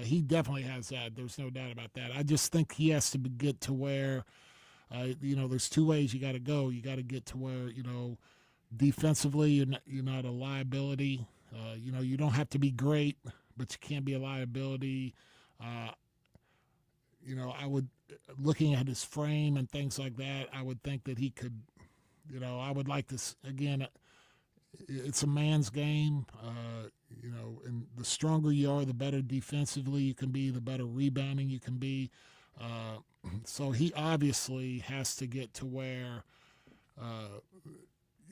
He definitely has that. There's no doubt about that. I just think he has to get to where there's two ways you got to go. You got to get to where, defensively you're not a liability. You don't have to be great, but you can't be a liability. I would, looking at his frame and things like that, I would think that he could, I would like this, again, it's a man's game, and the stronger you are, the better defensively you can be, the better rebounding you can be. So he obviously has to get to where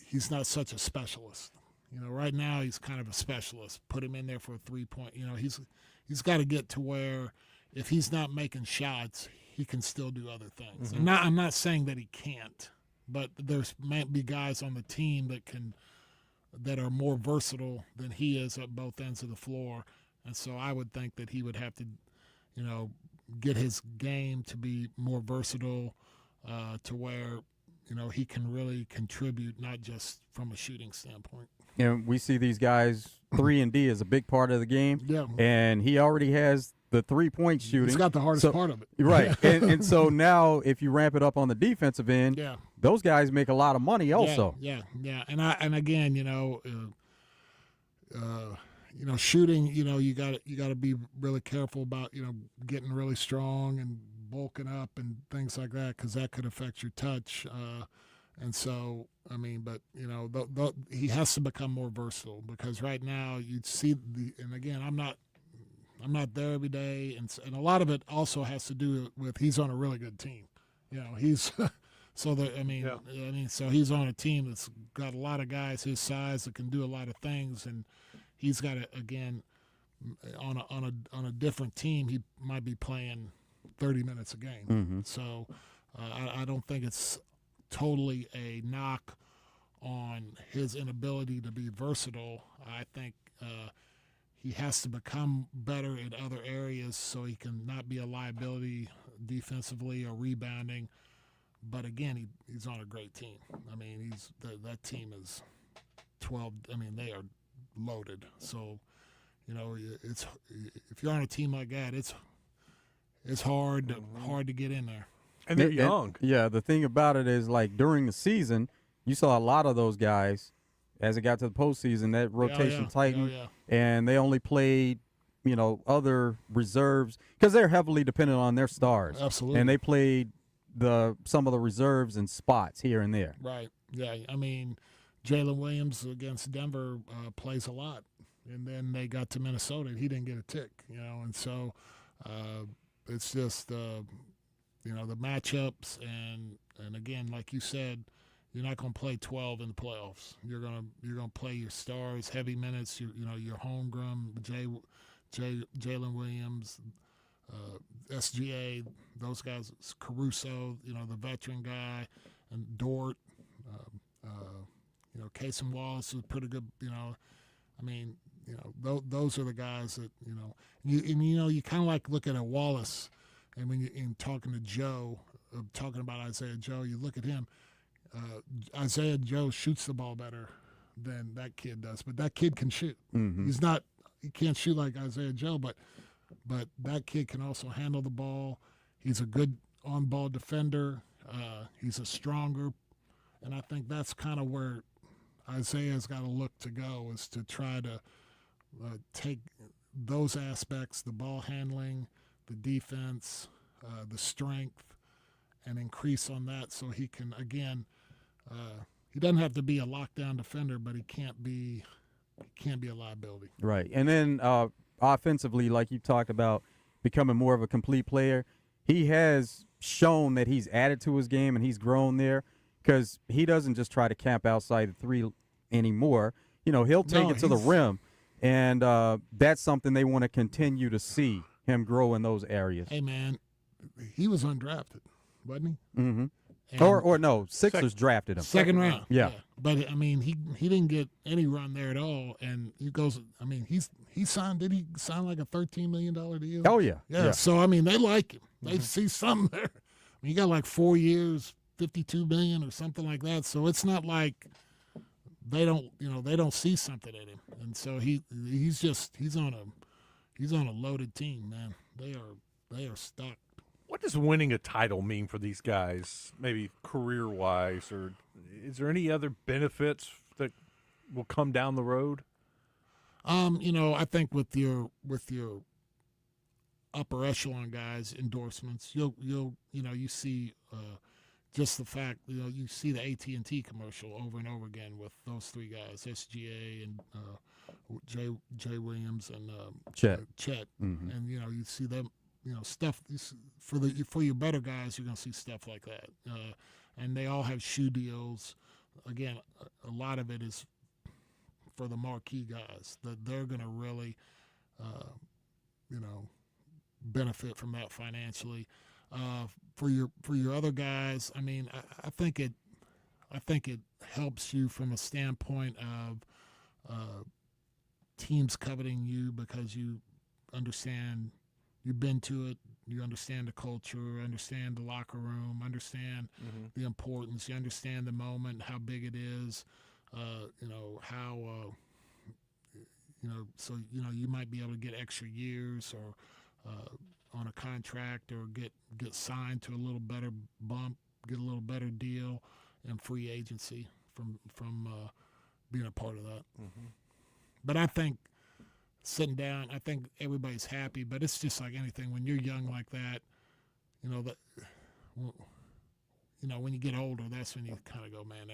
he's not such a specialist. Right now he's kind of a specialist. Put him in there for a 3-point. He's got to get to where if he's not making shots, he can still do other things. Mm-hmm. I'm not saying that he can't, but there's might be guys on the team that are more versatile than he is at both ends of the floor. And so I would think that he would have to, get his game to be more versatile to where, he can really contribute, not just from a shooting standpoint. We see these guys, 3-and-D is a big part of the game. Yeah. And he already has the 3-point shooting. He's got the hardest part of it. Right. and so now if you ramp it up on the defensive end, those guys make a lot of money also. Yeah. And again, shooting, you got to be really careful about, getting really strong and bulking up and things like that, because that could affect your touch. And so, I mean, but, he has to become more versatile, because right now you'd see and again, I'm not there every day. And a lot of it also has to do with he's on a really good team. He's so so he's on a team that's got a lot of guys his size that can do a lot of things, and he's got to, again, on a different team, he might be playing 30 minutes a game. Mm-hmm. So I don't think it's totally a knock on his inability to be versatile. I think he has to become better in other areas so he can not be a liability defensively or rebounding. But again, he's on a great team. I mean, that team is 12. I mean, they are loaded. So, it's if you're on a team like that, it's hard to get in there. And they're young. Yeah, the thing about it is, like, during the season, you saw a lot of those guys as it got to the postseason, that rotation tightened, and they only played, other reserves, because they're heavily dependent on their stars. Absolutely. And they played some of the reserves in spots here and there. Right. Yeah. I mean, Jalen Williams against Denver plays a lot, and then they got to Minnesota and he didn't get a tick. And so it's just the matchups, and again, like you said, you're not going to play 12 in the playoffs. You're going to play your stars, heavy minutes. Your homegrown Jalen Williams. SGA, those guys, Caruso, the veteran guy, and Dort, Casey Wallace is pretty good. Those are the guys that you kind of like look at a Wallace, and when in talking to Joe, talking about Isaiah Joe, you look at him. Isaiah Joe shoots the ball better than that kid does, but that kid can shoot. Mm-hmm. He can't shoot like Isaiah Joe, but that kid can also handle the ball. He's a good on-ball defender. He's a stronger, and I think that's kind of where Isaiah's got to look to go, is to try to take those aspects, the ball handling, the defense, the strength, and increase on that, so he can, again, he doesn't have to be a lockdown defender, but he can't be a liability. Right, and then offensively, like you talked about, becoming more of a complete player, he has shown that he's added to his game and he's grown there, because he doesn't just try to camp outside the three anymore. He'll take it to the rim, and that's something they want to continue to see him grow in those areas. Hey, man, he was undrafted, wasn't he? Mm-hmm. Or no, Sixers drafted him. Second round. Yeah. But, I mean, he didn't get any run there at all, and he goes, I mean, he signed, did he sign like a $13 million deal? Oh, yeah. Yeah, so, I mean, they like him. They see something there. I mean, he got like 4 years, $52 million or something like that, so it's not like they don't see something in him. And so he's on a loaded team, man. They are stocked. What does winning a title mean for these guys, maybe career-wise, or is there any other benefits that will come down the road? I think with your upper echelon guys, endorsements, you see just the fact, you see the AT&T commercial over and over again with those three guys, SGA and Jay Williams and Chet. Mm-hmm. And you see them. Stuff for your better guys, you're gonna see stuff like that, and they all have shoe deals. Again, a lot of it is for the marquee guys that they're gonna really, benefit from that financially. For your other guys, I mean, I think it helps you from a standpoint of teams coveting you, because you understand. You've been to it. You understand the culture, understand the locker room, understand the importance. You understand the moment, how big it is. So you might be able to get extra years or on a contract, or get signed to a little better bump, get a little better deal, in free agency from being a part of that. But I think sitting down, I think everybody's happy. But it's just like anything when you're young like that, when you get older, that's when you kind of go, man,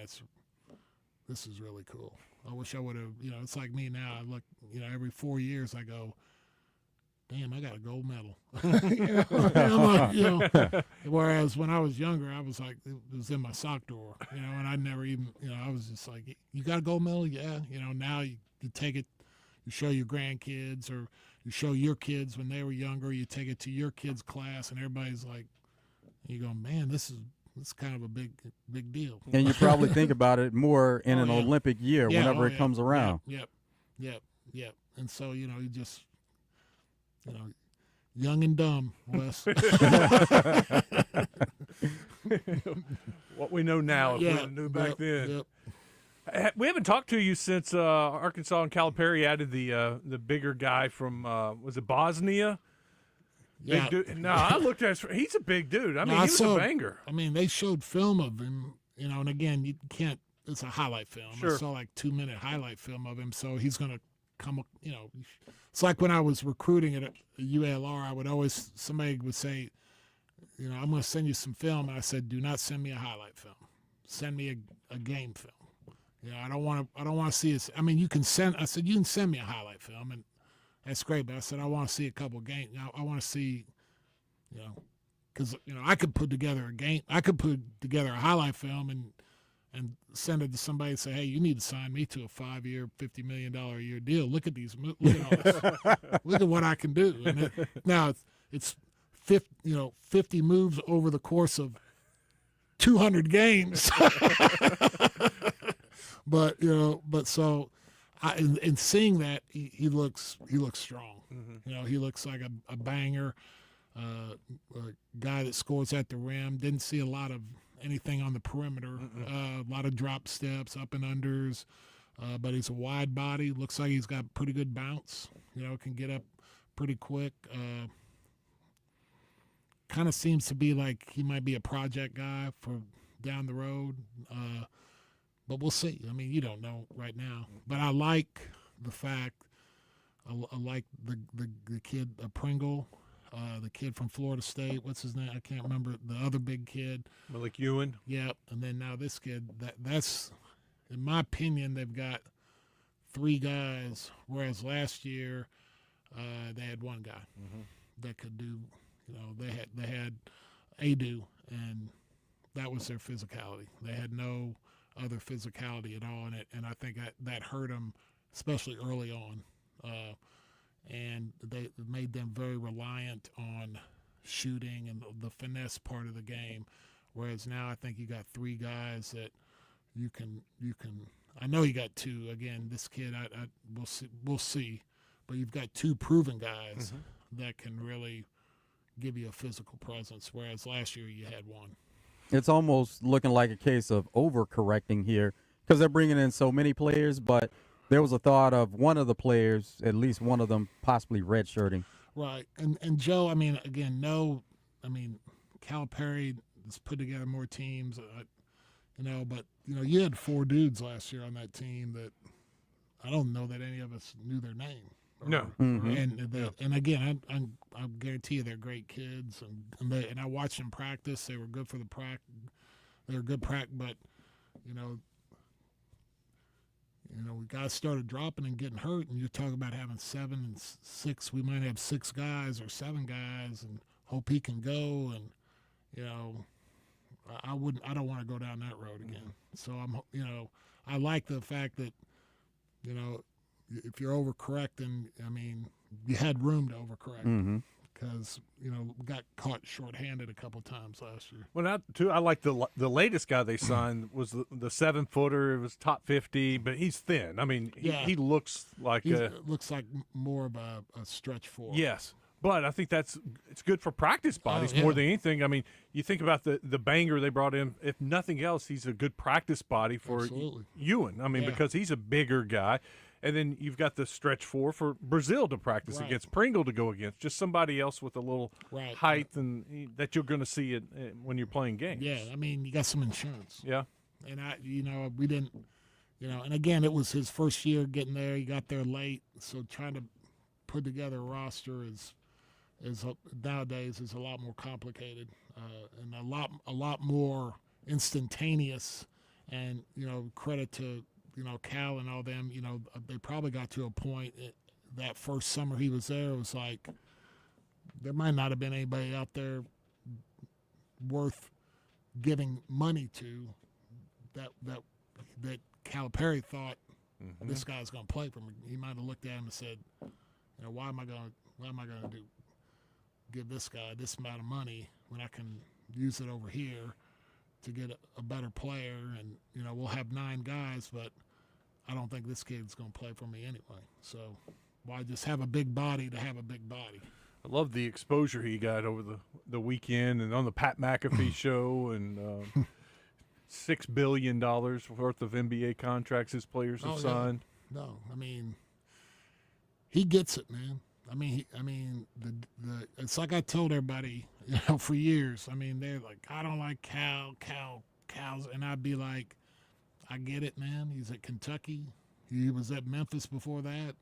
this is really cool. I wish I would have, it's like me now. I look, every 4 years I go, damn, I got a gold medal. Whereas when I was younger, I was like, it was in my sock drawer, and I never even, I was just like, you got a gold medal? Yeah. Now you take it, you show your grandkids or you show your kids when they were younger, you take it to your kids' class, and everybody's like, you go, man, it's kind of a big deal. And you probably think about it more in an Olympic year whenever it comes around. Yep. And so, you just, young and dumb, Wes. What we know now is what we knew back then. Yep. We haven't talked to you since Arkansas and Calipari added the bigger guy from, was it Bosnia? Yeah. No, I looked at he's a big dude. I mean, he was a banger. I mean, they showed film of him, and again, you can't, it's a highlight film. Sure. I saw like 2-minute highlight film of him, so he's going to come, it's like when I was recruiting at UALR, somebody would say, I'm going to send you some film, and I said, do not send me a highlight film. Send me a game film. I don't want to see it. I mean, you can send me a highlight film, and that's great, but I said I want to see a couple games. I want to see, because I could put together a game. I could put together a highlight film and send it to somebody and say, hey, you need to sign me to a 5-year, $50 million a year deal. Look at these. Look at all this. Look at what I can do. And now it's 50 moves over the course of 200 games. But so. In seeing that, he looks strong. Mm-hmm. He looks like a banger, a guy that scores at the rim. Didn't see a lot of anything on the perimeter. A lot of drop steps, up and unders, but he's a wide body. Looks like he's got pretty good bounce. Can get up pretty quick. Kind of seems to be like he might be a project guy for down the road. But we'll see. I mean, you don't know right now. But I like the fact, I like the kid, Pringle, the kid from Florida State. What's his name? I can't remember. The other big kid. Malik Ewan. Yep. And then now this kid. That's, in my opinion, they've got 3 guys, whereas last year they had 1 guy that could do, they had Adu, and that was their physicality. They had no other physicality at all in it, and I think that hurt them, especially early on, and they made them very reliant on shooting and the finesse part of the game, whereas now I think you got 3 guys that you can I know you got 2. Again, this kid, we'll see, but you've got 2 proven guys that can really give you a physical presence, whereas last year you had 1. It's almost looking like a case of overcorrecting here because they're bringing in so many players, but there was a thought of one of the players, at least one of them, possibly redshirting. Right. And Joe, Calipari has put together more teams, but, you had 4 dudes last year on that team that I don't know that any of us knew their name. No. And again, I guarantee you they're great kids, and I watched them practice. They were good for the practice. They were good practice, but guys started dropping and getting hurt, and you're talking about having 7 and 6. We might have 6 guys or 7 guys, and hope he can go. And I don't want to go down that road again. So I like the fact that if you're overcorrecting, you had room to overcorrect because we got caught shorthanded a couple times last year. Well, now too, I like the latest guy they signed was the 7-footer. It was top 50, but he's thin. I mean, he looks like looks like more of a stretch 4. Yes. But I think it's good for practice bodies more than anything. I mean, you think about the banger they brought in. If nothing else, he's a good practice body for Ewan. I mean, because he's a bigger guy. And then you've got the stretch 4 for Brazil to practice against, Pringle to go against, just somebody else with a little height and that you're going to see it when you're playing games. Yeah, you got some insurance. Yeah. And we didn't, and again, it was his first year getting there. He got there late, so trying to put together a roster is nowadays is a lot more complicated and a lot more instantaneous. And credit to Cal and all them. They probably got to a point that first summer he was there. It was like there might not have been anybody out there worth giving money to that Calipari thought this guy's going to play for me. He might have looked at him and said, why am I going to give this guy this amount of money when I can use it over here to get a better player? And we'll have 9 guys, but I don't think this kid's going to play for me anyway. So why just have a big body to have a big body? I love the exposure he got over the weekend and on the Pat McAfee show, and $6 billion worth of NBA contracts his players have signed. No, I mean, he gets it, man. It's like I told everybody, for years. I mean, they're like, I don't like Cal's, and I'd be like, I get it, man. He's at Kentucky. He was at Memphis before that.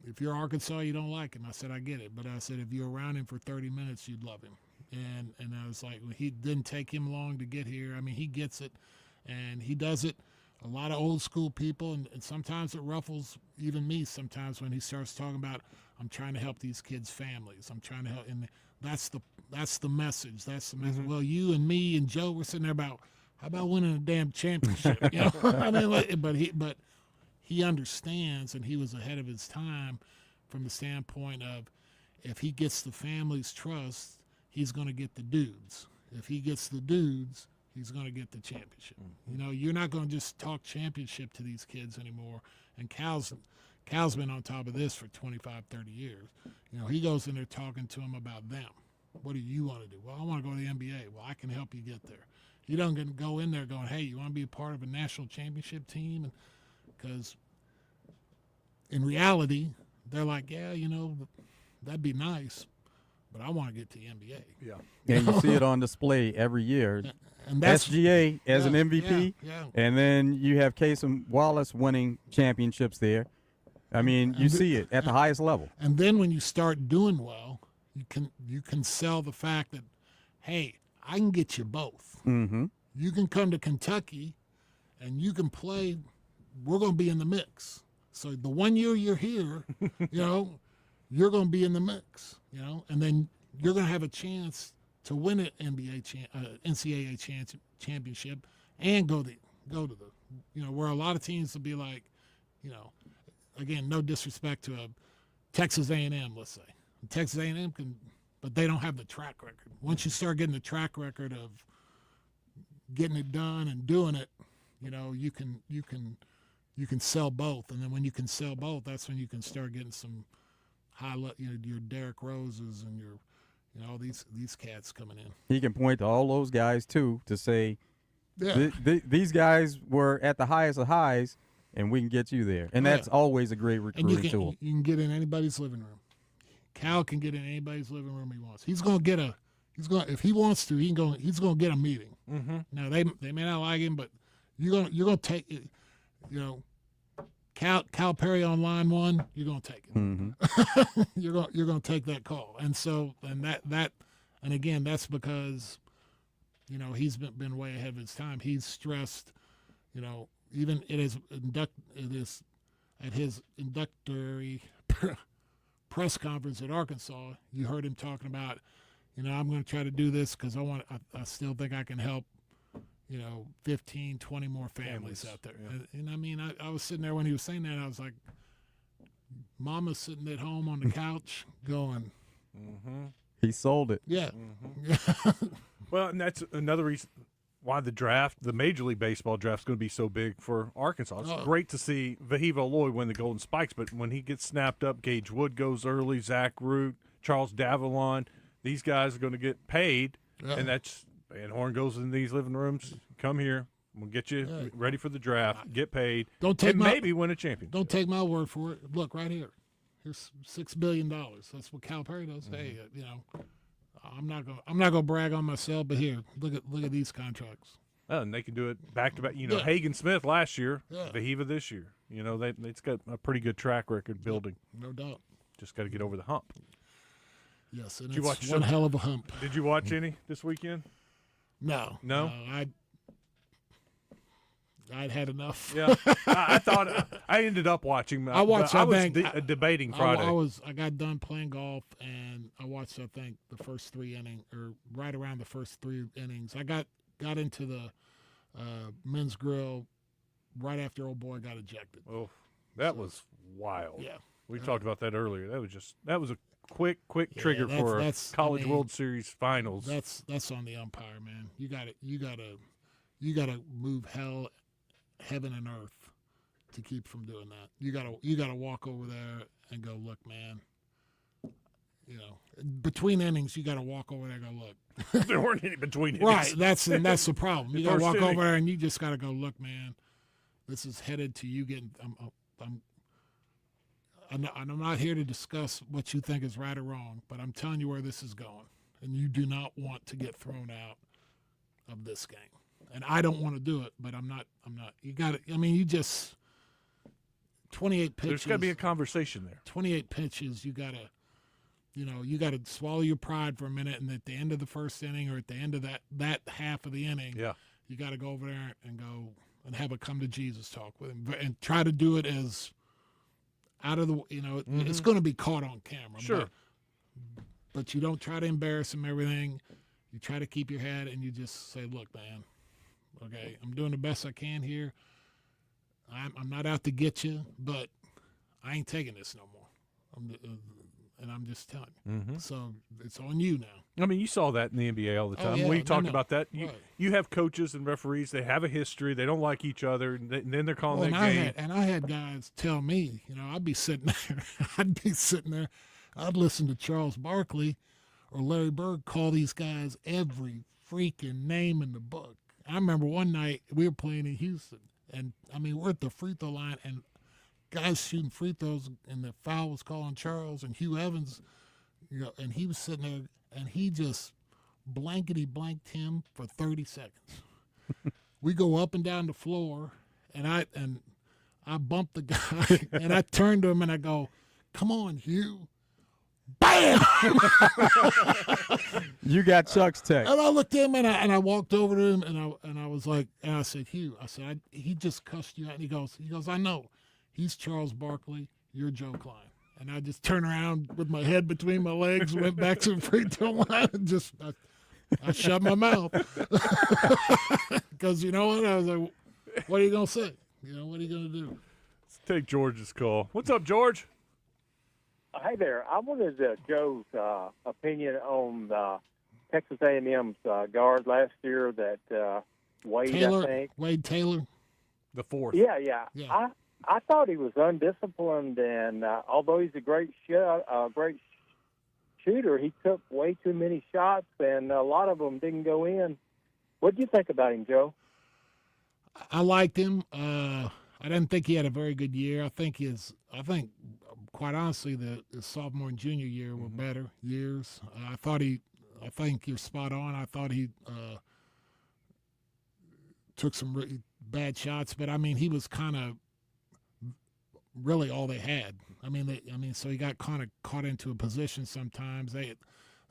If you're Arkansas, you don't like him. I said, I get it. But I said, if you're around him for 30 minutes, you'd love him. And I was like, well, he didn't take him long to get here. I mean, he gets it, and he does it. A lot of old school people, and sometimes it ruffles even me sometimes when he starts talking about, I'm trying to help these kids' families. I'm trying to help. And that's the message. That's the message. Well, you and me and Joe were sitting there about, how about winning a damn championship? I mean, but he understands, and he was ahead of his time from the standpoint of, if he gets the family's trust, he's going to get the dudes. If he gets the dudes, he's going to get the championship. You're not going to just talk championship to these kids anymore. And Cal's been on top of this for 25, 30 years. He goes in there talking to them about them. What do you want to do? Well, I want to go to the NBA. Well, I can help you get there. You don't go in there going, hey, you want to be a part of a national championship team? Because in reality, they're like, yeah, that'd be nice, but I want to get to the NBA. Yeah. And you see it on display every year. And that's, SGA as an MVP, yeah. And then you have Casey Wallace winning championships there. I mean, you see it at the highest level. And then when you start doing well, you can sell the fact that, hey, I can get you both. Mm-hmm. You can come to Kentucky, and you can play. We're going to be in the mix. So the 1 year you're here, you're going to be in the mix, and then you're going to have a chance to win an NCAA championship and go to the, where a lot of teams will be like, again, no disrespect to a Texas A&M, let's say. Texas A&M but they don't have the track record. Once you start getting the track record of getting it done and doing it, you can sell both, and then when you can sell both, that's when you can start getting some your Derrick Roses and your all these cats coming in. He can point to all those guys too to say, yeah, these guys were at the highest of highs, and we can get you there. And that's always a great recruiting tool. You can get in anybody's living room. Cal can get in anybody's living room he wants. He's going to get if he wants to, he's going to get a meeting. Mm-hmm. Now they may not like him, but you're going to take it. Cal Perry on line 1, you're going to take it. Mm-hmm. you're going to take that call, and again, that's because he's been way ahead of his time. He's stressed, even at his inductory press conference at Arkansas, you heard him talking about, I'm going to try to do this because I still think I can help 15, 20 more families out there. Yeah. And I mean, I was sitting there when he was saying that, I was like, Mama's sitting at home on the couch going, mm-hmm. He sold it. Yeah. Mm-hmm. Well, and that's another reason why the Major League Baseball draft is going to be so big for Arkansas. It's great to see Vahiva Lloyd win the Golden Spikes, but when he gets snapped up, Gage Wood goes early, Zach Root, Charles Davalon, these guys are going to get paid, and Van Horn goes in these living rooms. Come here, we'll get you ready for the draft. Get paid. Maybe win a championship. Don't take my word for it. Look right here. Here's $6 billion. That's what Cal Perry does. Mm-hmm. Hey, I'm not gonna brag on myself, but here, look at these contracts. And they can do it back to back. You know, Yeah. Hagen Smith last year, Yeah. Vahiva this year. You know, it's got a pretty good track record building. No doubt. Just got to get over the hump. Yes, and Did you it's watch one hell of a hump. Did you watch any this weekend? No. No? I'd had enough. Yeah, I thought I ended up watching. I watched. I was debating Friday. I got done playing golf, and I watched. I think the first 3 innings, or right around the first 3 innings. I got into the men's grill right after old boy got ejected. Oh, that was wild. Yeah, we talked about that earlier. That was a quick trigger for a College World Series finals. That's on the umpire, man. You got to move heaven and earth to keep from doing that. You gotta walk over there and go, look, man. You know, between innings, you got to walk over there and go, look. There weren't any between innings. Right, that's the problem. You got to walk inning. over there and you just got to go, look, man. This is headed to you getting. I'm not here to discuss what you think is right or wrong, but I'm telling you where this is going, and you do not want to get thrown out of this game. And I don't want to do it, but I'm not. You got to. I mean, you just 28 pitches. There's got to be a conversation there. 28 pitches. You got to. You got to swallow your pride for a minute, and at the end of the first inning or at the end of that half of the inning, you got to go over there and go and have a come to Jesus talk with him, and try to do it as out of the. It's going to be caught on camera. Sure. But you don't try to embarrass him. Everything. You try to keep your head, and you just say, "Look, man. Okay, I'm doing the best I can here. I'm not out to get you, but I ain't taking this no more. And I'm just telling you. Mm-hmm. So it's on you now." I mean, you saw that in the NBA all the time. We talked about that. You have coaches and referees. They have a history. They don't like each other, and then they're calling that game. I had guys tell me, I'd be sitting there. I'd listen to Charles Barkley or Larry Bird call these guys every freaking name in the book. I remember one night we were playing in Houston, and we're at the free throw line, and guys shooting free throws, and the foul was called on Charles and Hugh Evans, and he was sitting there, and he just blankety blanked him for 30 seconds. We go up and down the floor, and I bumped the guy, and I turned to him and I go, "Come on, Hugh." Bam! You got Chuck's text. And I looked at him and I walked over to him and I was like, and I said, "Hugh," I said, "he just cussed you out." And he goes, "I know. He's Charles Barkley. You're Joe Klein." And I just turned around with my head between my legs, went back to the free throw line, and I shut my mouth. Because you know what? I was like, "What are you gonna say? What are you gonna do?" Let's take George's call. What's up, George? Hey there. I wanted Joe's opinion on Texas A&M's guard last year, that Wade, Taylor, I think. Wade Taylor. The fourth. Yeah. I thought he was undisciplined, and although he's a great shooter, he took way too many shots, and a lot of them didn't go in. What do you think about him, Joe? I liked him. I didn't think he had a very good year. I think quite honestly, the sophomore and junior year were better years. I think you're spot on. I thought he took some really bad shots, but he was kind of really all they had. So he got kind of caught into a position sometimes. They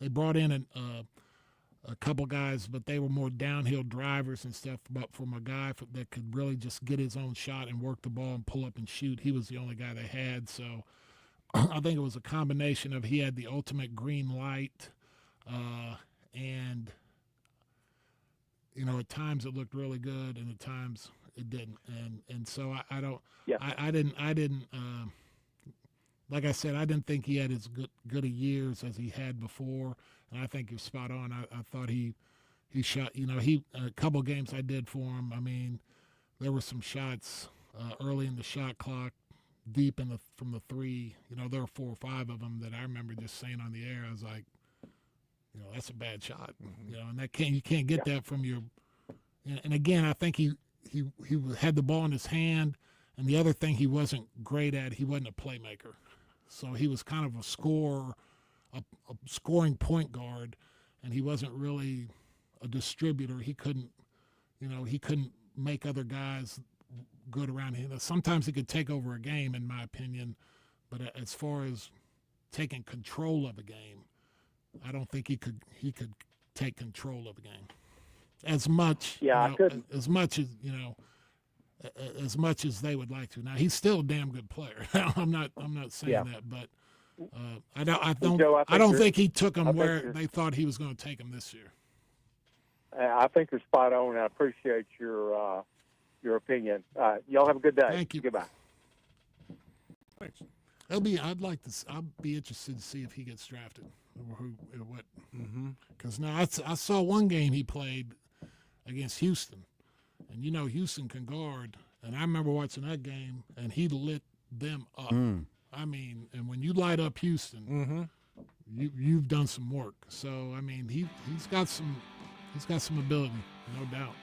brought in a couple guys, but they were more downhill drivers and stuff. But from a guy that could really just get his own shot and work the ball and pull up and shoot, he was the only guy they had. So I think it was a combination of he had the ultimate green light, and at times it looked really good, and at times it didn't. And so I didn't. Like I said, I didn't think he had as good a years as he had before, and I think you're spot on. I thought he shot. A couple games I did for him. There were some shots early in the shot clock, deep from the three. There were 4 or 5 of them that I remember just saying on the air. I was like, that's a bad shot. And you can't get that from your. And again, I think he had the ball in his hand, and the other thing he wasn't great at, he wasn't a playmaker. So he was kind of a scorer, a scoring point guard, and he wasn't really a distributor. He couldn't, he couldn't make other guys good around him. Sometimes he could take over a game, in my opinion, but as far as taking control of a game, I don't think he could take control of a game as much. Yeah, as much as as much as they would like to. Now he's still a damn good player. I'm not saying that, but I don't think he took them where they thought he was going to take them this year. I think you're spot on. I appreciate your opinion. Y'all have a good day. Thank you. Goodbye. Thanks. I'd be interested to see if he gets drafted or what. Because now I saw one game he played against Houston, and Houston can guard, and I remember watching that game, and he lit them up. I mean, and when you light up Houston, you've done some work. So I mean, he's got some ability, no doubt.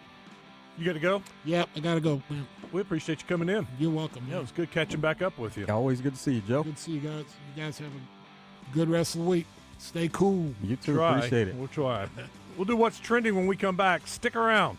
You got to go? Yep, I got to go, man. We appreciate you coming in. You're welcome, man. Yeah, it was good catching back up with you. Always good to see you, Joe. Good to see you guys. You guys have a good rest of the week. Stay cool. You too. Appreciate it. We'll try. We'll do what's trending when we come back. Stick around.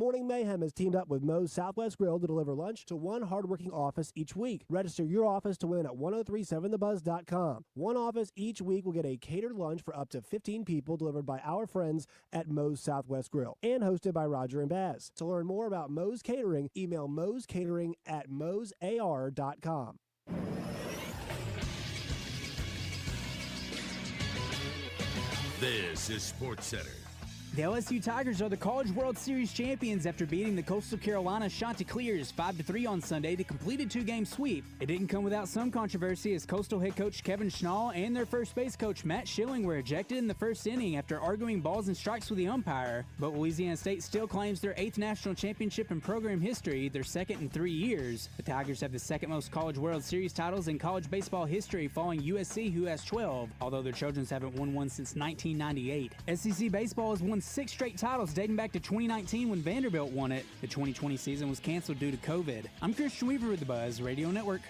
Morning Mayhem has teamed up with Moe's Southwest Grill to deliver lunch to one hardworking office each week. Register your office to win at 1037thebuzz.com. One office each week will get a catered lunch for up to 15 people delivered by our friends at Moe's Southwest Grill and hosted by Roger and Baz. To learn more about Moe's Catering, email moescatering@moesar.com. This is SportsCenter. The LSU Tigers are the College World Series champions after beating the Coastal Carolina Chanticleers 5-3 on Sunday to complete a two-game sweep. It didn't come without some controversy as Coastal head coach Kevin Schnall and their first base coach Matt Schilling were ejected in the first inning after arguing balls and strikes with the umpire. But Louisiana State still claims their 8th national championship in program history, their second in 3 years. The Tigers have the second most College World Series titles in college baseball history, following USC, who has 12, although their Trojans haven't won one since 1998. SEC baseball has won 6 straight titles dating back to 2019 when Vanderbilt won it. The 2020 season was canceled due to COVID. I'm Christian Weaver with the Buzz Radio Network.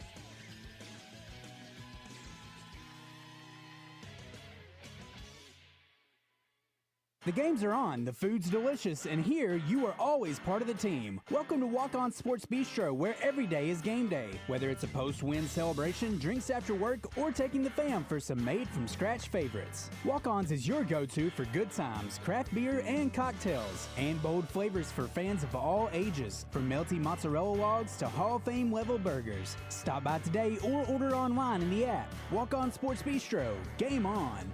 The games are on, the food's delicious, and here you are always part of the team. Welcome to Walk-On Sports Bistro, where every day is game day. Whether it's a post-win celebration, drinks after work, or taking the fam for some made-from-scratch favorites. Walk-Ons is your go-to for good times, craft beer, and cocktails, and bold flavors for fans of all ages, from melty mozzarella logs to Hall of Fame level burgers. Stop by today or order online in the app. Walk-On Sports Bistro, game on.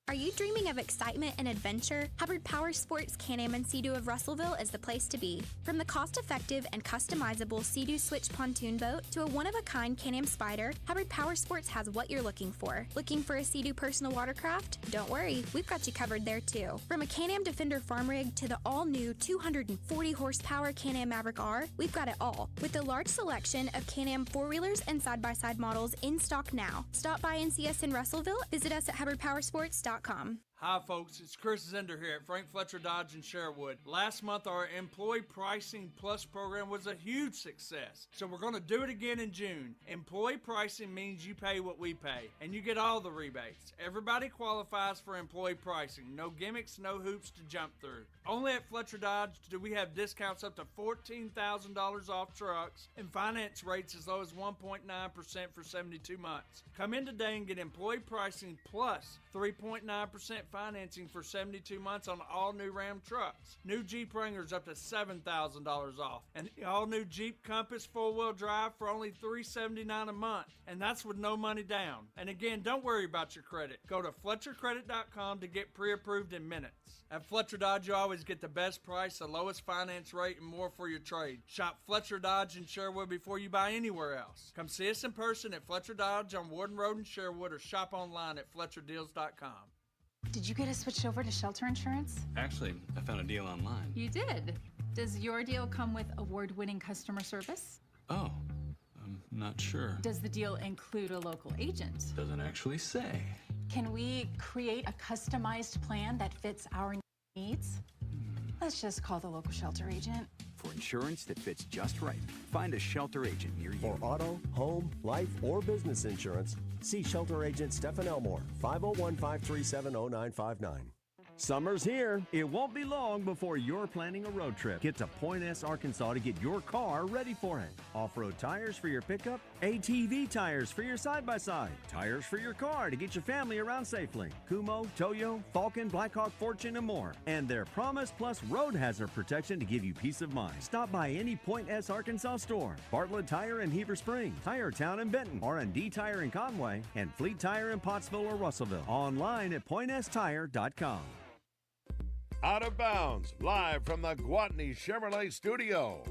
Are you dreaming of excitement and adventure? Hubbard Power Sports Can-Am and Sea-Doo of Russellville is the place to be. From the cost-effective and customizable Sea-Doo Switch pontoon boat to a one-of-a-kind Can-Am Spider, Hubbard Power Sports has what you're looking for. Looking for a Sea-Doo personal watercraft? Don't worry, we've got you covered there too. From a Can-Am Defender farm rig to the all-new 240-horsepower Can-Am Maverick R, we've got it all. With a large selection of Can-Am four-wheelers and side-by-side models in stock now. Stop by and see us in Russellville. Visit us at hubbardpowersports.com. Hi folks, it's Chris Zender here at Frank Fletcher Dodge in Sherwood. Last month our Employee Pricing Plus program was a huge success, so we're going to do it again in June. Employee pricing means you pay what we pay, and you get all the rebates. Everybody qualifies for employee pricing. No gimmicks, no hoops to jump through. Only at Fletcher Dodge do we have discounts up to $14,000 off trucks and finance rates as low as 1.9% for 72 months. Come in today and get employee pricing plus 3.9% financing for 72 months on all new Ram trucks. New Jeep Wranglers up to $7,000 off. And the all new Jeep Compass 4-wheel drive for only $379 a month. And that's with no money down. And again, don't worry about your credit. Go to FletcherCredit.com to get pre-approved in minutes. At Fletcher Dodge, you always get the best price, the lowest finance rate, and more for your trade. Shop Fletcher Dodge in Sherwood before you buy anywhere else. Come see us in person at Fletcher Dodge on Warden Road in Sherwood or shop online at FletcherDeals.com. Did you get us switched over to shelter insurance? Actually, I found a deal online. You did? Does your deal come with award-winning customer service? Oh, I'm not sure. Does the deal include a local agent? Doesn't actually say. Can we create a customized plan that fits our needs? Let's just call the local shelter agent. for insurance that fits just right. Find a shelter agent near you. For auto, home, life, or business insurance, see shelter agent Stephen Elmore, 501-537-0959. Summer's here. It won't be long before you're planning a road trip. Get to Point S, Arkansas to get your car ready for it. Off-road tires for your pickup, ATV tires for your side-by-side, tires for your car to get your family around safely, Kumo, Toyo, Falcon, Blackhawk, Fortune, and more. And their Promise Plus road hazard protection to give you peace of mind. Stop by any Point S, Arkansas store, Bartlett Tire in Heber Springs, Tire Town in Benton, R&D Tire in Conway, and Fleet Tire in Pottsville or Russellville. Online at pointstire.com. Out of Bounds, live from the Gwatney Chevrolet studio.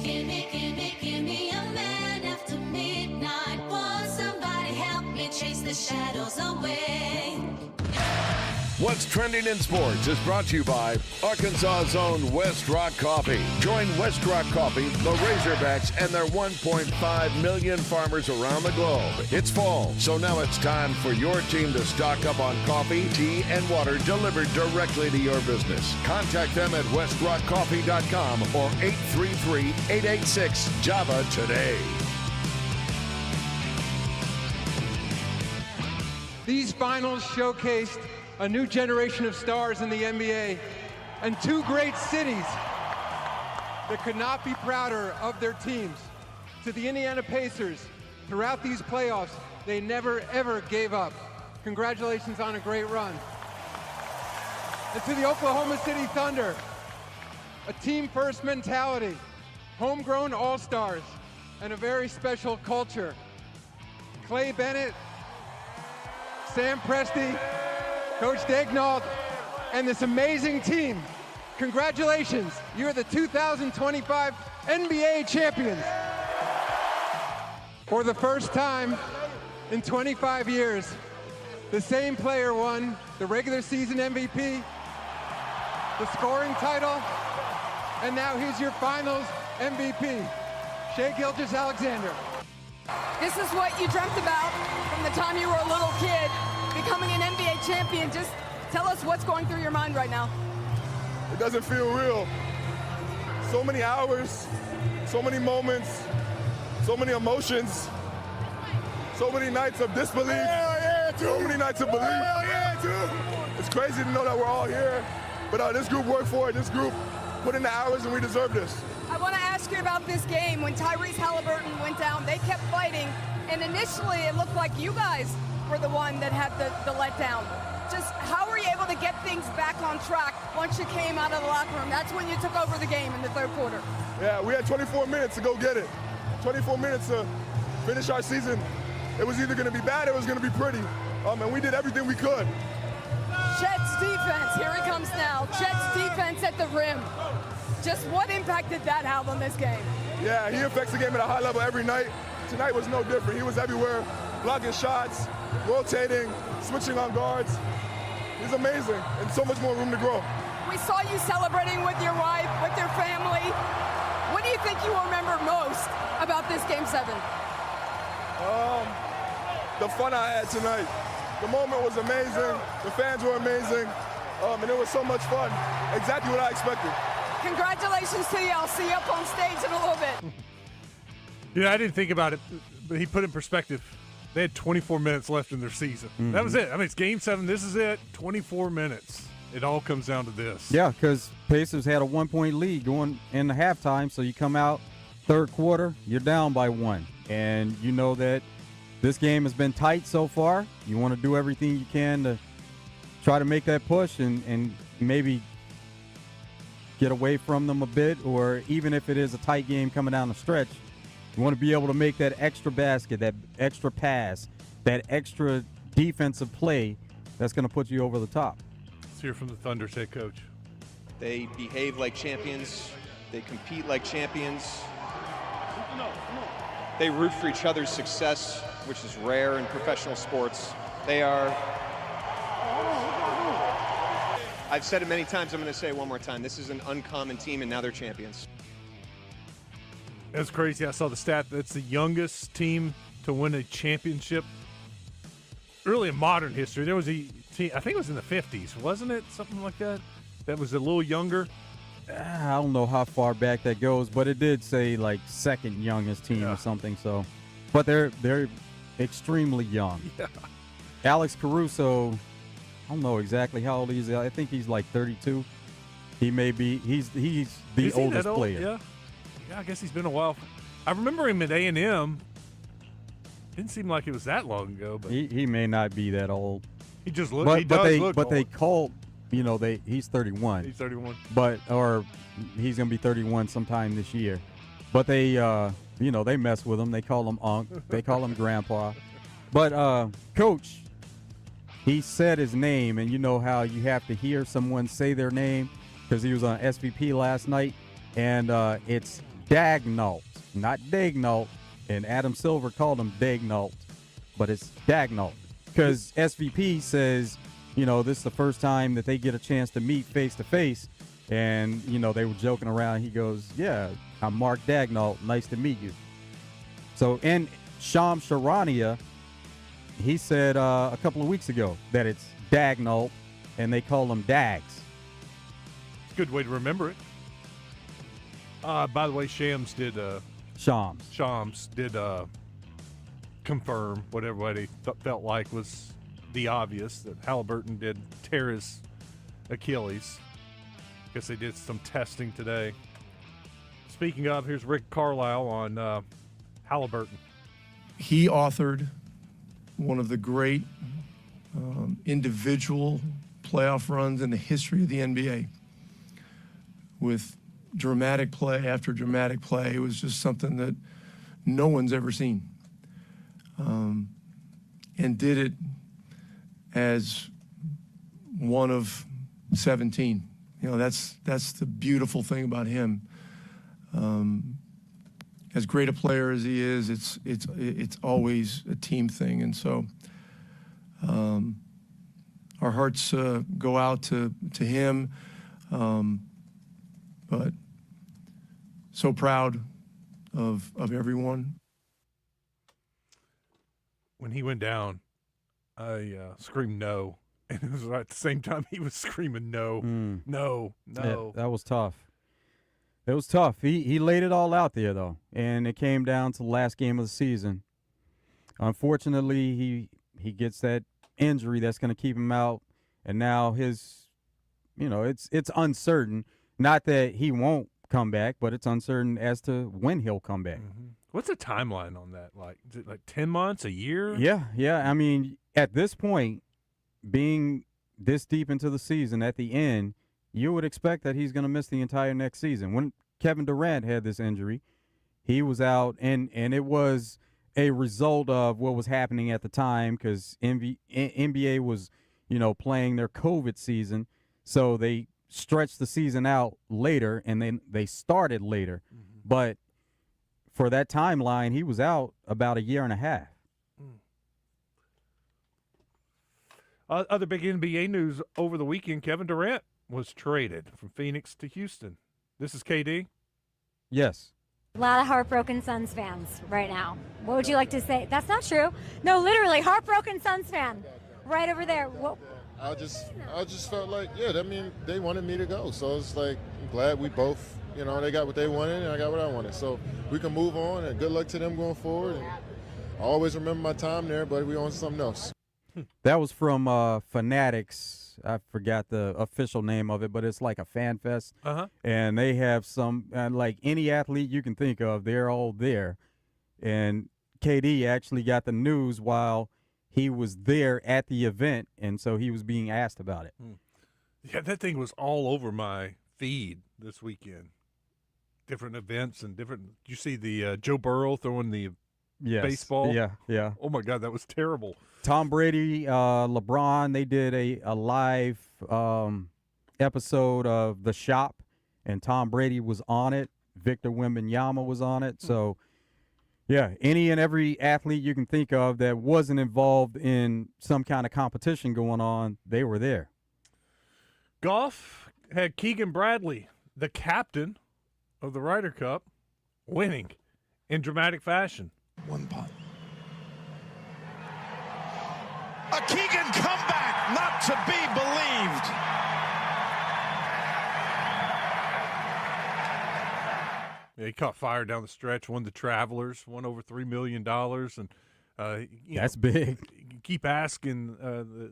Give me a man after midnight. Won't somebody help me chase the shadows away? What's Trending in Sports is brought to you by Arkansas's own West Rock Coffee. Join West Rock Coffee, the Razorbacks, and their 1.5 million farmers around the globe. It's fall, so now it's time for your team to stock up on coffee, tea, and water delivered directly to your business. Contact them at westrockcoffee.com or 833-886-JAVA today. These finals showcased a new generation of stars in the NBA and two great cities that could not be prouder of their teams. To the Indiana Pacers, throughout these playoffs, they never, ever gave up. Congratulations on a great run. And to the Oklahoma City Thunder, a team-first mentality, homegrown all-stars, and a very special culture. Clay Bennett, Sam Presti, Coach Daignault, and this amazing team. Congratulations, you're the 2025 NBA champions. For the first time in 25 years, the same player won the regular season MVP, the scoring title, and now here's your finals MVP, Shai Gilgeous-Alexander. This is what you dreamt about from the time you were a little kid, becoming an NBA champion. Just tell us what's going through your mind right now. It doesn't feel real. So many hours, so many moments, so many emotions, so many nights of disbelief, so many nights of belief. It's crazy to know that we're all here, but this group worked for it. This group put in the hours, and we deserve this. I want to ask you about this game. When Tyrese Halliburton went down, they kept fighting, and initially it looked like you guys were the one that had the letdown. Just how were you able to get things back on track once you came out of the locker room? That's when you took over the game in the third quarter. Yeah, we had 24 minutes to go get it. 24 minutes to finish our season. It was either going to be bad or it was going to be pretty. And we did everything we could. Chet's defense, here he comes now. Chet's defense at the rim. Just what impact did that have on this game? Yeah, he affects the game at a high level every night. Tonight was no different. He was everywhere, blocking shots, rotating, switching on guards. He's amazing, and so much more room to grow. We saw you celebrating with your wife, with your family. What do you think you will remember most about this Game 7? The fun I had tonight. The moment was amazing. The fans were amazing. And it was so much fun. Exactly what I expected. Congratulations to you. I'll see you up on stage in a little bit. I didn't think about it, but he put in perspective. They had 24 minutes left in their season. Mm-hmm. That was it. I mean, it's Game 7. This is it. 24 minutes. It all comes down to this. Yeah, because Pacers had a 1-point lead going in the halftime, so you come out third quarter, you're down by 1. And you know that this game has been tight so far. You want to do everything you can to try to make that push and maybe get away from them a bit, or even if it is a tight game coming down the stretch, you want to be able to make that extra basket, that extra pass, that extra defensive play that's going to put you over the top. Let's hear from the Thunder's head coach. They behave like champions. They compete like champions. They root for each other's success, which is rare in professional sports. They are... I've said it many times, I'm going to say it one more time. This is an uncommon team, and now they're champions. That's crazy. I saw the stat. That's the youngest team to win a championship, really in modern history. There was a team, I think it was in the 50s, wasn't it? Something like that. That was a little younger. I don't know how far back that goes, but it did say like second youngest team or something. So, but they're extremely young. Yeah. Alex Caruso, I don't know exactly how old he is. I think he's like 32. He may be. He's the oldest player. Yeah. Yeah, I guess he's been a while. I remember him at A&M. Didn't seem like it was that long ago, but He may not be that old. he just looked. He does look old. They called. He's 31. He's 31. Or he's gonna be 31 sometime this year. But they they mess with him. They call him Unc. They call him Grandpa. But Coach, he said his name, and you know how you have to hear someone say their name because he was on SVP last night, and it's Dagnalt, not Dagnalt. And Adam Silver called him Dagnalt, but it's Dagnalt because SVP says, this is the first time that they get a chance to meet face to face, and they were joking around. He goes, "Yeah, I'm Mark Dagnalt. Nice to meet you." So, and Sham Charania, he said a couple of weeks ago that it's Dagnalt, and they call him Dags. Good way to remember it. By the way, Shams did confirm what everybody felt like was the obvious, that Halliburton did tear his Achilles. Guess they did some testing today. Speaking of, here's Rick Carlisle on Halliburton. He authored one of the great individual playoff runs in the history of the NBA with dramatic play after dramatic play. It was just something that no one's ever seen, and did it as one of 17. That's the beautiful thing about him. As great a player as he is, it's always a team thing, and so our hearts go out to him. But so proud of everyone. When he went down, I screamed no. And it was right at the same time he was screaming no, no. Yeah, that was tough. It was tough. He laid it all out there, though, and it came down to the last game of the season. Unfortunately, he gets that injury that's going to keep him out, and now his, it's uncertain. Not that he won't come back, but it's uncertain as to when he'll come back. Mm-hmm. What's the timeline on that? Like, is it like 10 months, a year? Yeah. I mean, at this point, being this deep into the season at the end, you would expect that he's going to miss the entire next season. When Kevin Durant had this injury, he was out, and it was a result of what was happening at the time because NBA was, playing their COVID season, so they stretched the season out later, and then they started later. Mm-hmm. But for that timeline, he was out about a year and a half. Other big NBA news over the weekend, Kevin Durant was traded from Phoenix to Houston. This is KD. Yes. A lot of heartbroken Suns fans right now. What would you like to say? That's not true. No, literally, heartbroken Suns fan right over there. What? I just felt like, they wanted me to go. So it's like, I'm glad we both, they got what they wanted and I got what I wanted. So we can move on, and good luck to them going forward. And I always remember my time there, but we on something else. That was from Fanatics. I forgot the official name of it, but it's like a fan fest. Uh-huh. And they have some, like any athlete you can think of, they're all there. And KD actually got the news while he was there at the event, and so he was being asked about it. Yeah, that thing was all over my feed this weekend. Different events and different. Did you see the Joe Burrow throwing the baseball? Yeah. Oh my God, that was terrible. Tom Brady, LeBron, they did a live episode of The Shop, and Tom Brady was on it. Victor Wembanyama was on it. So, yeah, any and every athlete you can think of that wasn't involved in some kind of competition going on, they were there. Golf had Keegan Bradley, the captain of the Ryder Cup, winning in dramatic fashion. One putt. A Keegan comeback, not to be believed. Yeah, he caught fire down the stretch, won the Travelers, won over $3 million. And that's big. You keep asking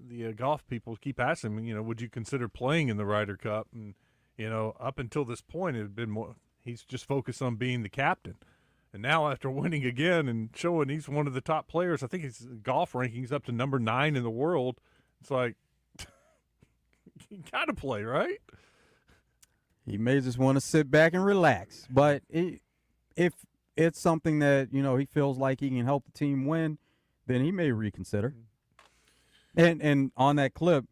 the golf people, keep asking him, would you consider playing in the Ryder Cup? And, up until this point, it had been more, he's just focused on being the captain. And now after winning again and showing he's one of the top players, I think his golf ranking's up to number 9 in the world. It's like, you got to play, right? He may just want to sit back and relax. But if it's something that, he feels like he can help the team win, then he may reconsider. And on that clip,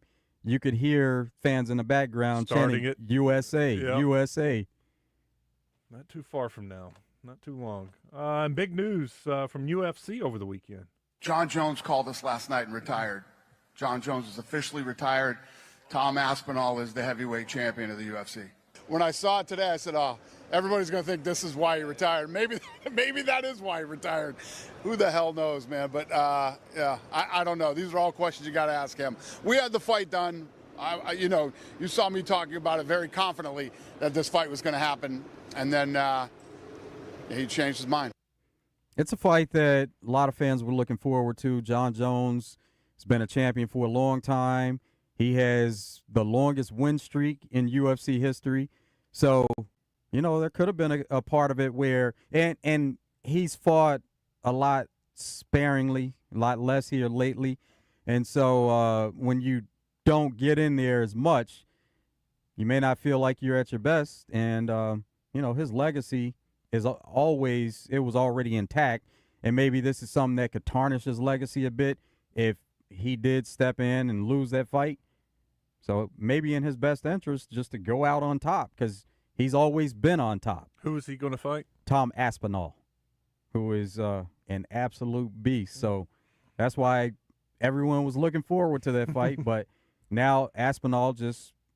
you could hear fans in the background chanting it. USA, Yep. USA. Not too far from now. Not too long. And big news from UFC over the weekend. John Jones called us last night and retired. John Jones is officially retired. Tom Aspinall is the heavyweight champion of the UFC. When I saw it today, I said, oh, everybody's going to think this is why he retired. Maybe that is why he retired. Who the hell knows, man? But, yeah, I don't know. These are all questions you got to ask him. We had the fight done. You saw me talking about it very confidently that this fight was going to happen. And then he changed his mind. It's a fight that a lot of fans were looking forward to. John Jones has been a champion for a long time. He has the longest win streak in UFC history. So, there could have been a part of it where and he's fought a lot sparingly, a lot less here lately. And so when you don't get in there as much, you may not feel like you're at your best. And, his legacy was already intact. And maybe this is something that could tarnish his legacy a bit if he did step in and lose that fight. So maybe in his best interest just to go out on top because he's always been on top. Who is he going to fight? Tom Aspinall, who is an absolute beast. So that's why everyone was looking forward to that fight. But now Aspinall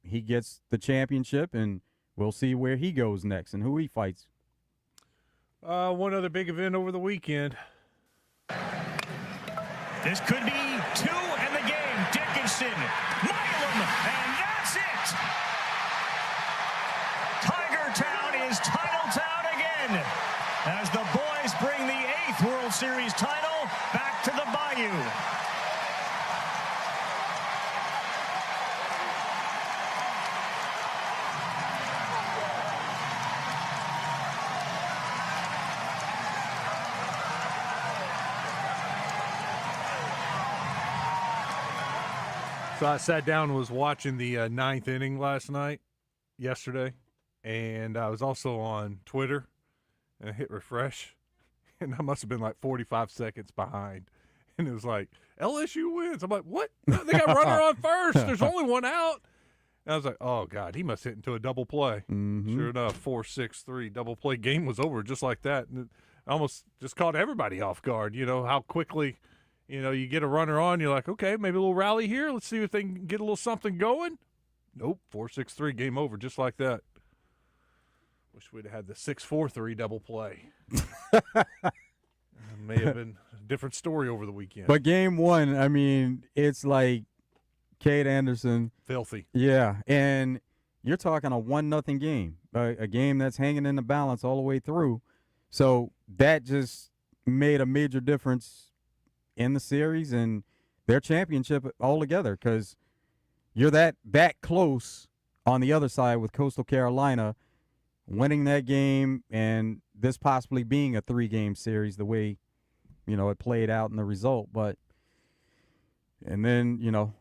he gets the championship, and we'll see where he goes next and who he fights. One other big event over the weekend. This could be 2 in the game. Dickinson, Milam, and that's it. Tiger Town is Title Town again as the boys bring the 8th World Series title back to the Bayou. So I sat down and was watching the 9th inning yesterday, and I was also on Twitter, and I hit refresh, and I must have been like 45 seconds behind. And it was like, LSU wins. I'm like, what? No, they got runner on first. There's only one out. And I was like, oh, God, he must hit into a double play. Mm-hmm. Sure enough, 4-6-3, double play. Game was over just like that. And it almost just caught everybody off guard, how quickly – you get a runner on, you're like, okay, maybe a little rally here. Let's see if they can get a little something going. Nope, 4-6-3, game over, just like that. Wish we'd have had the 6-4-3 double play. May have been a different story over the weekend. But game 1, it's like Cade Anderson. Filthy. Yeah, and you're talking a 1-0 game, a game that's hanging in the balance all the way through. So that just made a major difference in the series and their championship altogether because you're that close on the other side with Coastal Carolina winning that game and this possibly being a 3-game series the way, it played out in the result. And then,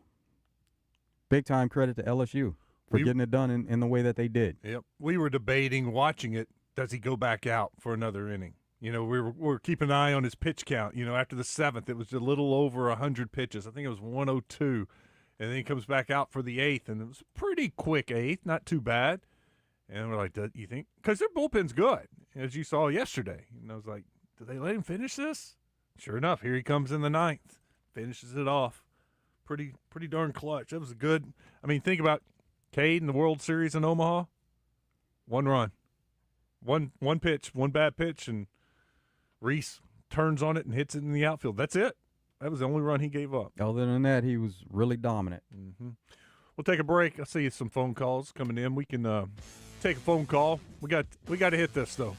big time credit to LSU for getting it done in the way that they did. Yep. We were debating watching it, does he go back out for another inning? We were keeping an eye on his pitch count. After the 7th, it was a little over 100 pitches. I think it was 102. And then he comes back out for the 8th, and it was a pretty quick 8th, not too bad. And we're like, do you think? Because their bullpen's good, as you saw yesterday. And I was like, do they let him finish this? Sure enough, here he comes in the 9th. Finishes it off. Pretty darn clutch. That was a good – think about Cade in the World Series in Omaha. 1 run. one pitch, one bad pitch, and Reese turns on it and hits it in the outfield. That's it. That was the only run he gave up. Other than that, he was really dominant. Mm-hmm. We'll take a break. I see some phone calls coming in. We can take a phone call. We got to hit this, though.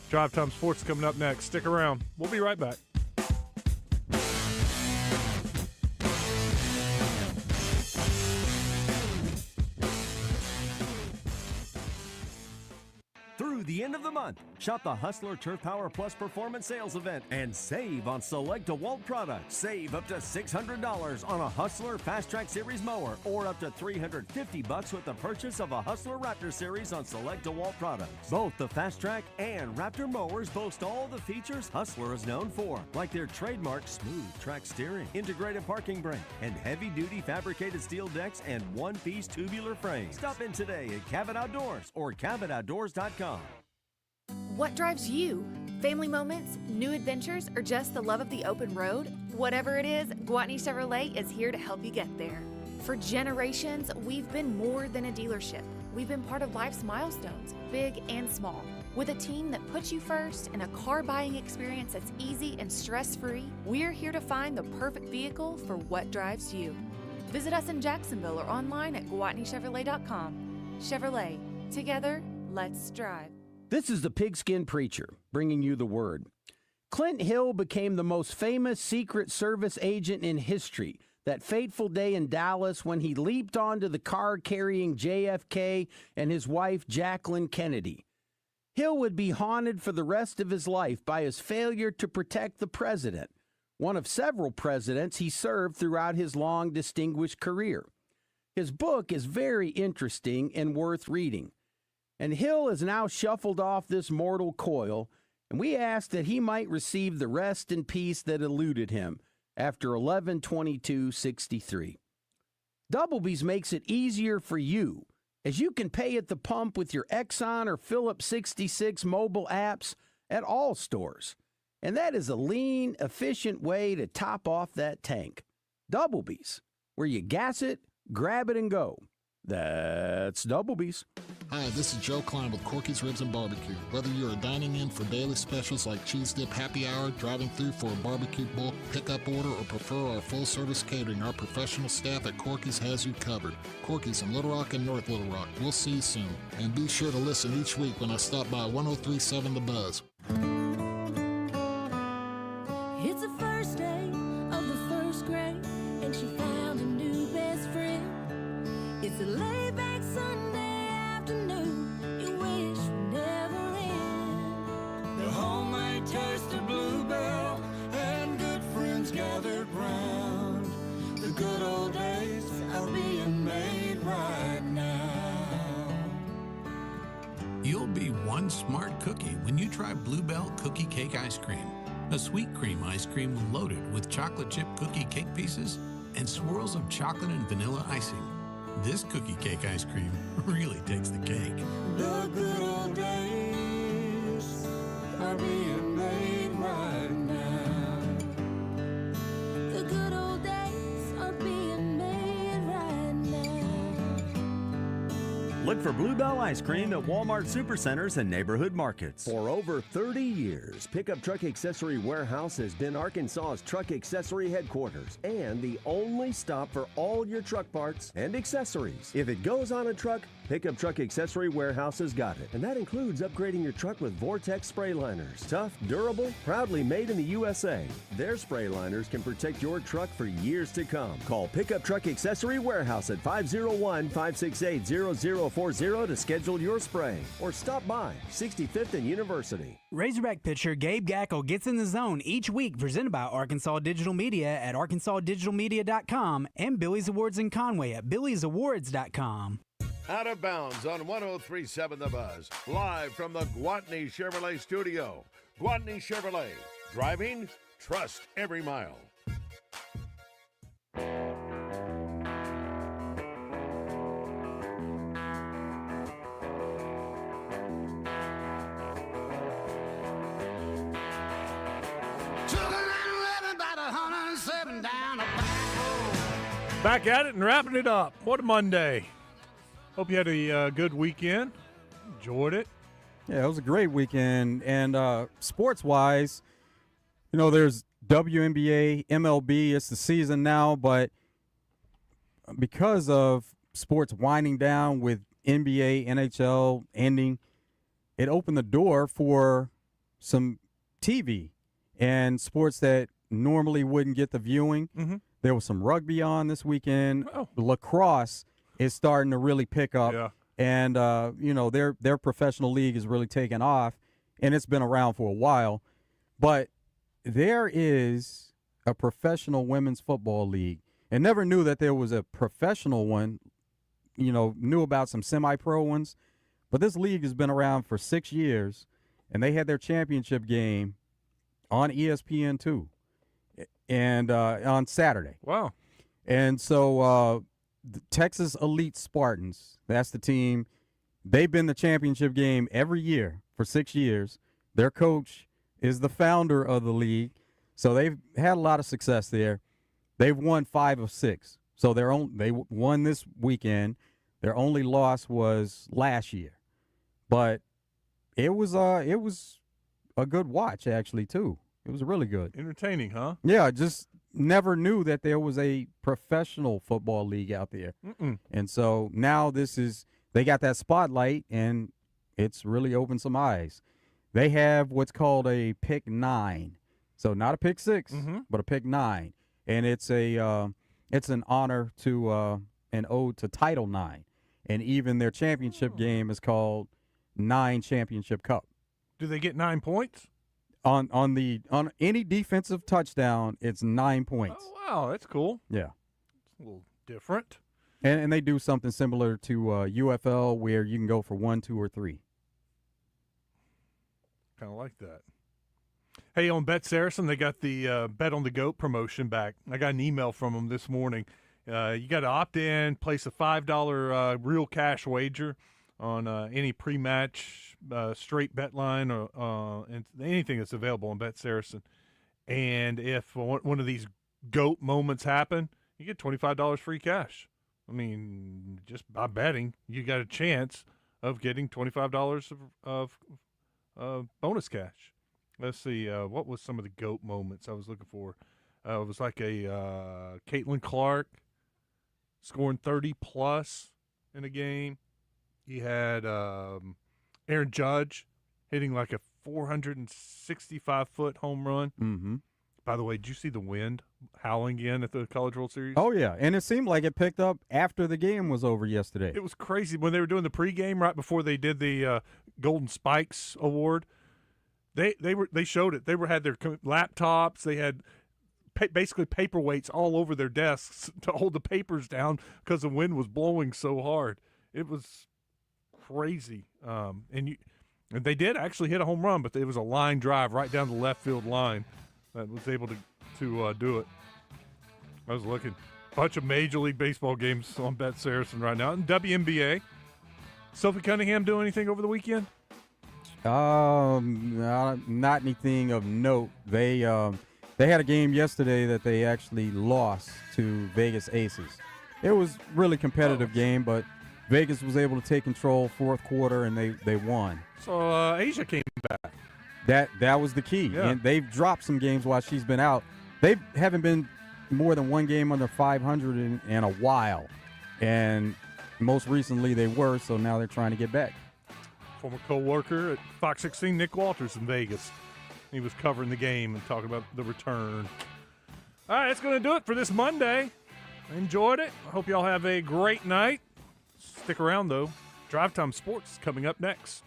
Drive Time Sports coming up next. Stick around. We'll be right back. Through the end of the month, shop the Hustler Turf Power Plus Performance Sales Event and save on select DeWalt products. Save up to $600 on a Hustler Fast Track Series mower or up to $350 with the purchase of a Hustler Raptor Series on select DeWalt products. Both the Fast Track and Raptor mowers boast all the features Hustler is known for, like their trademark smooth track steering, integrated parking brake, and heavy-duty fabricated steel decks and one-piece tubular frames. Stop in today at Cabot Outdoors or CabotOutdoors.com. What drives you? Family moments, new adventures, or just the love of the open road? Whatever it is, Gwatney Chevrolet is here to help you get there. For generations, we've been more than a dealership. We've been part of life's milestones, big and small. With a team that puts you first and a car buying experience that's easy and stress-free, we're here to find the perfect vehicle for what drives you. Visit us in Jacksonville or online at GwatneyChevrolet.com. Chevrolet, together, let's drive. This is the Pigskin Preacher, bringing you the word. Clint Hill became the most famous Secret Service agent in history that fateful day in Dallas when he leaped onto the car carrying JFK and his wife Jacqueline Kennedy. Hill would be haunted for the rest of his life by his failure to protect the president, one of several presidents he served throughout his long, distinguished career. His book is very interesting and worth reading. And Hill has now shuffled off this mortal coil, and we ask that he might receive the rest and peace that eluded him after 11/22/63. Doublebee's makes it easier for you, as you can pay at the pump with your Exxon or Phillips 66 mobile apps at all stores. And that is a lean, efficient way to top off that tank. Doublebee's, where you gas it, grab it, and go. That's Doublebee's. Hi, this is Joe Klein with Corky's Ribs and Barbecue. Whether you are dining in for daily specials like Cheese Dip Happy Hour, driving through for a barbecue bulk pickup order, or prefer our full-service catering, our professional staff at Corky's has you covered. Corky's in Little Rock and North Little Rock. We'll see you soon. And be sure to listen each week when I stop by 1037 The Buzz. It's the first day of the first grade, and she found a new best friend. It's a laid-back Sunday afternoon, you wish would never end. The homemade taste of Bluebell and good friends gathered round. The good old days are being made right now. You'll be one smart cookie when you try Bluebell Cookie Cake Ice Cream. A sweet cream ice cream loaded with chocolate chip cookie cake pieces and swirls of chocolate and vanilla icing. This cookie cake ice cream really takes the cake. The good old days are being made right now. The good old days are being made right now. Look for Bluebell Ice Cream at Walmart Supercenters and neighborhood markets. For over 30 years, Pickup Truck Accessory Warehouse has been Arkansas's truck accessory headquarters and the only stop for all your truck parts and accessories. If it goes on a truck, Pickup Truck Accessory Warehouse has got it. And that includes upgrading your truck with Vortex spray liners. Tough, durable, proudly made in the USA. Their spray liners can protect your truck for years to come. Call Pickup Truck Accessory Warehouse at 501-568-0040 to schedule your spray. Or stop by 65th and University. Razorback pitcher Gabe Gackle gets in the zone each week, presented by Arkansas Digital Media at arkansasdigitalmedia.com and Billy's Awards in Conway at billiesawards.com. Out of bounds on 1037 The Buzz. Live from the Gwatney Chevrolet studio. Gwatney Chevrolet. Driving, trust every mile. Back at it and wrapping it up. What a Monday. Hope you had a good weekend. Enjoyed it. Yeah, it was a great weekend. And sports-wise, there's WNBA, MLB. It's the season now, but because of sports winding down with NBA, NHL ending, it opened the door for some TV and sports that normally wouldn't get the viewing. Mm-hmm. There was some rugby on this weekend. Oh. Lacrosse is starting to really pick up. Yeah. And, their professional league is really taking off, and it's been around for a while. But there is a professional women's football league, and never knew that there was a professional one. Knew about some semi-pro ones. But this league has been around for 6 years, and they had their championship game on ESPN2 and on Saturday. Wow. And so the Texas Elite Spartans, that's the team. They've been the championship game every year for 6 years. Their coach is the founder of the league, so they've had a lot of success there. They've won 5 of 6, so they won this weekend. Their only loss was last year, but it was a good watch actually too. It was really good. Entertaining, huh? Yeah, just never knew that there was a professional football league out there. Mm-mm. And so now they got that spotlight, and it's really opened some eyes. They have what's called a pick 9. So not a pick 6, but a pick 9. And it's an honor to an ode to Title 9. And even their championship game is called 9 Championship Cup. Do they get 9 points? On any defensive touchdown, it's 9 points. Oh, wow, that's cool. Yeah. It's a little different. And they do something similar to UFL where you can go for 1, 2, or 3. Kind of like that. Hey, on Bet Saracen, they got the Bet on the Goat promotion back. I got an email from them this morning. You got to opt in, place a $5 real cash wager on any pre-match straight bet line or and anything that's available on Bet Saracen. And if one of these GOAT moments happen, you get $25 free cash. I mean, just by betting, you got a chance of getting $25 of bonus cash. Let's see, what was some of the GOAT moments I was looking for? It was like a Caitlin Clark scoring 30-plus in a game. He had Aaron Judge hitting like a 465-foot home run. Mm-hmm. By the way, did you see the wind howling again at the College World Series? Oh, yeah, and it seemed like it picked up after the game was over yesterday. It was crazy. When they were doing the pregame right before they did the Golden Spikes Award, they showed it. They had their laptops. They had basically paperweights all over their desks to hold the papers down because the wind was blowing so hard. It was crazy. And they did actually hit a home run, but it was a line drive right down the left field line that was able to do it. I was looking. Bunch of Major League Baseball games on Bet Saracen right now. And WNBA. Sophie Cunningham do anything over the weekend? Not anything of note. They had a game yesterday that they actually lost to Vegas Aces. It was really competitive game, but Vegas was able to take control fourth quarter, and they won. So Asia came back. That was the key. Yeah. And they've dropped some games while she's been out. They haven't been more than one game under 500 in a while. And most recently they were, so now they're trying to get back. Former co-worker at Fox 16, Nick Walters in Vegas. He was covering the game and talking about the return. All right, that's going to do it for this Monday. I enjoyed it. I hope y'all have a great night. Stick around, though. Drive Time Sports is coming up next.